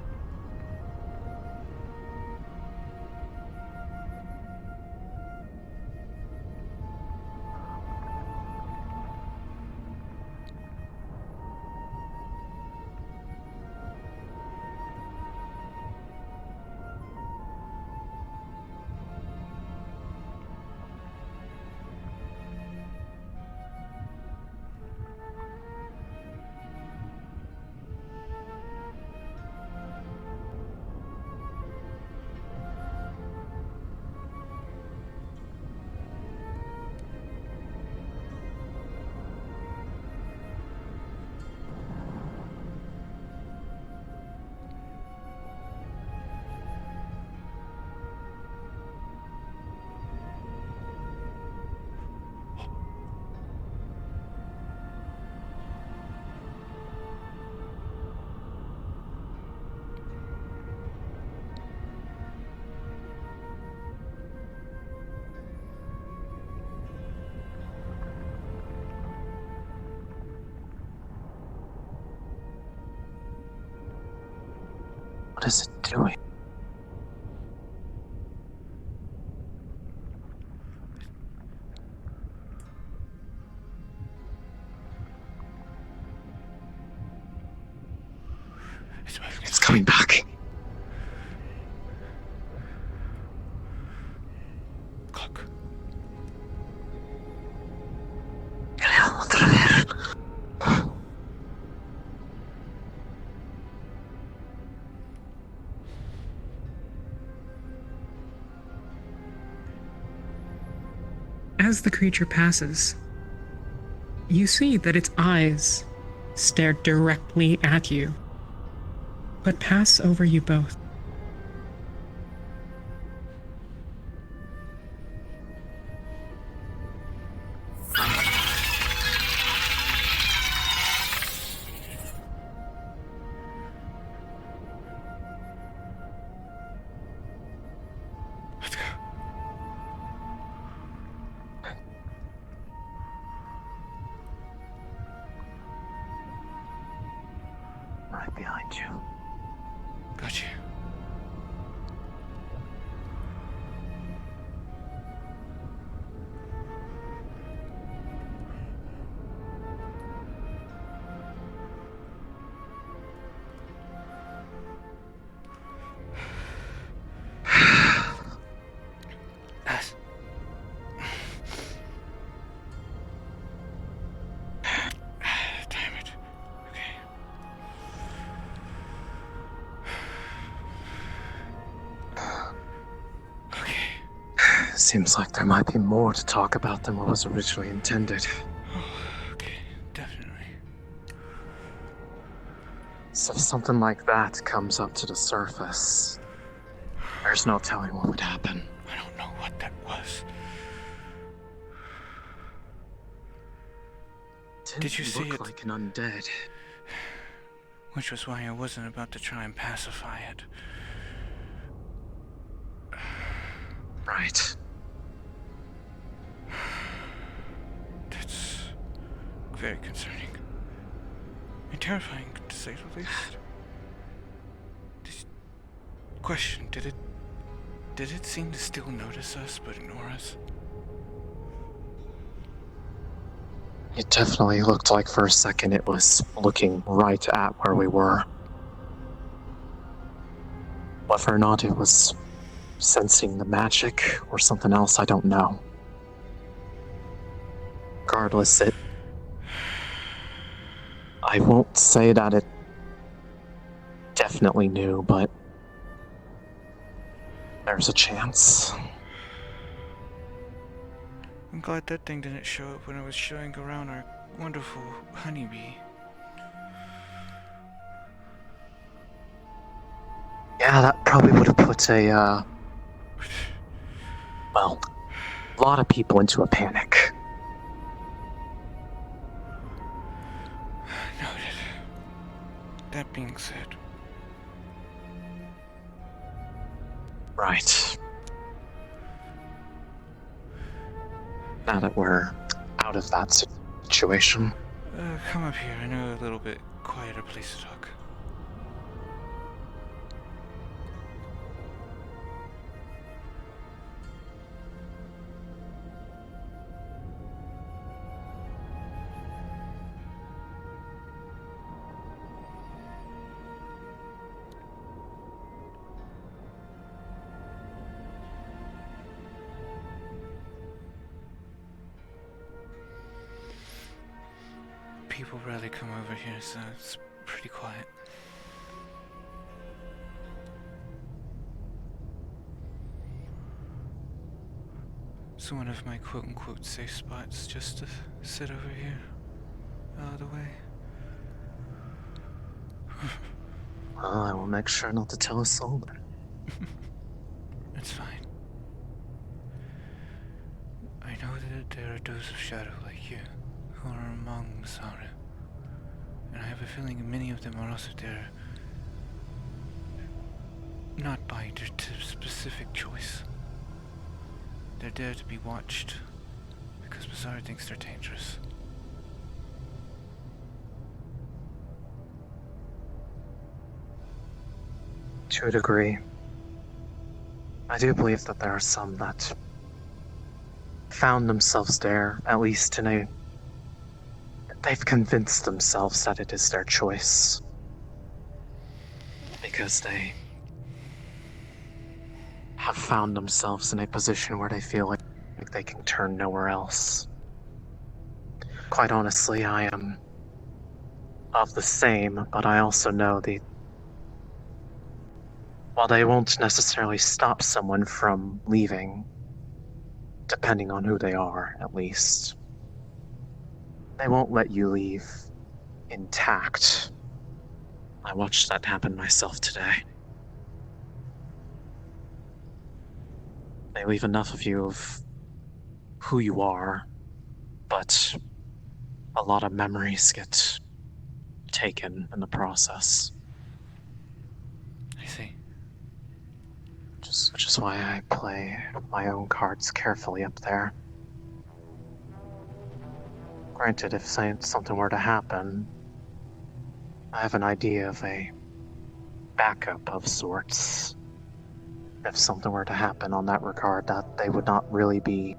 What is it doing? It's coming back. Clock. Get out. As the creature passes, you see that its eyes stare directly at you, but pass over you both. Right behind you. Got you. Damn it. Seems like there might be more to talk about than what was originally intended. Okay, definitely. So if something like that comes up to the surface, there's no telling what would happen. I don't know what that was. Did you see look it? like an undead? Which was why I wasn't about to try and pacify it. Right. That's very concerning. And terrifying, to say the least. Question, did it seem to still notice us but ignore us? It definitely looked like for a second it was looking right at where we were. Whether or not it was sensing the magic or something else, I don't know. Regardless, I won't say that it definitely knew, but there's a chance. I'm glad that thing didn't show up when I was showing around our wonderful honeybee. Yeah, that probably would have put a lot of people into a panic. Noted. That being said. Right. Now that we're out of that situation. Come up here. I know a little bit quieter place to talk. People rarely come over here, so it's pretty quiet. It's one of my quote-unquote safe spots, just to sit over here, out of the way. Well, I will make sure not to tell a soul then. It's fine. I know that there are those of shadow like you who are among Masaru, and I have a feeling many of them are also there, not by their specific choice. They're there to be watched, because Masaru thinks they're dangerous. To a degree. I do believe that there are some that found themselves there, at least in a... They've convinced themselves that it is their choice. Because they have found themselves in a position where they feel like they can turn nowhere else. Quite honestly, I am of the same, but I also know while they won't necessarily stop someone from leaving, depending on who they are, at least. They won't let you leave intact. I watched that happen myself today. They leave enough of you of who you are, but a lot of memories get taken in the process. I see. Which is why I play my own cards carefully up there. Granted, if something were to happen, I have an idea of a backup of sorts. If something were to happen on that regard, that they would not really be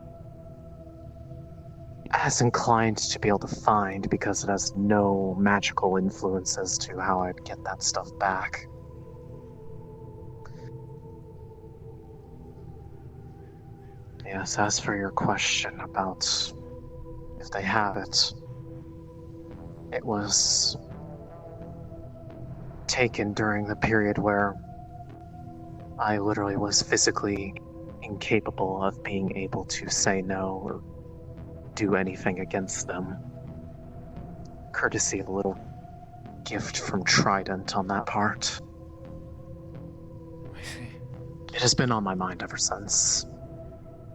as inclined to be able to find, because it has no magical influence as to how I'd get that stuff back. Yes, as for your question about if they have it, it was taken during the period where I literally was physically incapable of being able to say no or do anything against them. Courtesy of a little gift from Trident on that part. I see. It has been on my mind ever since,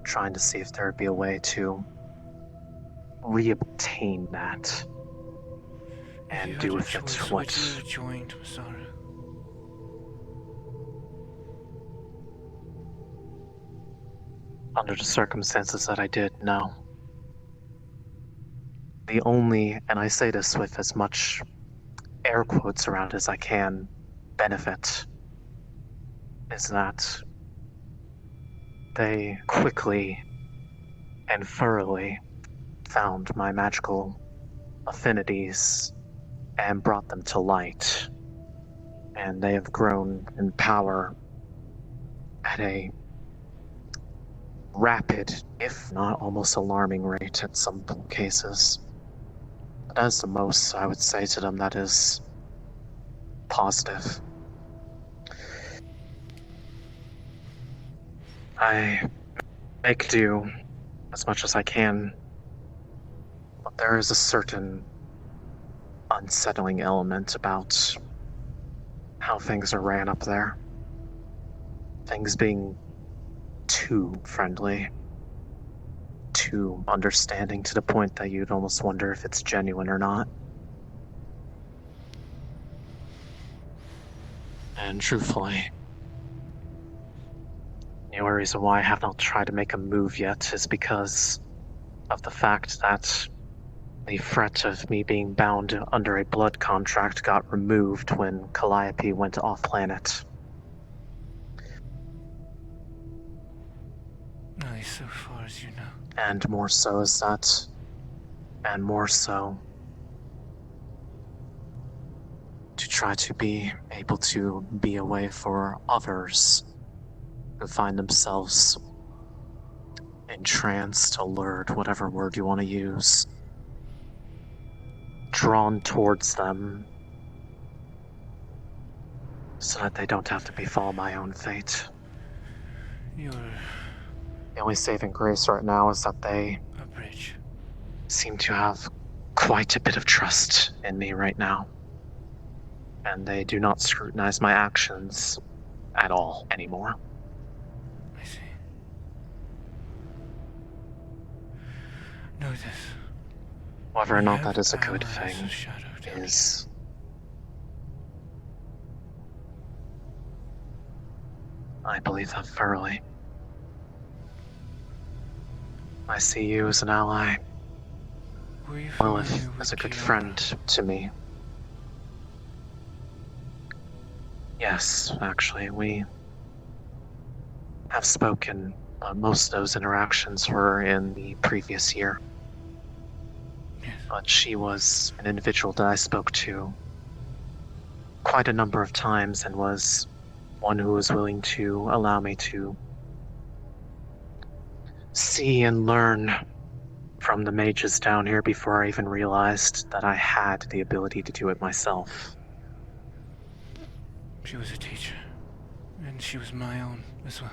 trying to see if there would be a way to reobtain that and do with it what... Would you have joined Masara? Under the circumstances that I did, no. The only, and I say this with as much air quotes around as I can, benefit is that they quickly and thoroughly found my magical affinities and brought them to light. And they have grown in power at a rapid, if not almost alarming rate at some cases. But as the most I would say to them that is positive. I make do as much as I can, but there is a certain unsettling element about how things are ran up there. Things being too friendly, too understanding to the point that you'd almost wonder if it's genuine or not. And truthfully, the only reason why I have not tried to make a move yet is because of the fact that the threat of me being bound under a blood contract got removed when Calliope went off-planet. Only so far as you know. And more so is that, and more so to try to be able to be a way for others who find themselves entranced, allured, whatever word you want to use, drawn towards them so that they don't have to befall my own fate. The only saving grace right now is that they seem to have quite a bit of trust in me right now. And they do not scrutinize my actions at all anymore. I see. Know this. Whether or not that is a good thing is... I believe that thoroughly. I see you as an ally. Lilith as a good friend to me. Yes, actually, we have spoken. Most of those interactions were in the previous year. But she was an individual that I spoke to quite a number of times and was one who was willing to allow me to see and learn from the mages down here before I even realized that I had the ability to do it myself. She was a teacher, and she was my own as well.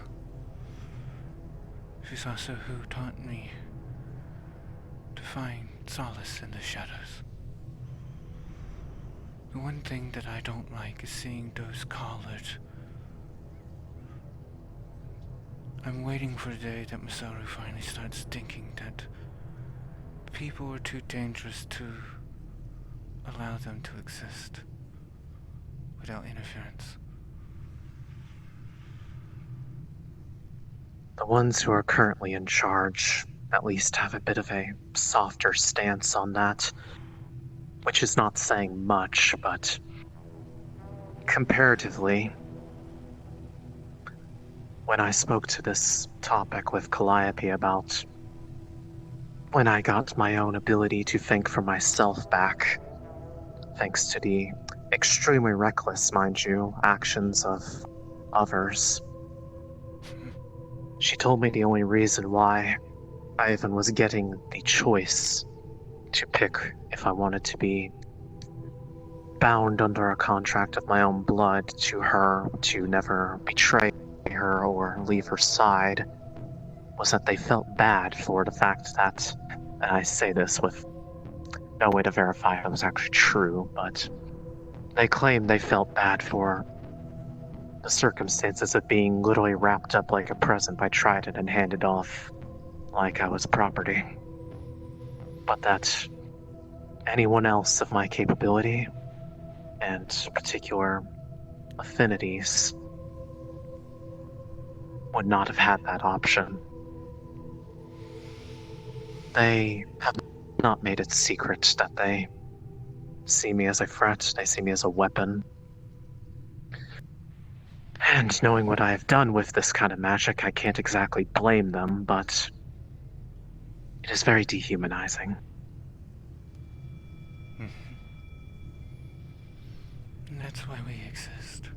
It was also who taught me to find solace in the shadows. The one thing that I don't like is seeing those collared. I'm waiting for the day that Masaru finally starts thinking that people are too dangerous to allow them to exist without interference. The ones who are currently in charge at least have a bit of a softer stance on that, which is not saying much, but comparatively, when I spoke to this topic with Calliope about when I got my own ability to think for myself back, thanks to the extremely reckless, mind you, actions of others, she told me the only reason why I even was getting the choice to pick if I wanted to be bound under a contract of my own blood to her, to never betray her or leave her side, was that they felt bad for the fact that, and I say this with no way to verify if it was actually true, but they claimed they felt bad for the circumstances of being literally wrapped up like a present by Trident and handed off like I was property. But that anyone else of my capability and particular affinities would not have had that option. They have not made it secret that they see me as a threat, they see me as a weapon. And knowing what I have done with this kind of magic, I can't exactly blame them, but it is very dehumanizing. And that's why we exist.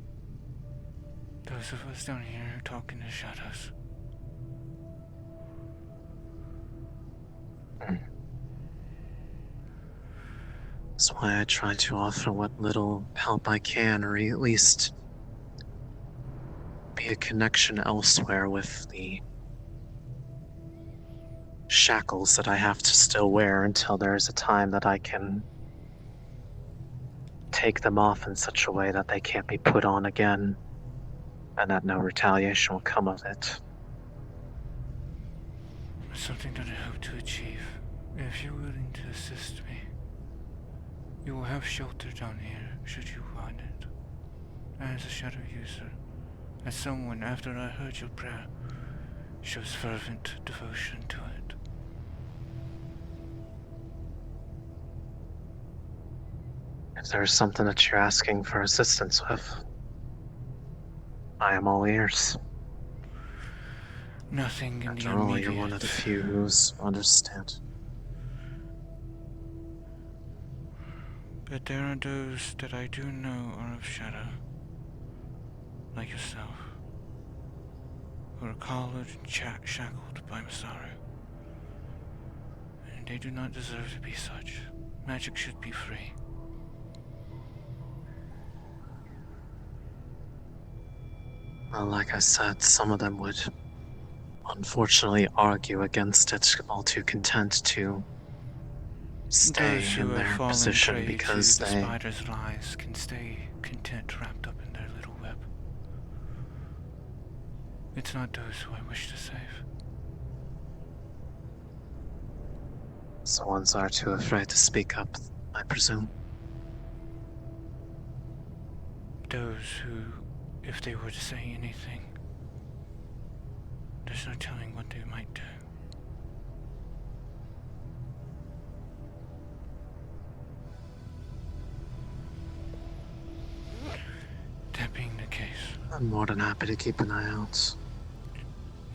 Those of us down here who talk in the shadows. That's why I try to offer what little help I can, or at least be a connection elsewhere with the shackles that I have to still wear until there is a time that I can take them off in such a way that they can't be put on again, and that no retaliation will come of it. It's something that I hope to achieve. If you're willing to assist me, you will have shelter down here, should you want it. As a shadow user, as someone, after I heard your prayer, shows fervent devotion to it. If there is something that you're asking for assistance with, I am all ears. Nothing in After the all, immediate. you're one of the few who understand. But there are those that I do know are of shadow, like yourself, who are collared and shackled by Masaru. And they do not deserve to be such. Magic should be free. Well, like I said, some of them would unfortunately argue against it, all too content to stay Those who in have their fallen position prey because to the they... spider's lies can stay content wrapped up in their little web. It's not those who I wish to save. So ones are too afraid to speak up, I presume. Those who, if they were to say anything, there's no telling what they might do. That being the case, I'm more than happy to keep an eye out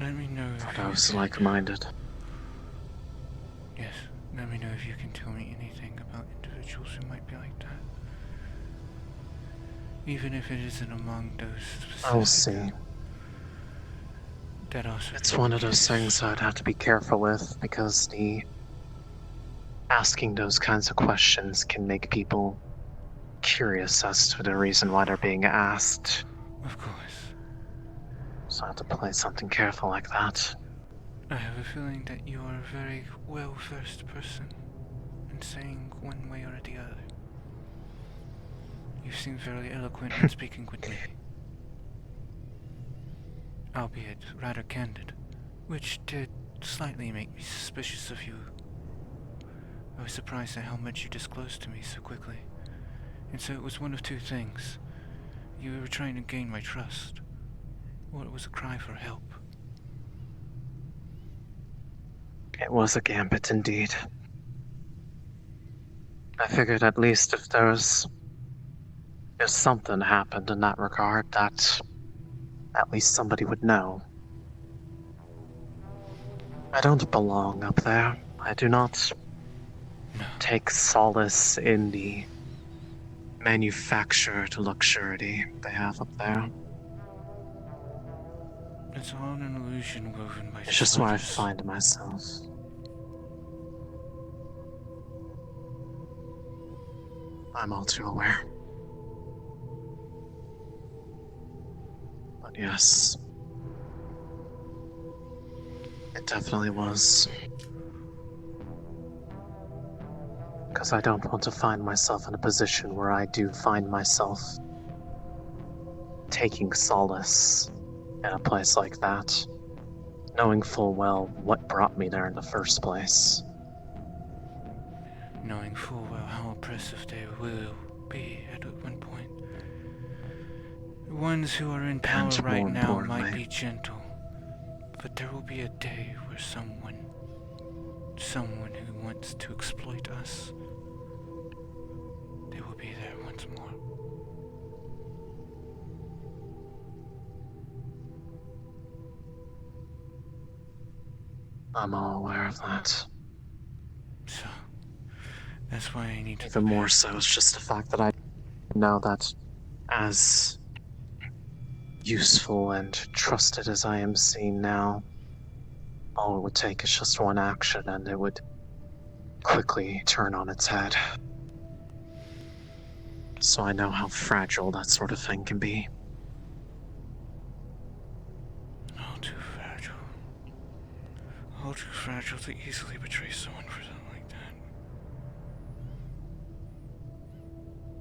let me know for if those you can... like-minded. Yes, let me know if you can tell me anything about individuals who might be like that. Even if it isn't among those specific... I'll see. That also It's one of those things I'd have to be careful with, because the asking those kinds of questions can make people curious as to the reason why they're being asked. Of course. So I have to play something careful like that. I have a feeling that you are a very well-versed person in saying one way or the other. You seem very eloquent in speaking with me. Albeit rather candid, which did slightly make me suspicious of you. I was surprised at how much you disclosed to me so quickly. And so it was one of two things. You were trying to gain my trust, or it was a cry for help. It was a gambit indeed. I figured at least if something happened in that regard, that at least somebody would know. I don't belong up there. I do not take solace in the manufactured luxury they have up there. It's all an illusion woven by It's just where I spiders. find myself. I'm all too aware. But yes, it definitely was. Because I don't want to find myself in a position where I do find myself taking solace in a place like that, knowing full well what brought me there in the first place. Knowing full well how oppressive they will be at one point. The ones who are in power And right more now might importantly, be gentle, but there will be a day where someone who wants to exploit us, they will be there once more. I'm all aware of that. So, that's why I need to Even more so, it's just the fact that I know that as useful and trusted as I am seen now, all it would take is just one action and it would quickly turn on its head. So I know how fragile that sort of thing can be. All too fragile. All too fragile to easily betray someone for something like that.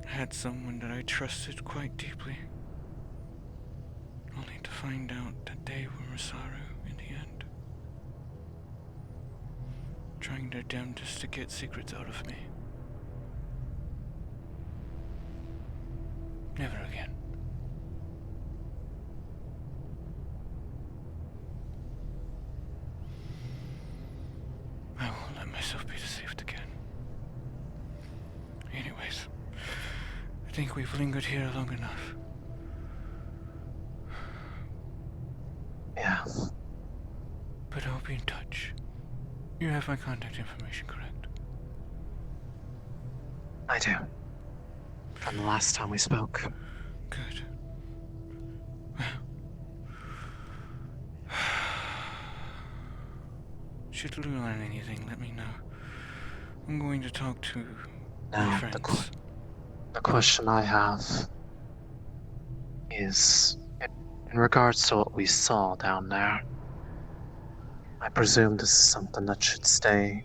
I had someone that I trusted quite deeply, only to find out that they were Masaru in the end. Trying their damnedest to get secrets out of me. Never again. I won't let myself be deceived again. Anyways, I think we've lingered here long enough. Yeah. But I'll be in touch. You have my contact information, correct? I do. From the last time we spoke. Good. Should you learn anything, let me know. I'm going to talk to my Now, friends. the question I have is, in regards to what we saw down there, I presume this is something that should stay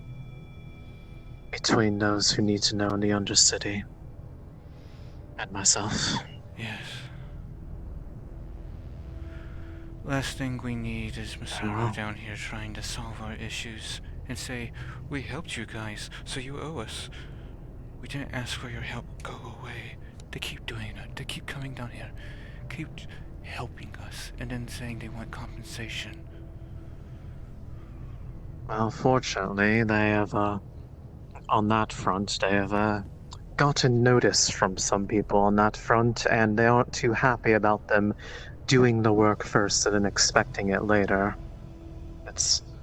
between those who need to know in the Undercity and myself. Yes. Last thing we need is Masaru down here trying to solve our issues and say, we helped you guys, so you owe us. We didn't ask for your help, go away. They keep doing it, they keep coming down here, keep helping us, and then saying they want compensation. Well, fortunately, they have, on that front, they have, gotten notice from some people on that front, and they aren't too happy about them doing the work first and then expecting it later.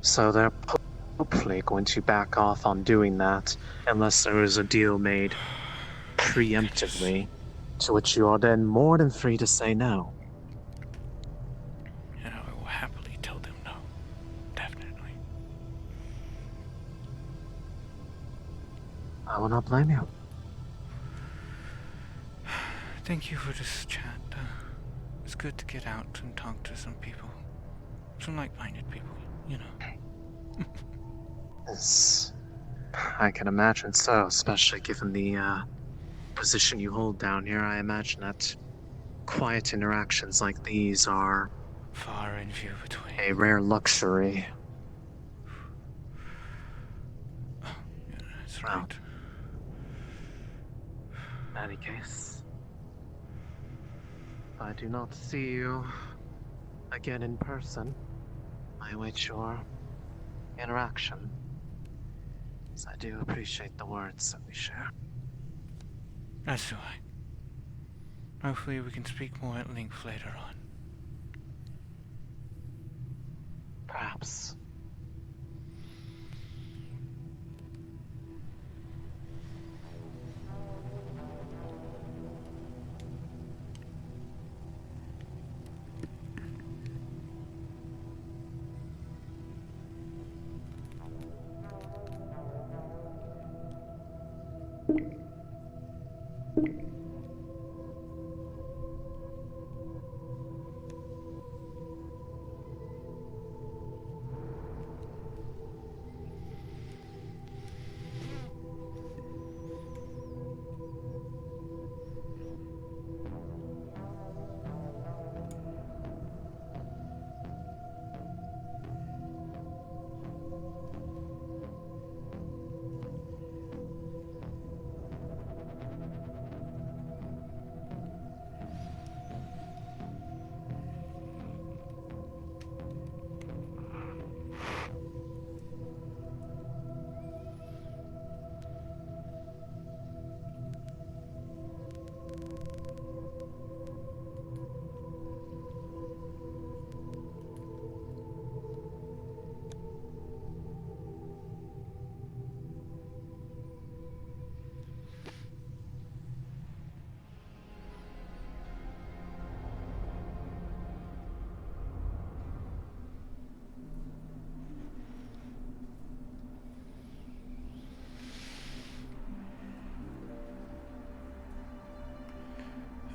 So they're hopefully going to back off on doing that, unless there is a deal made preemptively, to which you are then more than free to say no. And I will happily tell them no. Definitely. I will not blame you. Thank you for this chat. It's good to get out and talk to some people. Some like-minded people, you know. Yes, I can imagine so, especially given the position you hold down here. I imagine that quiet interactions like these are far and few between. a rare luxury. That's Well, right. in any case, if I do not see you again in person, I await your interaction. As I do appreciate the words that we share. As do I. Hopefully we can speak more at length later on. Perhaps.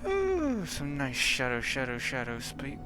Ooh, some nice shadow speak.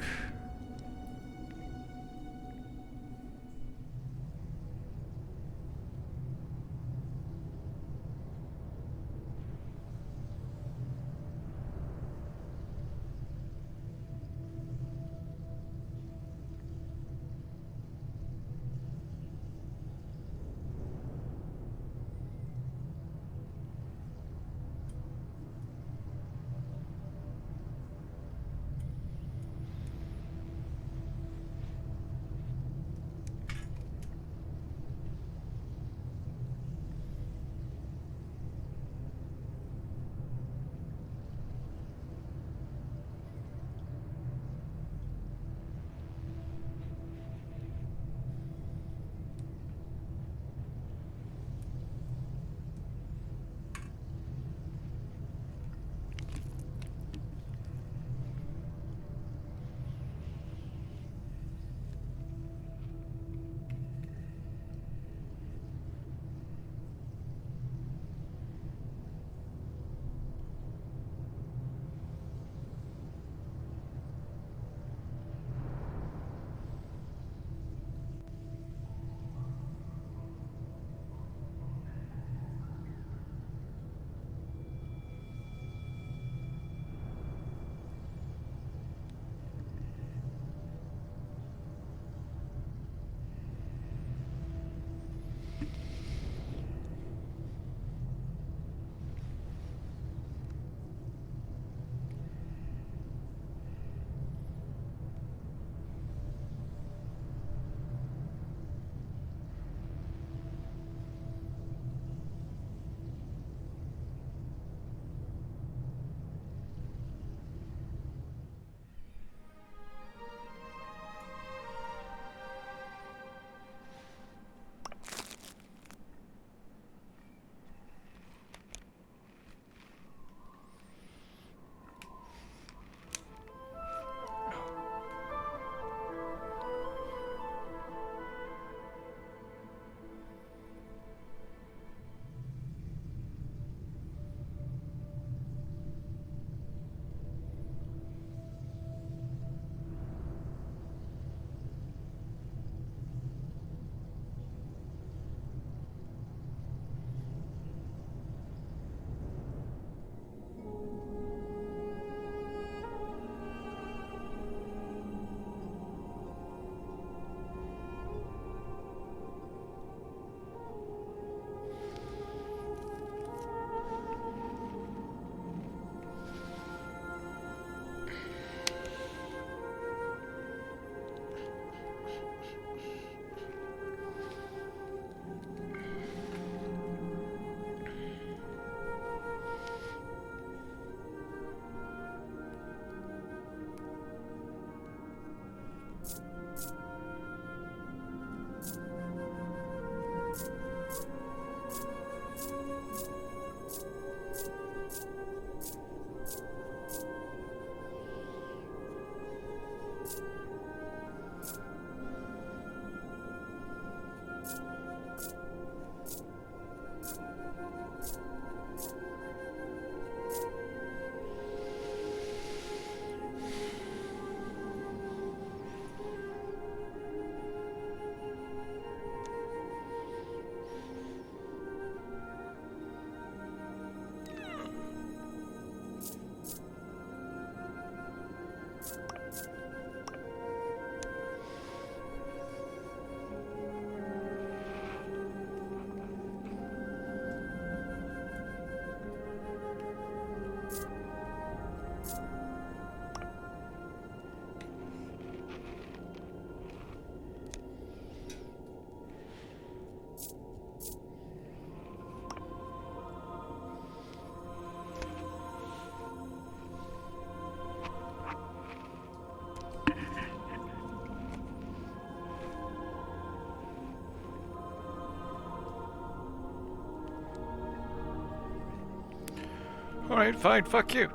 Alright, fine, fuck you.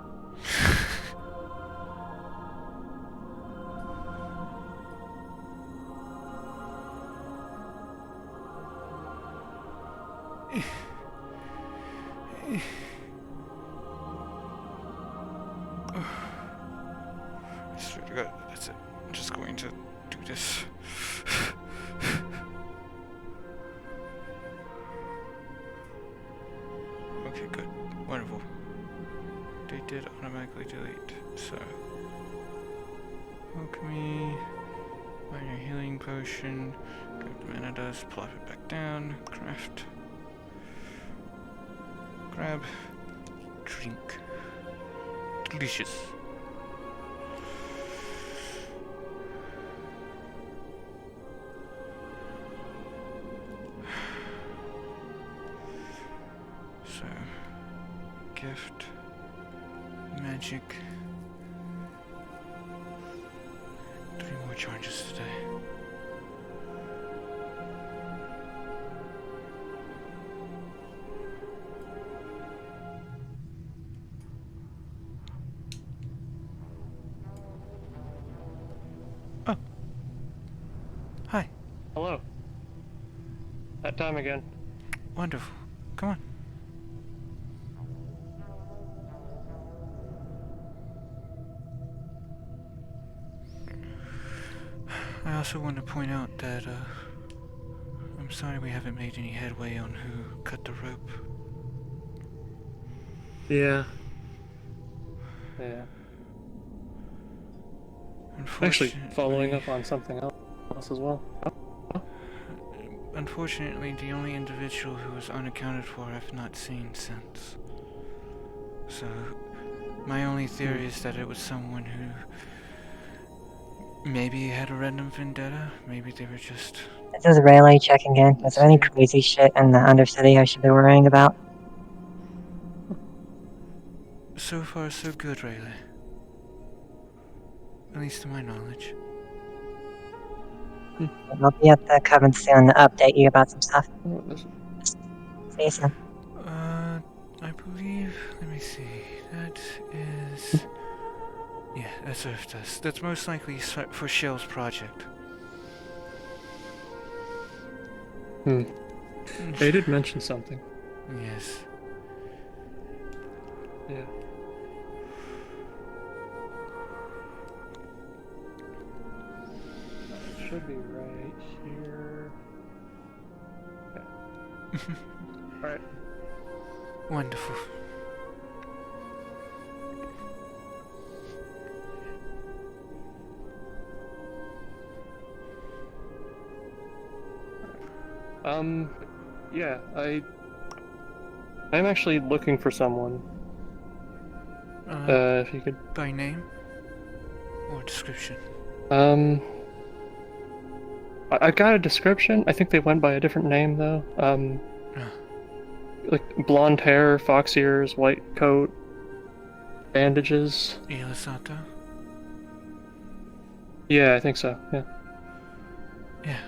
I swear to God, that's it. I'm just going to do this. Okay, good. Wonderful. They did automatically delete, so... Alchemy... Minor healing potion... Grab the mana dust, plop it back down, craft... Grab... Drink... Delicious. So... Gift... Magic... 3 more charges today. Oh. Hi. Hello. That time again. Wonderful. Come on. I also want to point out that, I'm sorry we haven't made any headway on who cut the rope. Yeah. Yeah. Actually, following up on something else as well. Unfortunately, the only individual who was unaccounted for I've not seen since. So, my only theory is that it was someone who maybe had a random vendetta, maybe they were just... This is Rayleigh checking in. Is there any crazy shit in the Undercity I should be worrying about? So far, so good, Rayleigh. At least to my knowledge. I'll be at the Coven soon to update you about some stuff. See you soon. I believe... Let me see. That is... Yeah, that's Earth Dust. That's most likely for Shell's project. They did mention something. Yes. Yeah. Should be right here. Okay. Alright. Wonderful. Yeah, I'm actually looking for someone. If you could... By name? Or description? I got a description. I think they went by a different name, though. Like, blonde hair, fox ears, white coat, bandages. Ilisato? Yeah, I think so, yeah. Yeah.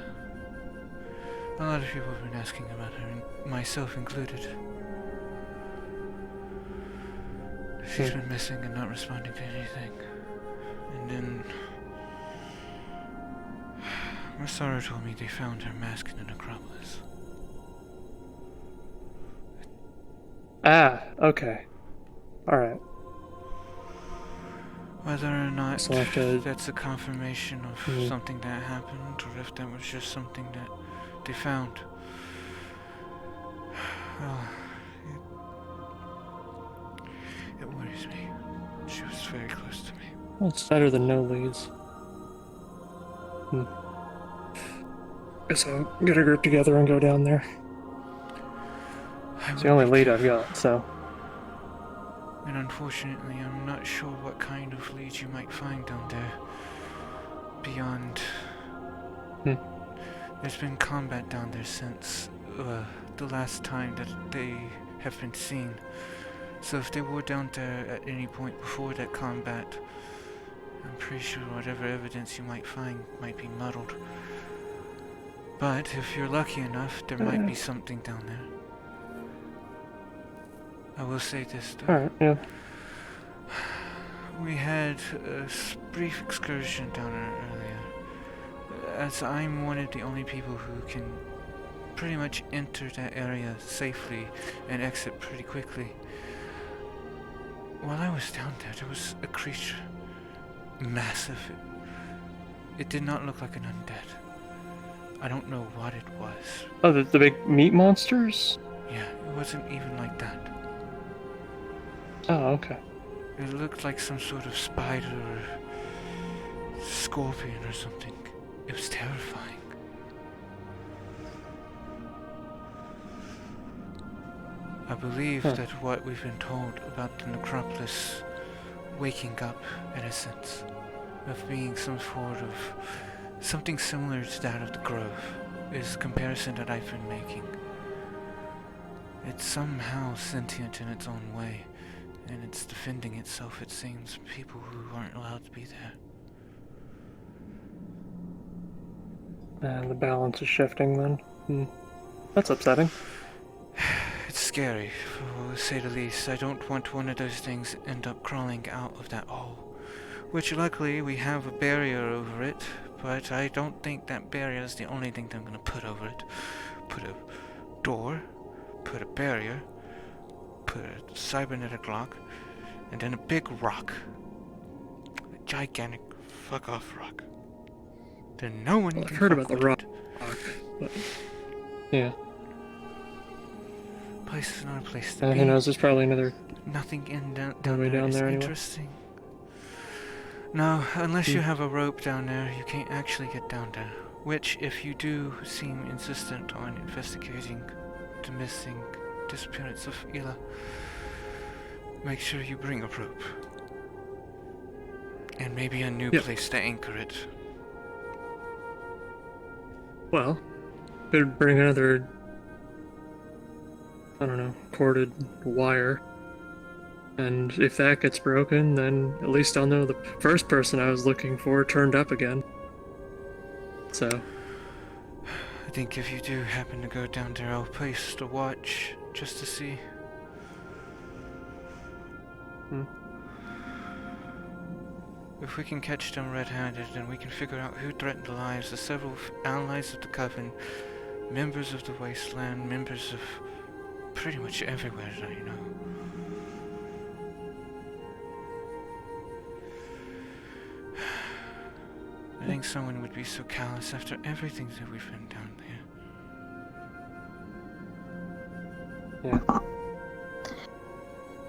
A lot of people have been asking about her, myself included. She's been missing and not responding to anything. And then Masaru told me they found her mask in the necropolis. Ah, okay. Alright. Whether or not So I have to- that's a confirmation of something that happened, or if that was just something that they found. Well, it worries me. She was very close to me. Well, it's better than no leads. Guess I'll get a group together and go down there. It's the only lead I've got, so. And unfortunately, I'm not sure what kind of leads you might find down there. Beyond... There's been combat down there since the last time that they have been seen. So if they were down there at any point before that combat, I'm pretty sure whatever evidence you might find might be muddled. But if you're lucky enough, there might be something down there. I will say this though. Alright, yeah. We had a brief excursion down there earlier. As I'm one of the only people who can pretty much enter that area safely and exit pretty quickly. While I was down there was a creature. Massive. It did not look like an undead. I don't know what it was. Oh, the big meat monsters? Yeah, it wasn't even like that. Oh, okay. It looked like some sort of spider or scorpion or something. It was terrifying. I believe that what we've been told about the necropolis waking up, in a sense, of being some sort of something similar to that of the Grove, is the comparison that I've been making. It's somehow sentient in its own way, and it's defending itself, it seems, people who aren't allowed to be there. And the balance is shifting then. That's upsetting. It's scary, to say the least. I don't want one of those things end up crawling out of that hole. Which luckily we have a barrier over it, but I don't think that barrier is the only thing that I'm gonna put over it. Put a door, put a barrier, put a cybernetic lock, and then a big rock. A gigantic fuck off rock. Then no one Well, can I've heard about fuck the with rock, it. but yeah. Place is not a place to Who be. knows? There's probably another. Nothing in down way there down is there anyway. interesting. No, unless you have a rope down there, you can't actually get down there. Which, if you do seem insistent on investigating the missing disappearance of Ila, make sure you bring a rope. And maybe a new place to anchor it. Well, could bring another. I don't know, corded wire. And if that gets broken, then at least I'll know the first person I was looking for turned up again. So. I think if you do happen to go down there, I'll place the watch just to see. If we can catch them red-handed, then we can figure out who threatened the lives of several allies of the Coven, members of the Wasteland, members of pretty much everywhere that I know. I think someone would be so callous after everything that we've been down there. Yeah.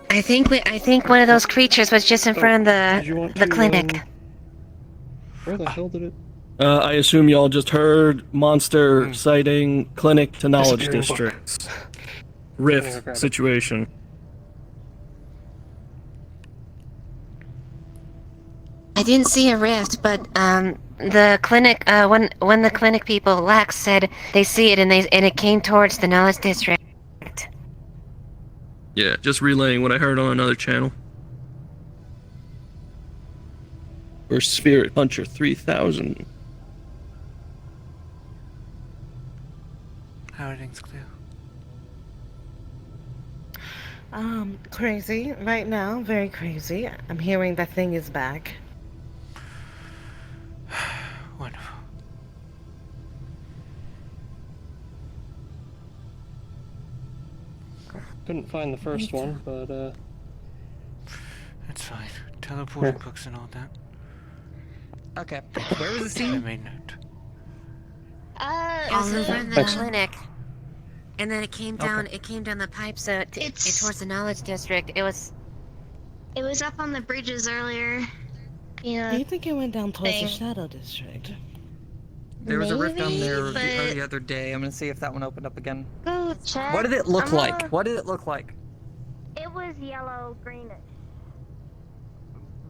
I think one of those creatures was just in front of the clinic. Where the hell did it? I assume y'all just heard monster sighting, clinic to knowledge Disappearing district. Rift situation. I didn't see a rift, but the clinic when the clinic people Lax said they see it and it came towards the knowledge district. Yeah, just relaying what I heard on another channel. Or Spirit Puncher 3000. How are things, Cleo? Crazy right now, very crazy. I'm hearing that thing is back. Wonderful. Couldn't find the first one, but That's fine. Teleporting books and all that. Okay. Where was the I scene? made note. It was over in the clinic. And then it came down. Okay. It came down the pipe, so towards the knowledge district. It was up on the bridges earlier. Yeah. Do you think it went down towards the Shadow District? There was a rift down there Maybe, the other day. I'm gonna see if that one opened up again. Go check. What did it look like? What did it look like? It was yellow, greenish.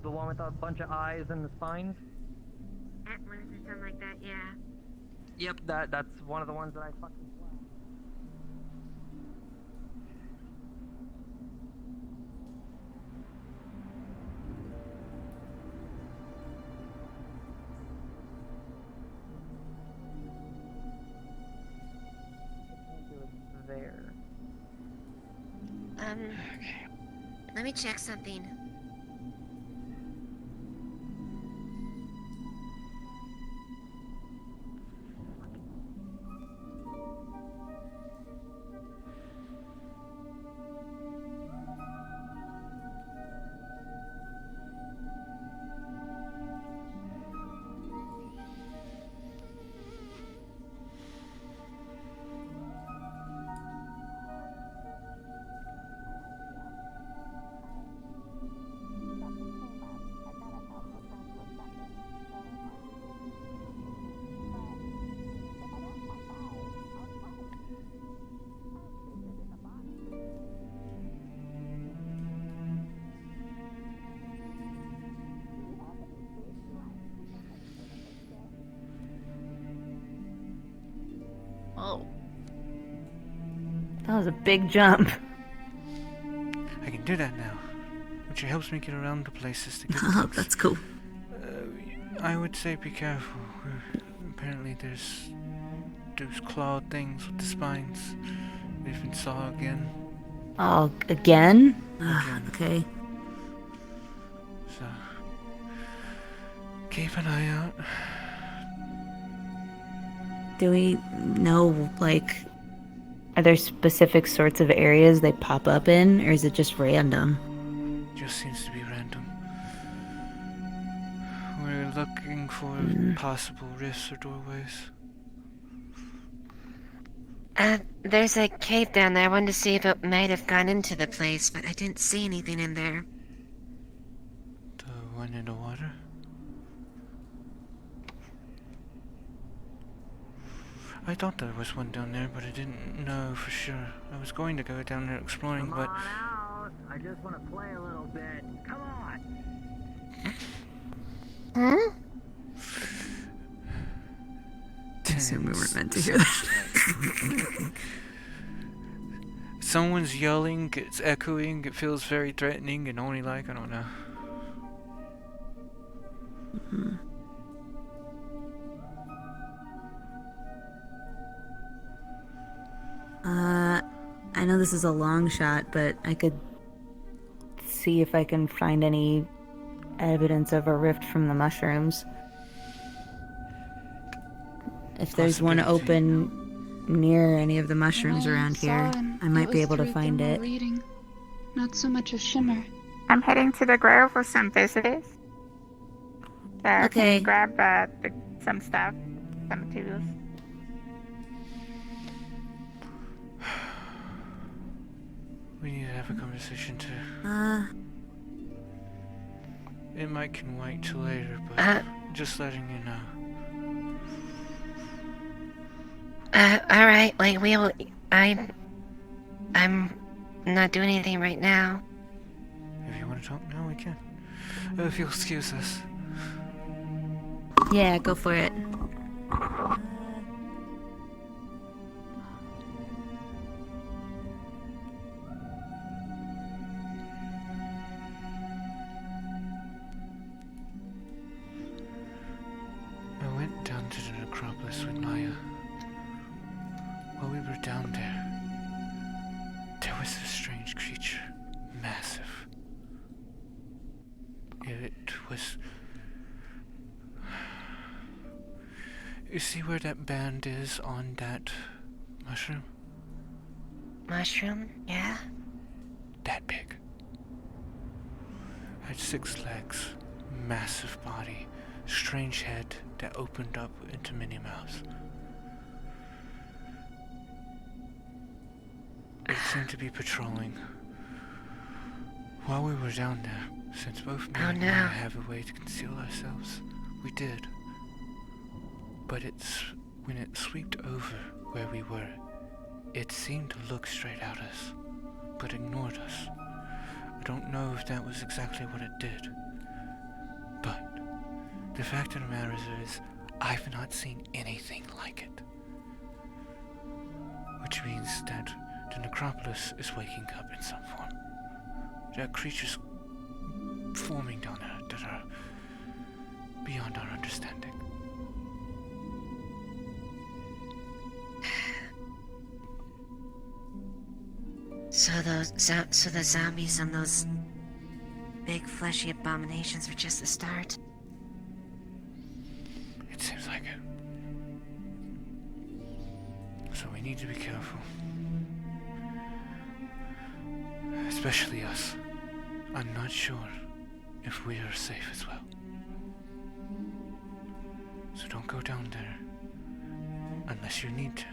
The one with a bunch of eyes and the spines? antlers or something like that. Yeah. Yep, that's one of the ones that I fucking there. Let me check something. Oh. That was a big jump. I can do that now, which helps me get around the places to get Oh, things. that's cool. I would say be careful. Apparently there's those clawed things with the spines. We even saw again. Oh, again? Okay. So, keep an eye out. Do we know, like, are there specific sorts of areas they pop up in, or is it just random? Just seems to be random. We're looking for possible rifts or doorways. There's a cave down there. I wanted to see if it might have gone into the place, but I didn't see anything in there. The one in the water? I thought there was one down there, but I didn't know for sure. I was going to go down there exploring, but... out. I just want to play a little bit. Come on. Huh? I assume we weren't meant to hear that. Someone's yelling, it's echoing, it feels very threatening, and only like, I don't know. I know this is a long shot, but I could see if I can find any evidence of a rift from the mushrooms. If there's one open near any of the mushrooms around here, I might be able to find it. Reading, not so much a shimmer. I'm heading to the grove with some visitors. Can Okay. you grab some stuff, some materials? We need to have a conversation too. It might can wait till later, but just letting you know. Alright, like, I'm not doing anything right now. If you want to talk now, we can. If you'll excuse us. Yeah, go for it. I went down to the necropolis with Maya. While we were down there was a strange creature. You see where that band is on that mushroom? Mushroom? Yeah? That big. Had 6 legs, massive body, strange head that opened up into Minnie Mouse. It seemed to be patrolling. While we were down there, since both me and Maya have a way to conceal ourselves, we did. But when it swept over where we were, it seemed to look straight at us, but ignored us. I don't know if that was exactly what it did, but the fact of the matter is I've not seen anything like it. Which means that the necropolis is waking up in some form. There are creatures forming down there that are beyond our understanding. So the zombies and those big fleshy abominations were just the start? It seems like it. So we need to be careful. Especially us. I'm not sure if we are safe as well. So don't go down there unless you need to.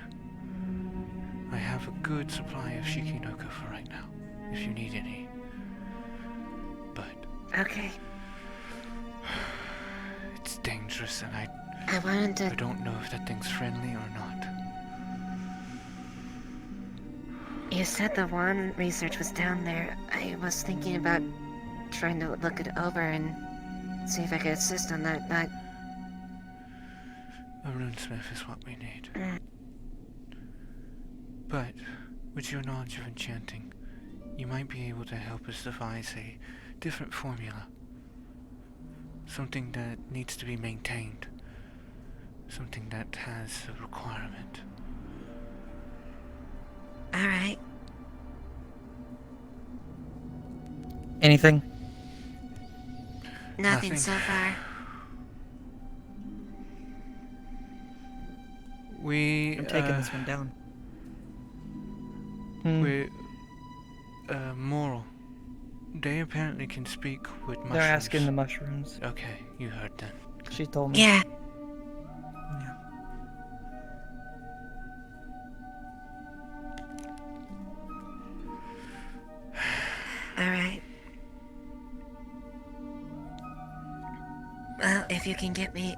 I have a good supply of Shikinoko for right now, if you need any. But... Okay. It's dangerous and I don't know if that thing's friendly or not. You said the one research was down there. I was thinking about trying to look it over and see if I could assist on that, but... A runesmith is what we need. But, with your knowledge of enchanting, you might be able to help us devise a different formula. Something that needs to be maintained. Something that has a requirement. Alright. Anything? Nothing so far. I'm taking this one down. We're moral. They apparently can speak with mushrooms. They're asking the mushrooms. Okay, you heard then. She told me. Yeah. Alright. Well, if you can get me...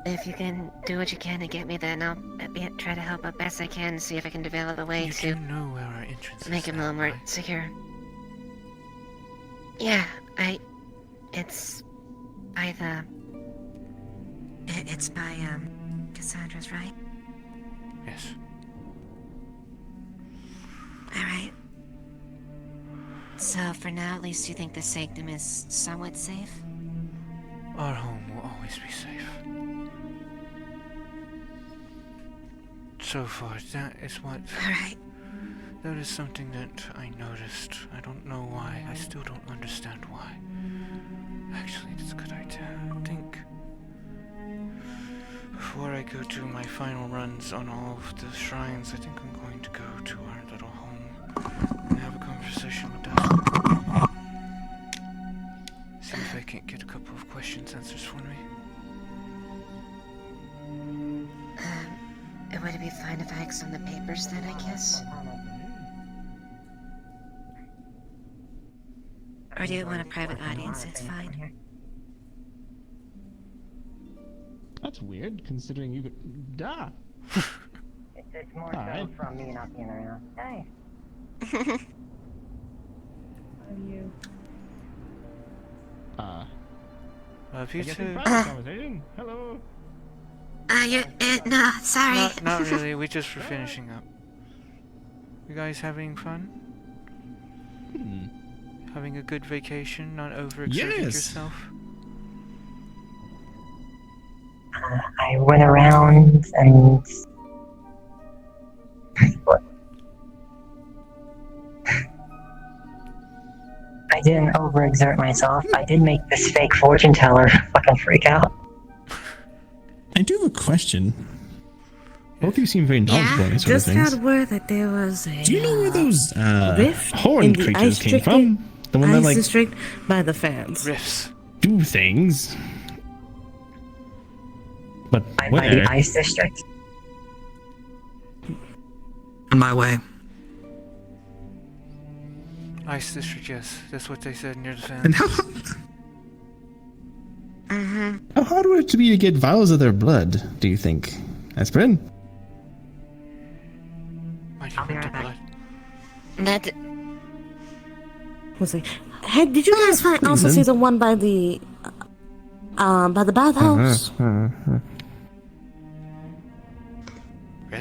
if you can do what you can to get me, then I'll try to help as best I can, see if I can develop a way to know where our entrance make him a little more secure. Yeah, it's by the... It's by, Cassandra's, right? Yes. Alright. So, for now, at least you think the sanctum is somewhat safe? Our home will always be safe. So far, that is what... Alright. That is something that I noticed. I don't know why. I still don't understand why. Actually, it's a good idea. I think... Before I go do my final runs on all of the shrines, I think I'm going to go to our little home and have a conversation with them. See if I can't get a couple of questions answered for me. Would it be fine if I X on the papers then, I guess? Or do you want a private audience? It's fine. That's weird, considering you could... Duh! It's more so from me not being around. Hey. How are you? Love you I guess too. it's private conversation. Hello. No, sorry. Not really, we just were finishing up. You guys having fun? Having a good vacation, not overexerting yourself? I went around and... I didn't overexert myself. I did make this fake fortune teller fucking freak out. I do have a question. Both of you seem very knowledgeable in these sort of Just things. got word that there was a Do you know where those rift horned in the creatures came ice from? The one that ice like district by the fans. Rifts. do things. But By where? the ice district. On my way. Ice district, yes. That's what they said near the fans. And how hard would it be to get vials of their blood, do you think? Aspirin? I'll be right back. That Was like, hey, did you guys also see the one by the bathhouse?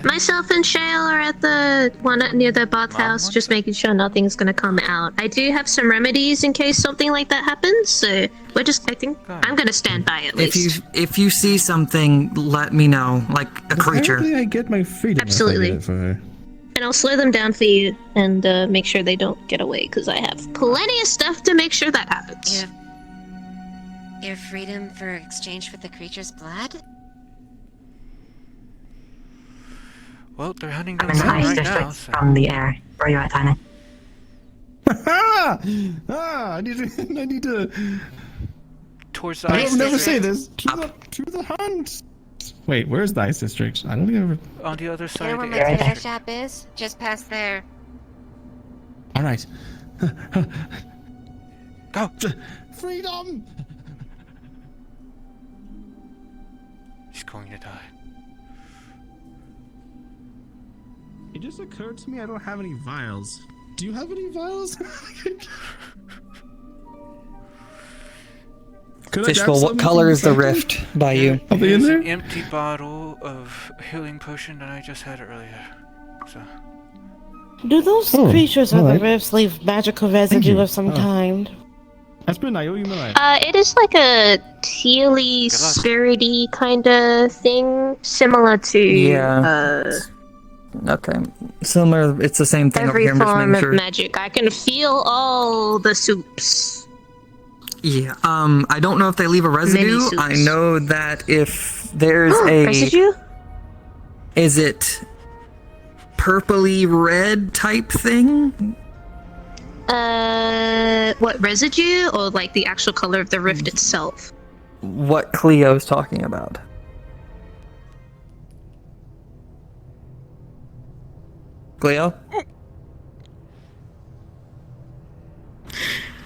Myself and Shale are at the one near the bathhouse, just making sure nothing's gonna come out. I do have some remedies in case something like that happens, so I think I'm gonna stand by at least. If you see something, let me know, like a creature. Apparently I get my freedom. Absolutely. If I get it for her. And I'll slow them down for you and make sure they don't get away, because I have plenty of stuff to make sure that happens. your freedom for exchange with the creature's blood? Well, they're hunting I'm them in the down ice right district now. So. from the air. Where are you at, Tana? I need to. Towards the I ice don't never district. say this. To the hunt. Wait, where's the ice district? I don't think I ever. On the other You side know of where the my air. tailor shop is? Just past there. All right. Go. Freedom. He's going to die. It just occurred to me I don't have any vials. Do you have any vials? Fishbowl, what color is the rift by you? Are they in There's there? an empty bottle of healing potion that I just had earlier. So. Do those creatures of the rifts leave magical residue of some kind? Aspirin, I owe you my life. It is like a tealy, spirity kind of thing, similar to Okay. Similar, it's the same thing over every here. I'm just form making of sure. magic. I can feel all the soups. Yeah. I don't know if they leave a residue. soups. I know that if there's a residue? Is it purpley red type thing? What, residue or like the actual color of the rift itself? What Cleo's talking about. Cleo?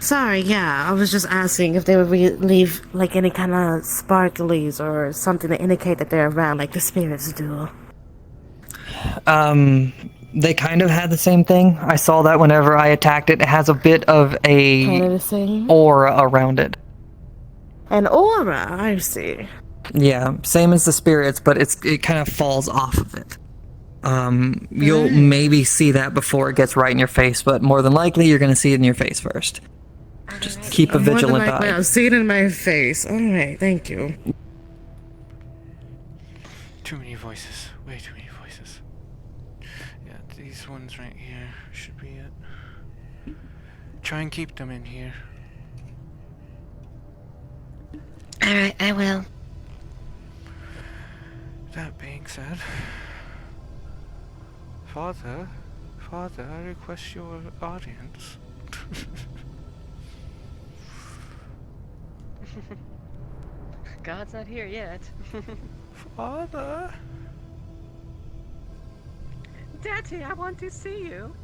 Sorry, yeah, I was just asking if they would leave like any kind of sparklies or something to indicate that they're around, like the spirits do. They kind of had the same thing. I saw that whenever I attacked it. It has a bit of a Kind of the same? aura around it. An aura, I see. Yeah, same as the spirits, but it kind of falls off of it. You'll maybe see that before it gets right in your face, but more than likely you're going to see it in your face first. Just keep a vigilant eye. I'll see it in my face. Alright, thank you. Too many voices. Way too many voices. Yeah, these ones right here should be it. Try and keep them in here. Alright, I will. That being said, Father, I request your audience. God's not here yet. Father? Daddy, I want to see you.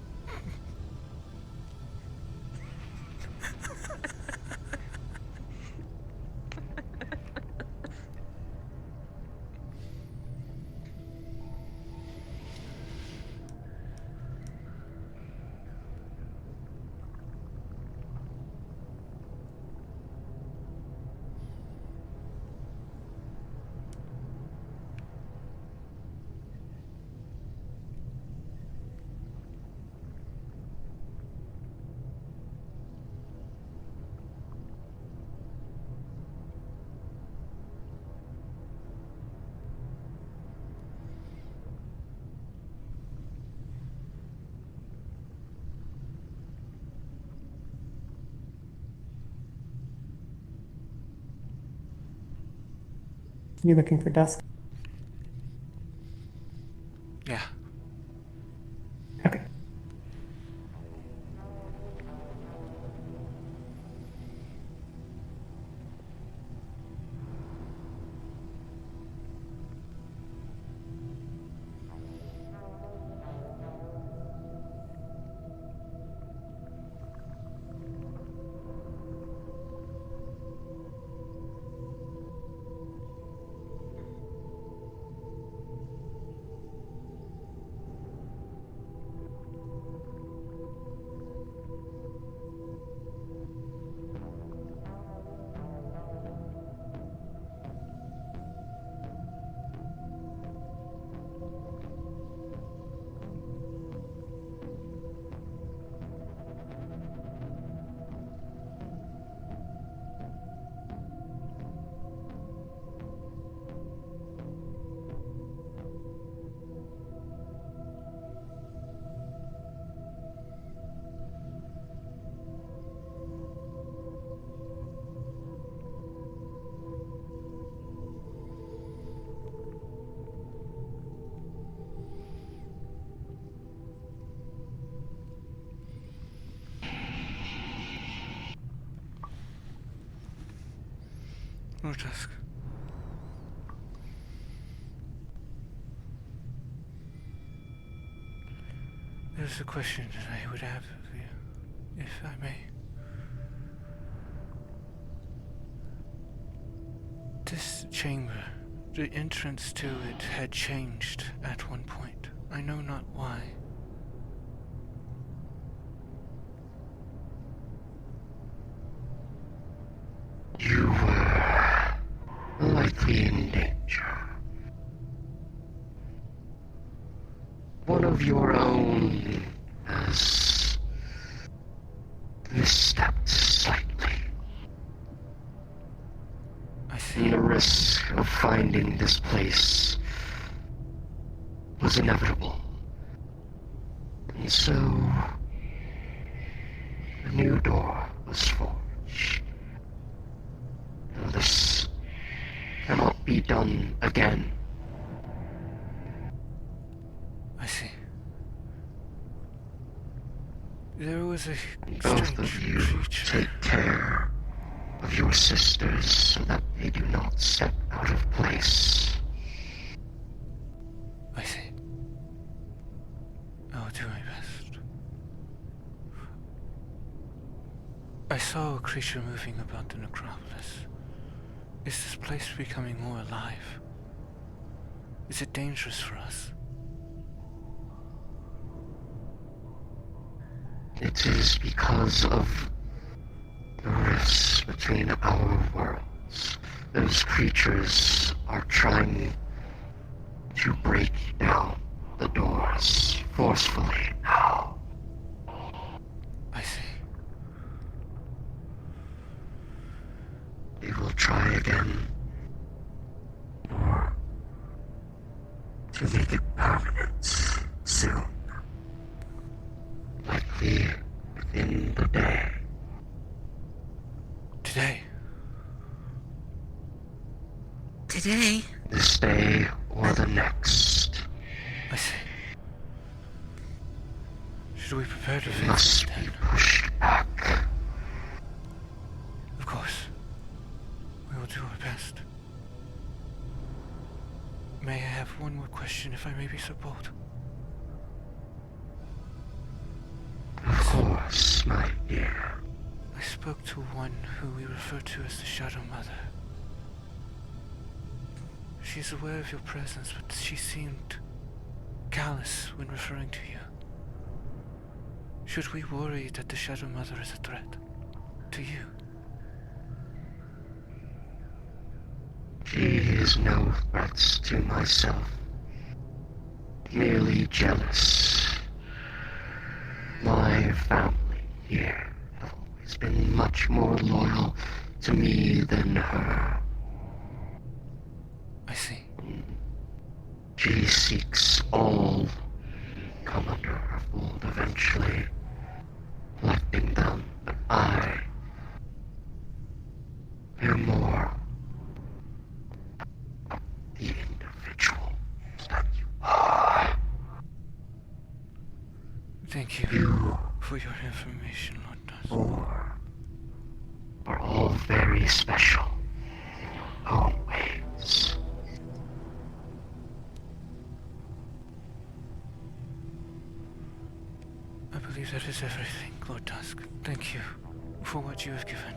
You looking for dusk? Lord Tusk. There's a question that I would have of you, if I may. This chamber, the entrance to it had changed at one point. I know not why. You were likely in danger. One of your own has misstepped slightly. I see. And the risk of finding this place was inevitable. And so, a new door was forged. And this cannot be done again. I see. There was a Both of you take care of your sisters so that they do not step out of place. I see. I will do my best. I saw a creature moving about the necropolis. Is this place becoming more alive? Is it dangerous for us? It is because of the rifts between our worlds. Those creatures are trying to break down the doors forcefully now. I see. They will try again. Or to make it permanent soon. Likely within the day. Today? Today? This day or the next. I see. Should we prepare to It face must it be then? pushed back. Of course. We will do our best. May I have one more question, if I may be so bold? Of course, my dear. I spoke to one who we refer to as the Shadow Mother. She is aware of your presence, but she seemed callous when referring to you. Should we worry that the Shadow Mother is a threat to you? She is no threat to myself. Merely jealous. My family here have always been much more loyal to me than her. I see. She seeks all come under her fold eventually, collecting them, but I hear more the individual that you are. Thank you, for your information, Lord Dusk. Are all very special in your own ways. I believe that is everything, Lord Dusk. Thank you for what you have given.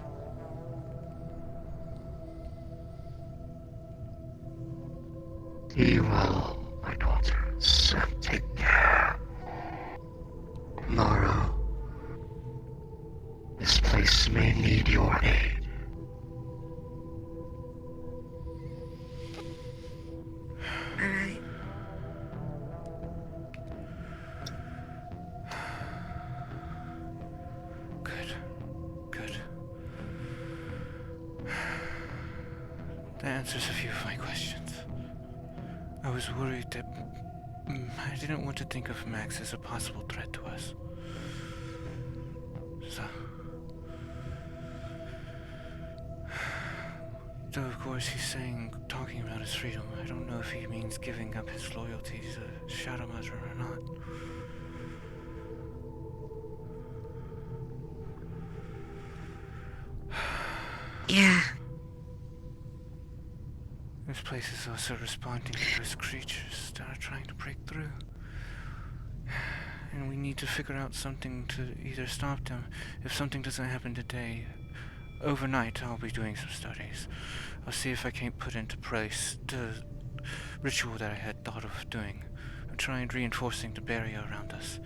Be well, my daughters, and take care. Tomorrow, this place may need your aid. Alright. Good. Good. That answers a few of my questions. I was worried that I didn't want to think of Max as a possible threat to us. So... Though of course he's talking about his freedom, I don't know if he means giving up his loyalty to Shadow Mother or not. Yeah. This place is also responding to those creatures that are trying to break through. And we need to figure out something to either stop them. If something doesn't happen today, overnight I'll be doing some studies. I'll see if I can't put into place the ritual that I had thought of doing. I'll try and reinforcing the barrier around us,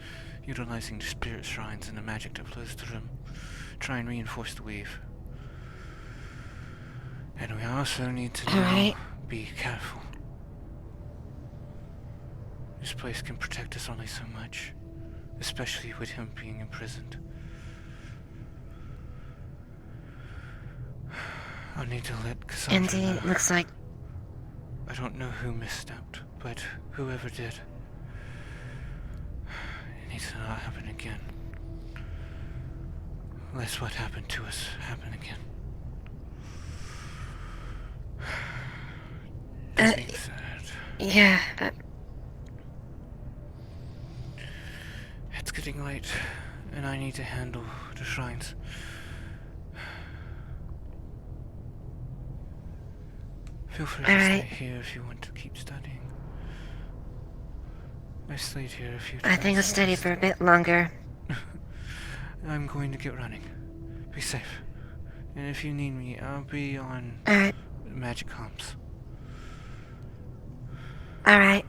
utilizing the spirit shrines and the magic that flows through them. Try and reinforce the weave. And we also need to now be careful. This place can protect us only so much, especially with him being imprisoned. I'll need to let Cassandra Indeed, know. looks like... I don't know who misstepped, but whoever did, it needs to not happen again. Lest what happened to us happen again. That being said... Yeah, It's getting late, and I need to handle the shrines. Feel free to stay here if you want to keep studying. I stayed here a few times. I think I'll study for a bit longer. I'm going to get running. Be safe. And if you need me, I'll be on magic comms. Alright.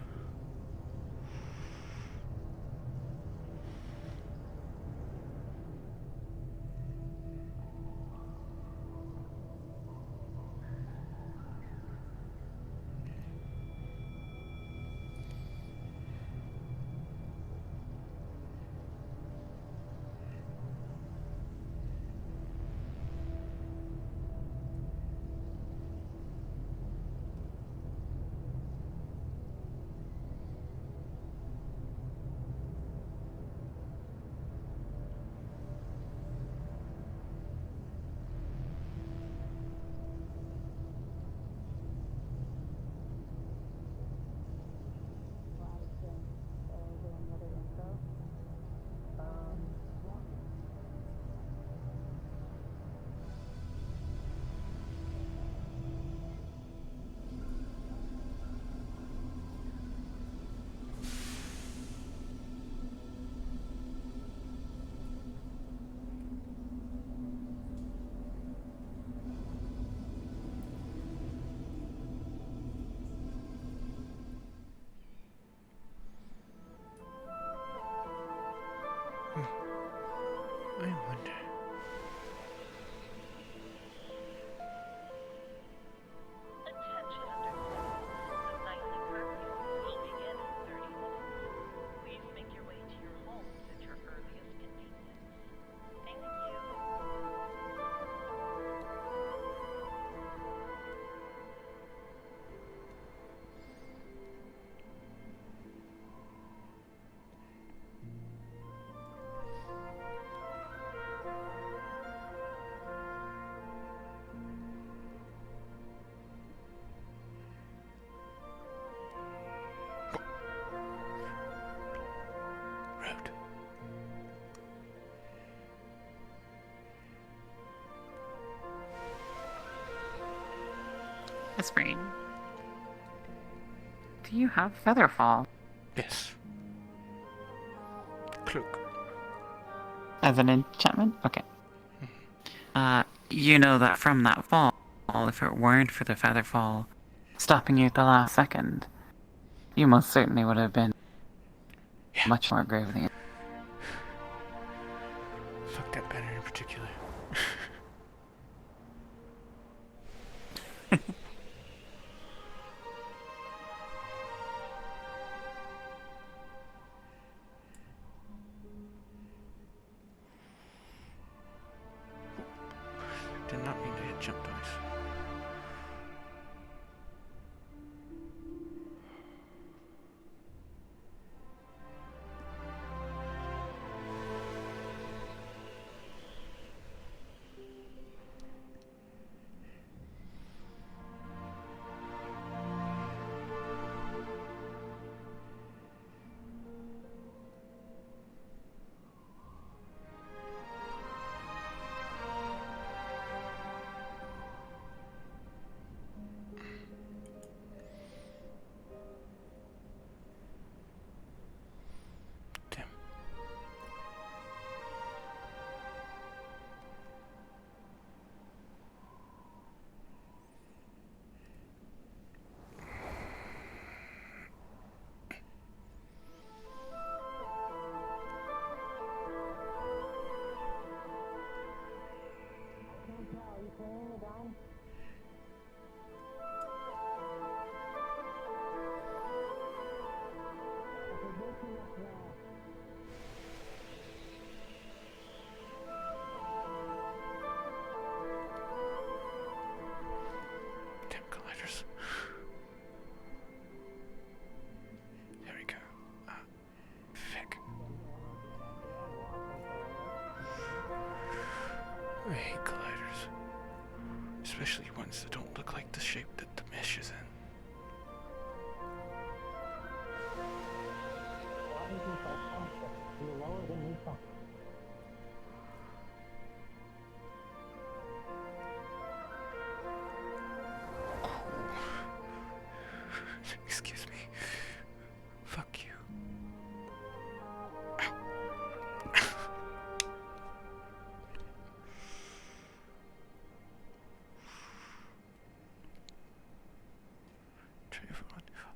I wonder. Whispering. Do you have Featherfall? Yes. Cloak. As an enchantment? Okay. You know that from that fall, if it weren't for the Featherfall stopping you at the last second, you most certainly would have been much more gravely. Fuck that banner in particular. Did not mean to hit jump dice. I hate colliders. Especially ones that don't look like the shape that the mesh is in. Excuse me. Fuck you.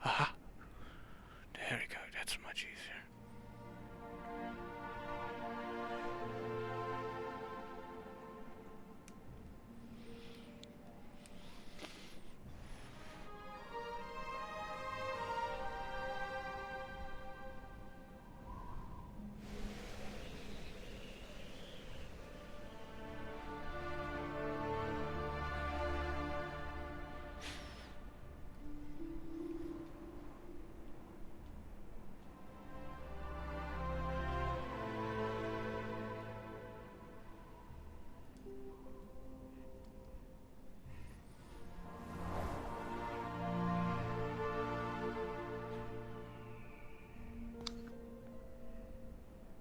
Aha! There we go, that's much easier.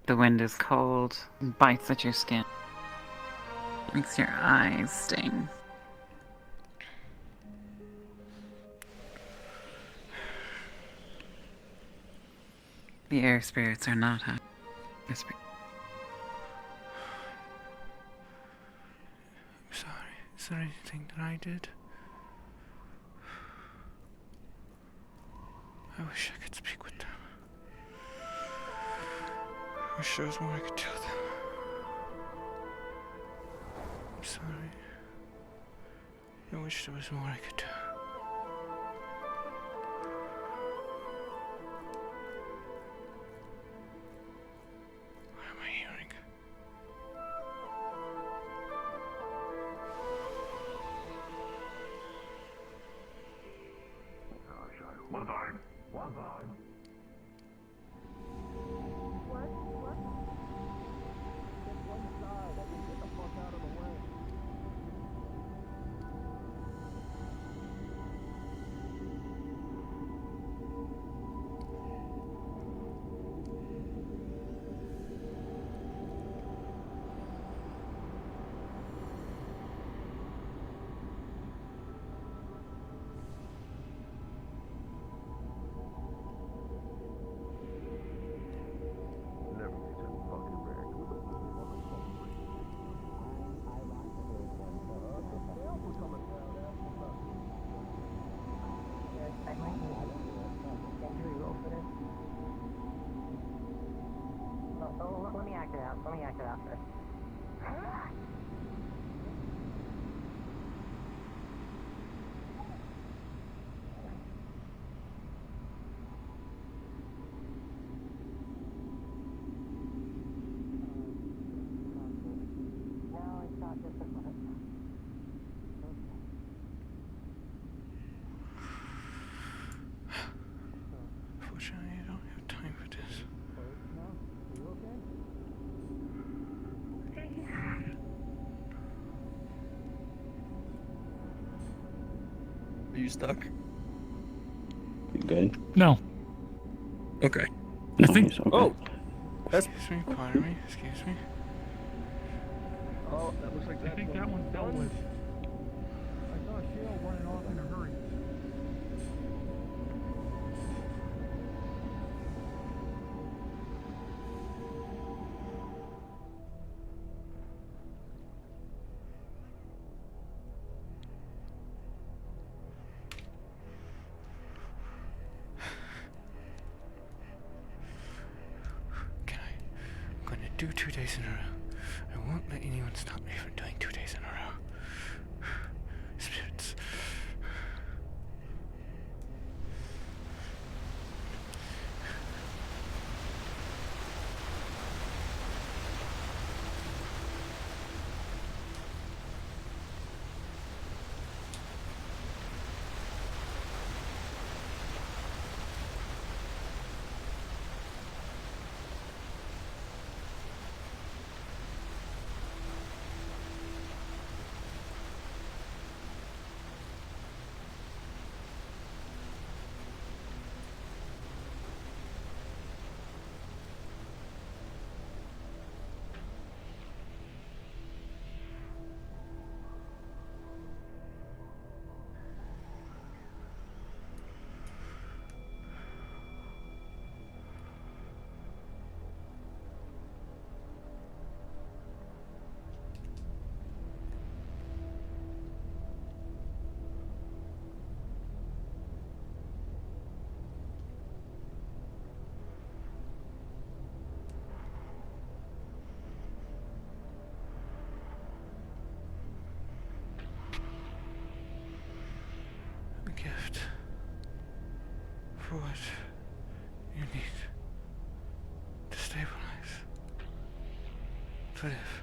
The wind is cold and bites at your skin. Makes your eyes sting. The air spirits are not happy. I'm sorry. Is there anything that I did? I wish I could speak with them. I wish there was more I could tell them. I'm sorry. I wish there was more I could do. What am I hearing? One time. One time. Let me act it out. Let me act it out first. No, it's not just a minute. Unfortunately, I don't have time for this. Are you stuck? You good? No. Okay. I think. Oh! That's. Excuse me, pardon me, excuse me. Oh, that looks like I think that one's dealt with. I saw Shale running off in a hurry. I'm gonna do 2 days in a row. I won't let anyone stop me from doing 2 days in a row. Spirits. gift for what you need to stabilize, to live,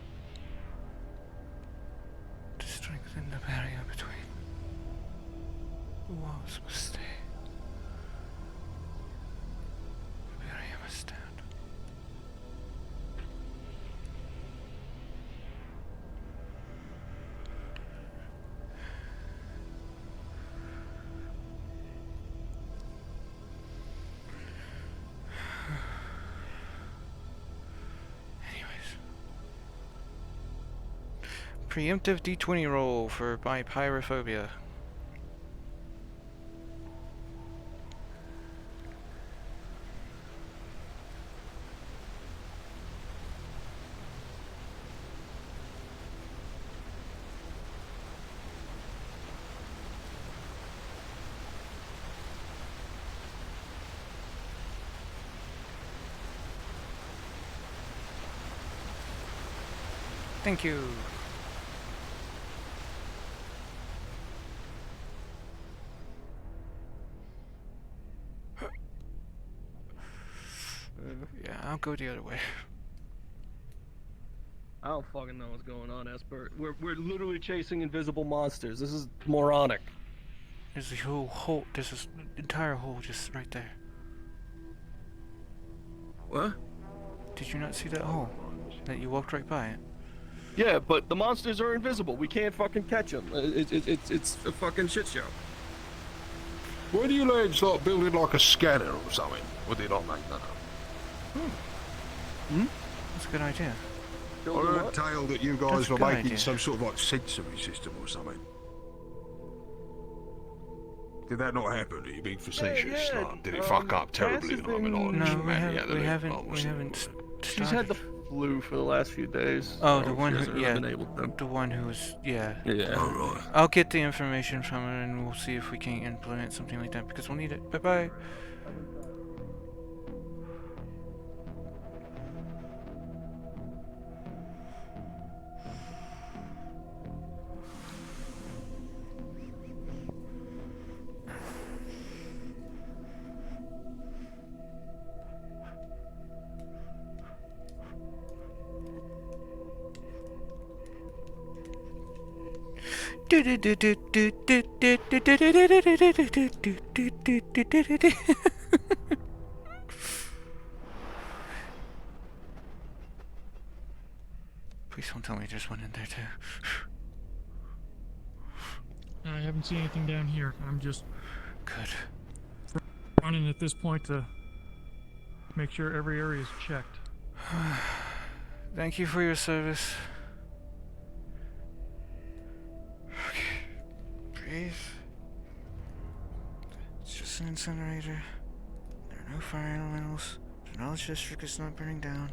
to strengthen the barrier between. The walls must stay. The barrier must stand. Preemptive D20 roll for my pyrophobia. Thank you. Yeah, I'll go the other way. I don't fucking know what's going on, Esper. We're literally chasing invisible monsters. This is moronic. There's a whole hole. There's this entire hole just right there. What? Did you not see that hole? That you walked right by it? Yeah, but the monsters are invisible. We can't fucking catch them. It's a fucking shit show. Why do you lads like building like a scanner or something? Or did I make that up? That's a good idea. I heard a tale that you guys That's a were good making idea. some sort of like sensory system or something. Did that not happen? Are you being facetious? Yeah, Like, did it fuck up terribly? Cass has I mean, like, No, we humanity haven't. had We the haven't. little- She's had the flu for the last few days. Oh, so the one she who, hasn't really yeah, been able to. the one who was, yeah. Yeah. Oh, right. I'll get the information from her and we'll see if we can implement something like that because we'll need it. Bye bye. Please don't tell me there's one in there too. I haven't seen anything down here. I'm just good running at this point to make sure every area is checked. Thank you for your service. Breathe. It's just an incinerator. There are no fire elementals. The knowledge district is not burning down.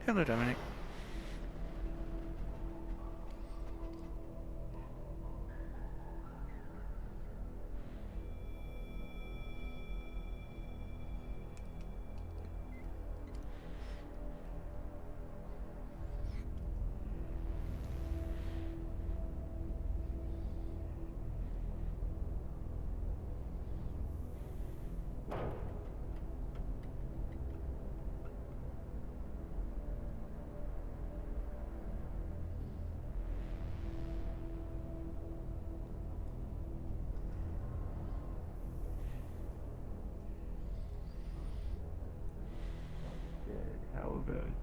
Hello, Dominic.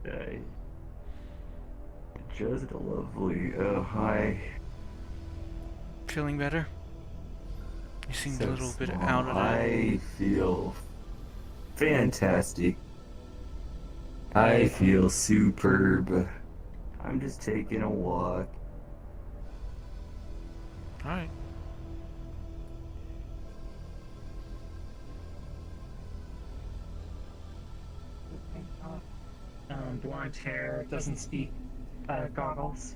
Hi. Just lovely. Oh, hi. Feeling better? You seemed a So little bit small. out of it. I feel fantastic. I feel superb. I'm just taking a walk. Alright. Blonde hair, doesn't speak, goggles.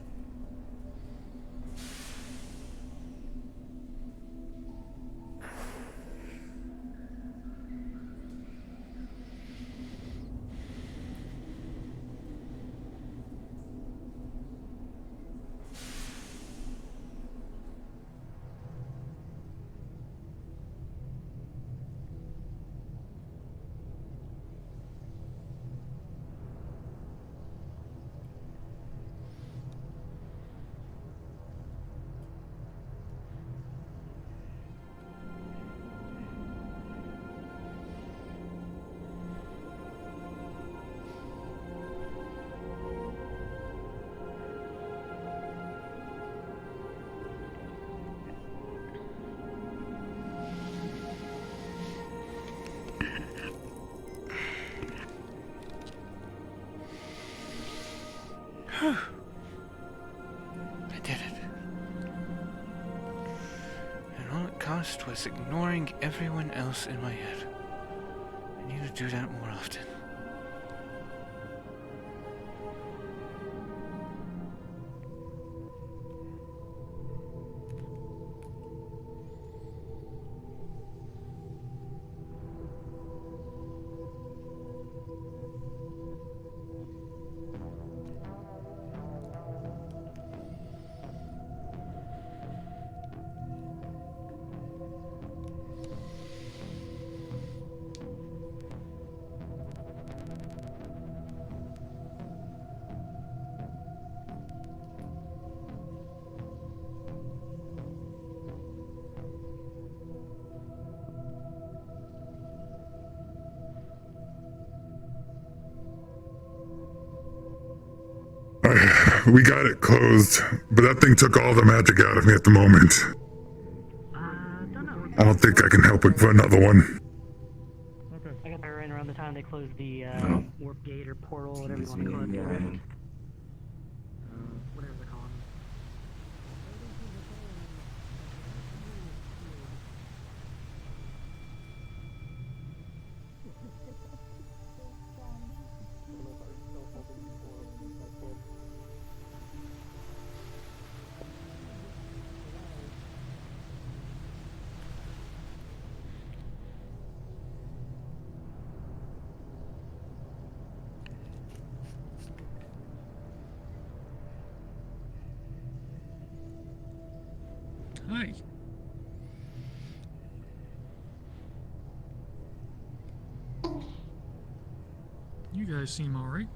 I did it. And all it cost was ignoring everyone else in my head. I need to do that more often. We got it closed, but that thing took all the magic out of me at the moment. I don't think I can help it for another one. I got there right around the time they closed the warp gate or portal, whatever you want to call it. Whatever they're calling it. Hi. You guys seem alright.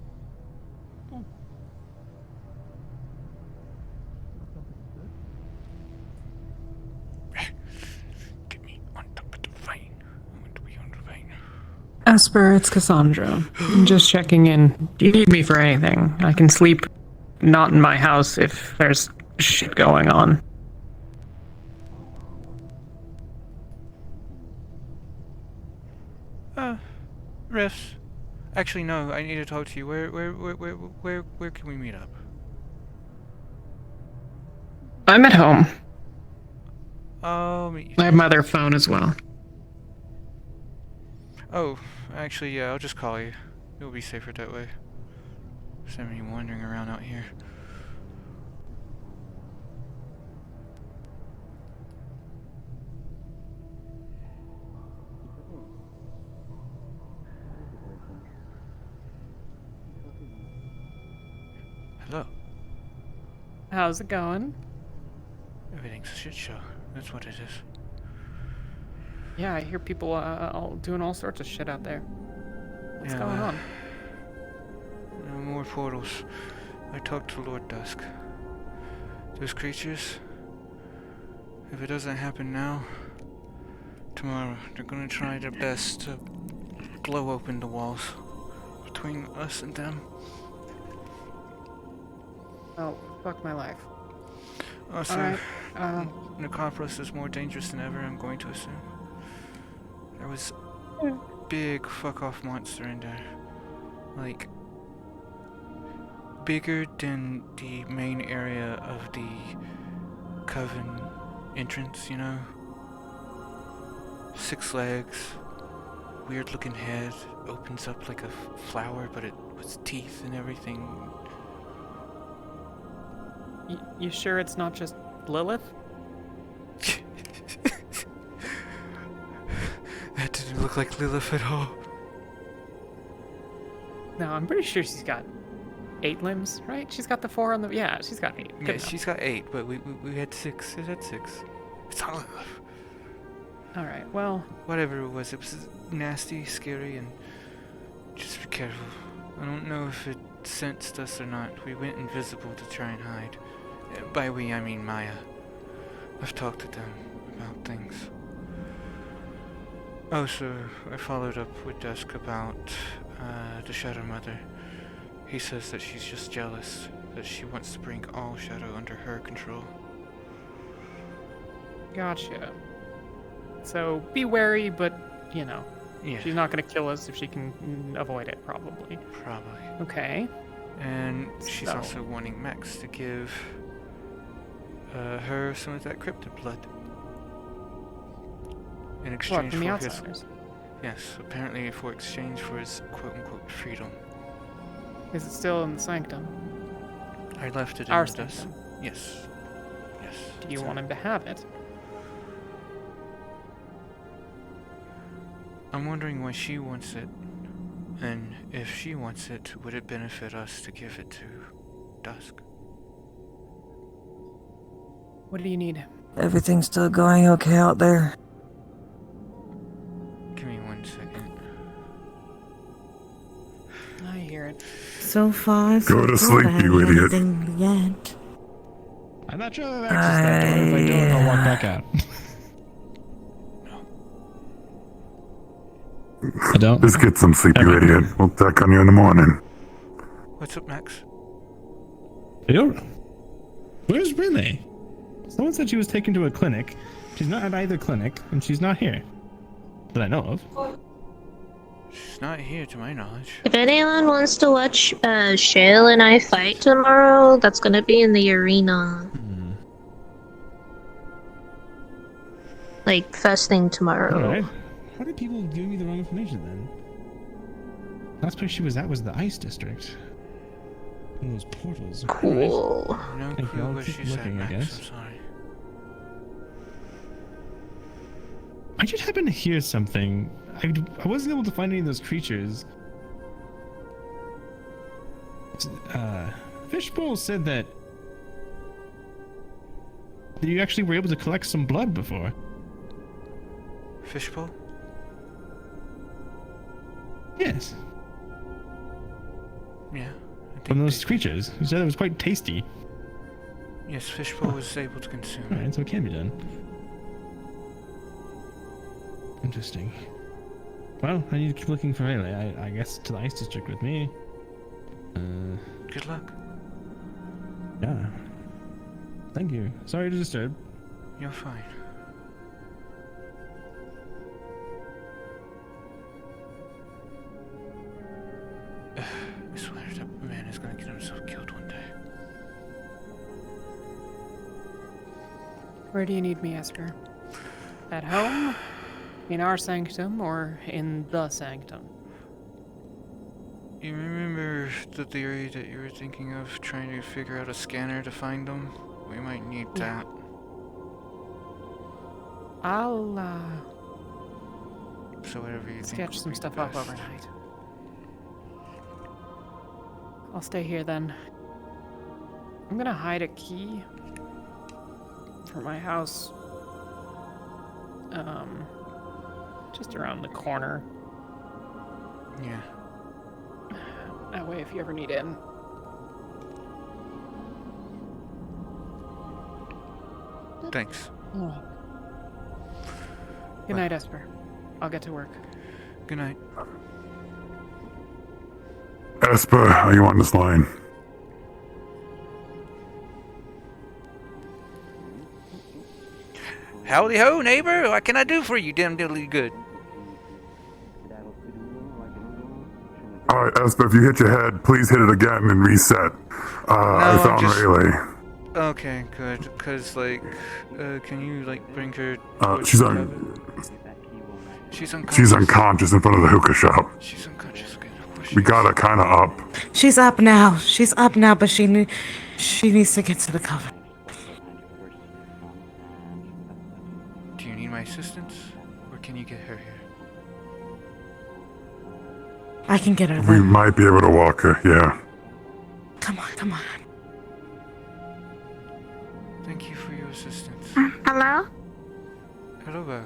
Get me on top of the vine. I want to be on the vine. Esper, it's Cassandra. I'm just checking in. Do you need me for anything? I can sleep not in my house if there's shit going on. Riffs. Actually, no. I need to talk to you. Where can we meet up? I'm at home. I'll meet you. I have my other phone as well. Oh, actually, yeah. I'll just call you. It'll be safer that way. There's so many wandering around out here. Hello. How's it going? Everything's a shit show. That's what it is. Yeah, I hear people all doing all sorts of shit out there. What's going on? More portals. I talked to Lord Dusk. Those creatures, if it doesn't happen now, tomorrow, they're gonna try their best to blow open the walls. between us and them. Oh, fuck my life. Also, Alright, Necropolis is more dangerous than ever, I'm going to assume. There was a big fuck-off monster in there. Like, bigger than the main area of the Coven entrance, you know? 6 legs, weird looking head, opens up like a flower, but it was teeth and everything. You sure it's not just Lilith? That didn't look like Lilith at all. No, I'm pretty sure she's got 8 limbs, right? She's got the 4 on the... Yeah, she's got 8. Good Yeah, enough. she's got 8, but we had 6. It had 6. It's not Lilith. Alright, well... Whatever it was nasty, scary, and just be careful. I don't know if it sensed us or not. We went invisible to try and hide. By we, I mean Maya. I've talked to them about things. Oh, so I followed up with Dusk about the Shadow Mother. He says that she's just jealous, that she wants to bring all Shadow under her control. Gotcha. So, be wary, but, you know. Yeah. She's not gonna kill us if she can avoid it, probably. Probably. Okay. And she's So- also wanting Max to give her some of that cryptid blood. In exchange from the for outsiders? his... Yes, apparently for exchange for his quote-unquote freedom. Is it still in the sanctum? I left it in Our the dust. sanctum? Yes. Yes. Do you it's want him to have it? I'm wondering why she wants it. And if she wants it, would it benefit us to give it to Dusk? What do you need? Everything's still going okay out there? Give me 1 second. I hear it. So far, so Go to good. sleep, I haven't you had idiot. anything yet. I'm not sure I've access to that door. If I don't, I'll walk back out. I don't. Just get some sleep, you idiot. We'll check on you in the morning. What's up, Max? Where's Renee? Someone said she was taken to a clinic. She's not at either clinic, and she's not here. That I know of. She's not here to my knowledge. If anyone wants to watch Shale and I fight tomorrow, that's gonna be in the arena. Like, first thing tomorrow. Alright. How did people give me the wrong information then? Last place she was at was the Ice District. One of those portals. Cool. No Thank you. clue I'll where keep she's at, looking, I Max. guess. I'm sorry. I just happened to hear something. I wasn't able to find any of those creatures. Fishbowl said that you actually were able to collect some blood before. Fishbowl? Yes. Yeah. From those creatures. You said it was quite tasty. Yes, Fishbowl was able to consume it. Alright, so it can be done. Interesting. Well, I need to keep looking for Rayleigh. I guess to the Ice District with me. Good luck. Yeah. Thank you. Sorry to disturb. You're fine. I swear that man is gonna get himself killed one day. Where do you need me, Esper? At home? In our sanctum, or in the sanctum? You remember the theory that you were thinking of, trying to figure out a scanner to find them? We might need that. I'll, So whatever you think sketch would some be stuff best. up overnight. I'll stay here then. I'm gonna hide a key for my house. Just around the corner. Yeah. That way, if you ever need in. Thanks. Oh. Good night, Esper. I'll get to work. Good night. Espa, are you on this line? Howdy ho, neighbor. What can I do for you, damn diddly good? Alright, Espa, if you hit your head, please hit it again and reset. I found Rayleigh. Okay, good. Cause like, can you like bring her? She's She's unconscious in front of the hookah shop. She's unconscious. Okay, of course. We got her kind of up. She's up now. She's up now, but she needs to get to the coven. Do you need my assistance, or can you get her here? I can get her We there. might be able to walk her, yeah. Come on, come on. Thank you for your assistance. Hello? Hello there.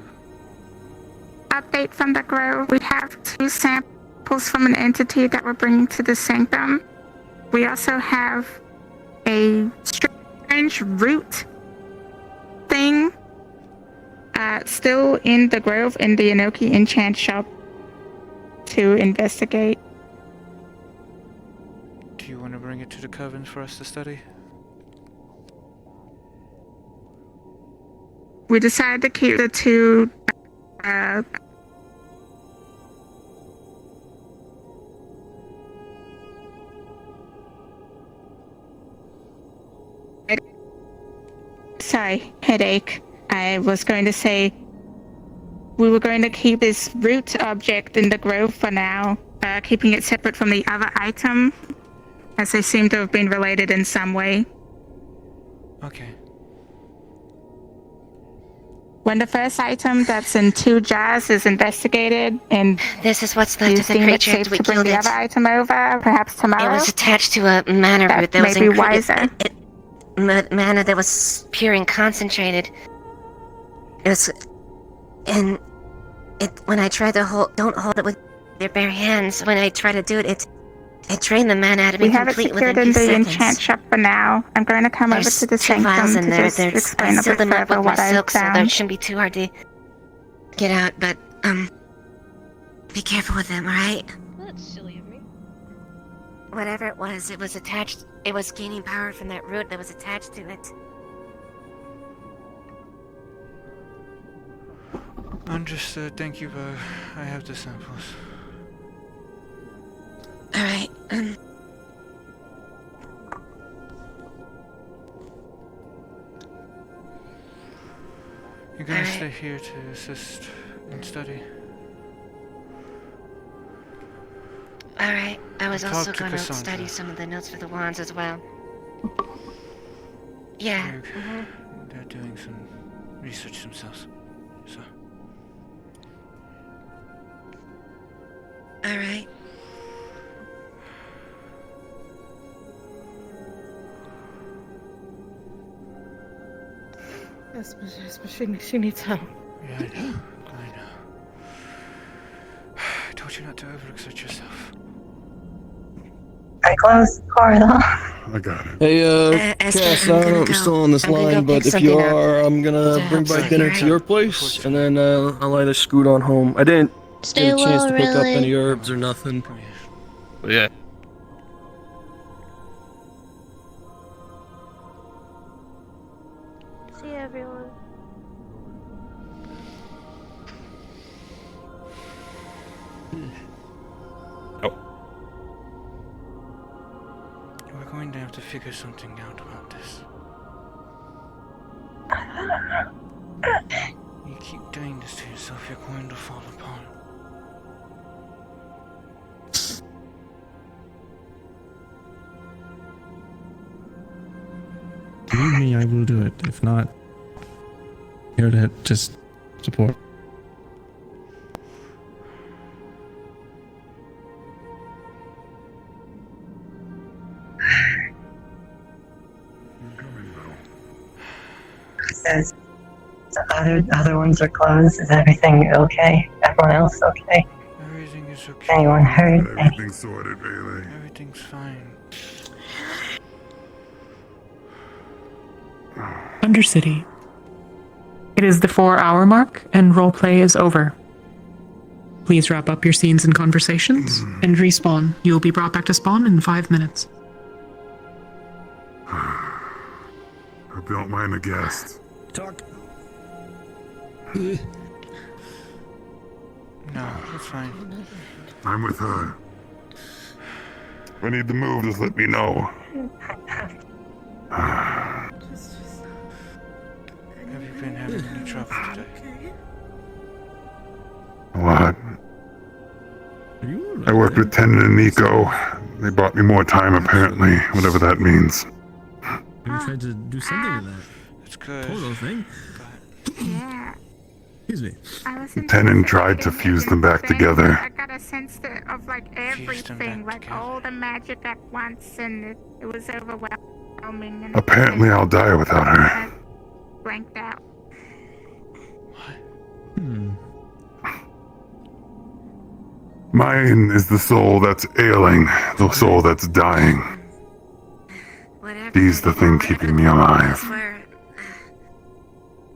Update from the Grove. We have 2 samples from an entity that we're bringing to the sanctum. We also have a strange root thing still in the Grove in the Inoki enchant shop to investigate. Do you want to bring it to the coven for us to study? We decided to keep the 2 sorry, headache. I was going to say we were going to keep this root object in the Grove for now, keeping it separate from the other item, as they seem to have been related in some way. Okay. When the first item that's in 2 jars is investigated, and this is what's left you of the deem it creature, safe we to bring killed the it. other item over, perhaps tomorrow. It was attached to a mana root that was may be wiser. Mana that was pure and concentrated. It was, and it when I tried to don't hold it with your bare hands. When I try to do it, it drained the mana out of me We have it complete secured within in few the seconds. enchant shop for now. I'm going to come over to the 2 vials sanctum in to there. just explain I a bit sealed them up further with my what I've silk, so that found. shouldn't be too hard to get out. But be careful with them, alright? That's silly of me. Whatever it was attached. It was gaining power from that root that was attached to it. Understood. Thank you, Bo. I have the samples. Alright, You're gonna stay here to assist and study. Alright, I was Talk also to going to Cassandra. study some of the notes for the wands as well. Yeah. They're doing some research themselves. So. Alright. Yes, but she needs help. Yeah, I know. I told you not to overexert yourself. I closed the door though. I got it. Hey, Cass, I don't know if you're still on this line, but if you are, I'm gonna bring by dinner to your place, and then I'll either scoot on home. I didn't get a chance to pick up any herbs or nothing. But yeah. See everyone. We're going to have to figure something out about this. You keep doing this to yourself, you're going to fall apart. Believe me, I will do it. If not, here to just support. Says the other ones are closed. Is everything okay? Everyone else okay? Everything is okay. Anyone hurt? Everything's sorted, Bailey. Everything's fine. Undercity. It is the 4-hour mark, and roleplay is over. Please wrap up your scenes and conversations and respawn. You will be brought back to spawn in 5 minutes. I don't mind a guest. Talk. No, it's fine. I'm with her. If I need to move, just let me know. Have you been having any trouble today? A lot. I worked with Tenon and Nico. They bought me more time, apparently, whatever that means. You tried to do something with that. It's good. Photo thing. Yeah. Excuse me. Tenon tried to fuse them back together. I got a sense of like everything, like all the magic at once, and it was overwhelming. And Apparently, I'll die without her. I blanked out. Mine is the soul that's ailing, the soul that's dying. She's the thing keeping me alive.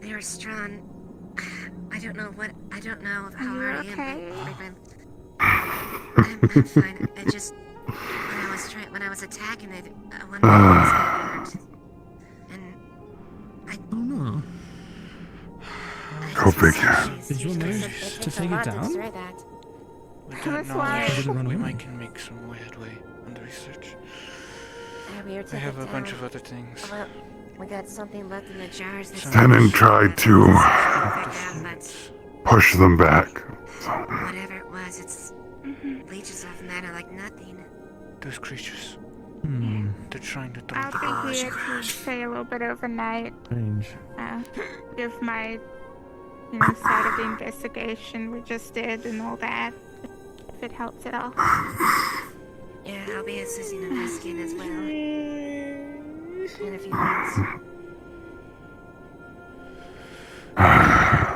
They were strong. I don't know how hard I am. I'm fine. I just when I was attacking it, one of them was hurt, and I. Oh no. Go figure. Did you manage to take it down? With that knowledge, we might can make some more headway on the research. I have a bunch of other things. Well, we got something left in the jars. Tenon tried to push them back. Whatever it was, it's leeches off mana like nothing. Those creatures. They're trying to throw I'll the be bars. here to stay a little bit overnight. Strange. Give my, side of the investigation we just did and all that. If it helps at all. Yeah, I'll be assisting investigating as well. In a few minutes.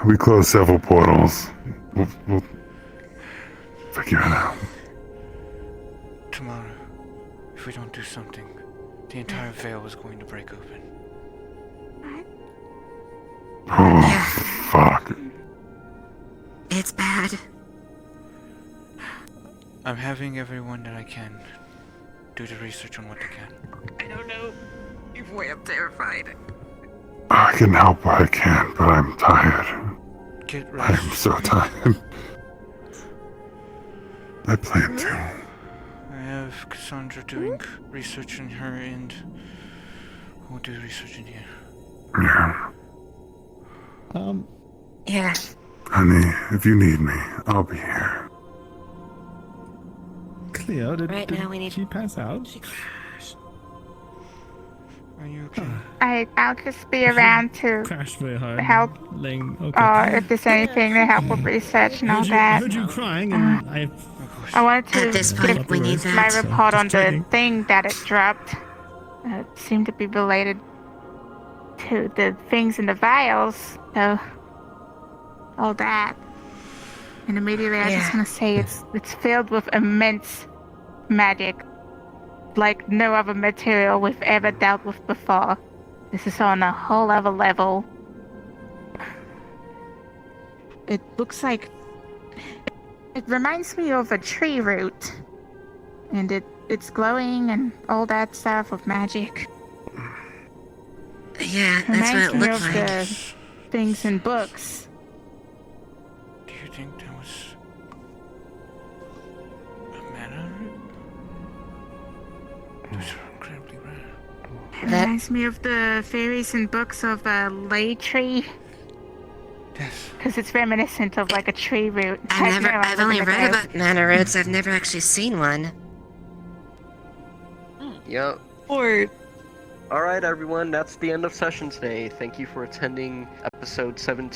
We closed several portals. We'll figure it out. Tomorrow, if we don't do something, the entire veil is going to break open. Oh, fuck. It's bad. I'm having everyone that I can do the research on what they can. I don't know. Boy, I'm terrified. I can help where I can, but I'm tired. Get rest. I'm so tired. I plan to. I have Cassandra doing research in her end. We'll do research in here. Yeah. Yeah. Honey, if you need me, I'll be here. Cleo, did now we need she pass out? Are you okay? I'll just be around to Crashed very hard. help. Laying, If there's anything to help with research and all that. Heard you crying, and I wanted to At this point, give we need my that. report on Just checking. the thing that it dropped. It seemed to be related to the things in the vials. So, all that. And immediately I just want to say it's filled with immense magic. Like no other material we've ever dealt with before. This is on a whole other level. It looks like... It reminds me of a tree root. And it's glowing and all that stuff of magic. Yeah, that's what it Reminds me looked of like. the things in books. Do you think that was a mana root? Those are incredibly rare. It reminds me of the fairies in books of a lay tree. Yes. Because it's reminiscent of like a tree root. I've only read about mana roots. I've never actually seen one. Yep. Or... Alright everyone, that's the end of session today. Thank you for attending episode 17.